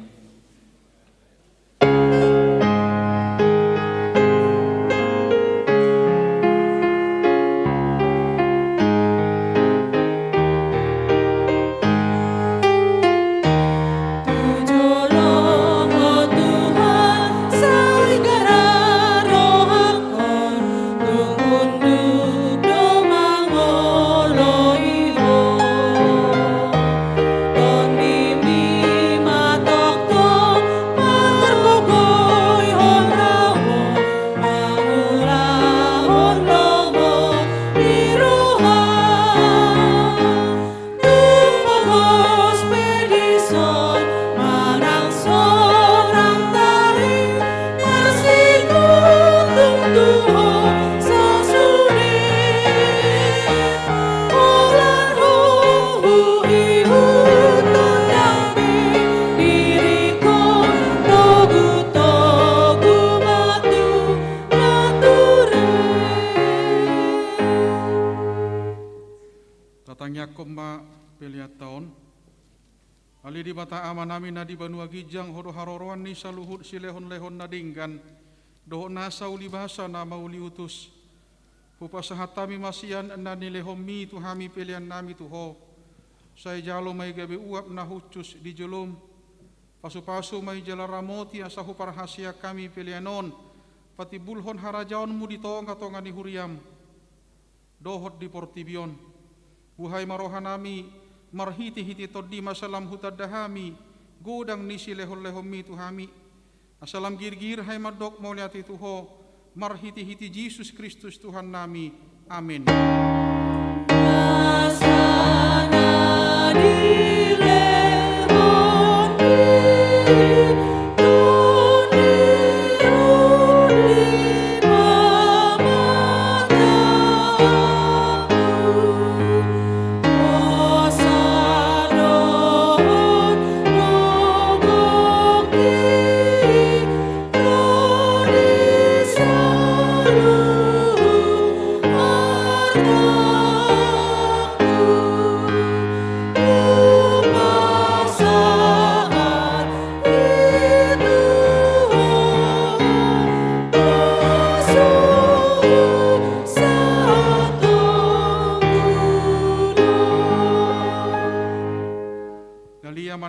Ali di mata amanami na di banua gijang horo haroroan ni saluhut silehon lehon nadinggan doho nasa uli bahasa nama uli utus pupasahatami masian na nilehom mi tuhami pilihan nami tuho saya jalo may gabi uap na hucus di jelum pasu-pasu may jalaramoti asahu parhasia kami pilihanon pati bulhon harajaon mu ditong katongan ni huriam dohot di portibion buhay marohanami marhiti-hiti toddi masalam hutadahami godang nisi lehon-lehon mi tuhami asalam gir-gir hai madok mauliati tuho marhiti-hiti Yesus Kristus Tuhan nami amin.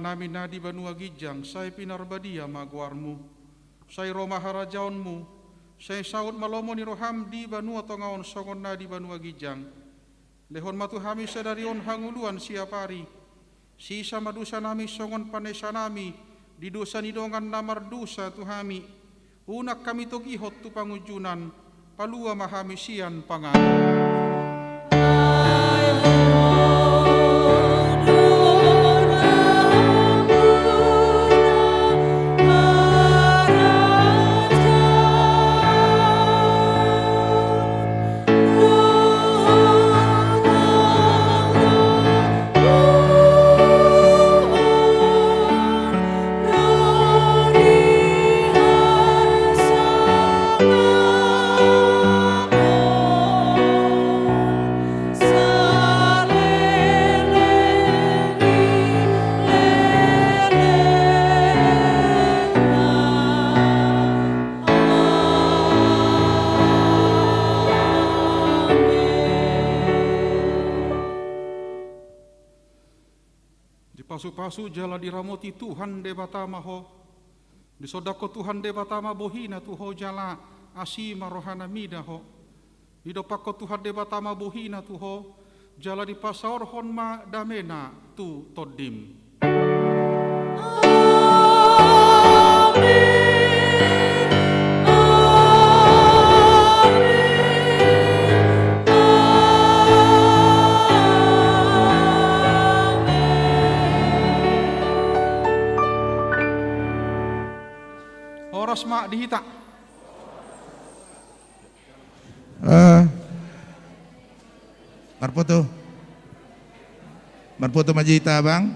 Namin na di banua gijang, say pinarbadia magwarmu, say Roma harajaonmu, say saud malomo ni roham di banua tongaon songon na di banua gijang. Lehon matuhami sadarion hanguluan siapari, sisa madusa nami songon panesa nami, di dosa nidongan namar dosa tuhami, unak kami togihot tu pangujunan, palua mahami sian pangan. Pasu-pasu jala diramoti Tuhan debata maho disodako Tuhan debata bohina tuho jala asima rohana midaho didopako Tuhan debata bohina tuho jala di pasaor honma damena tu todim. Oras mak dihita. Marpoto majita bang.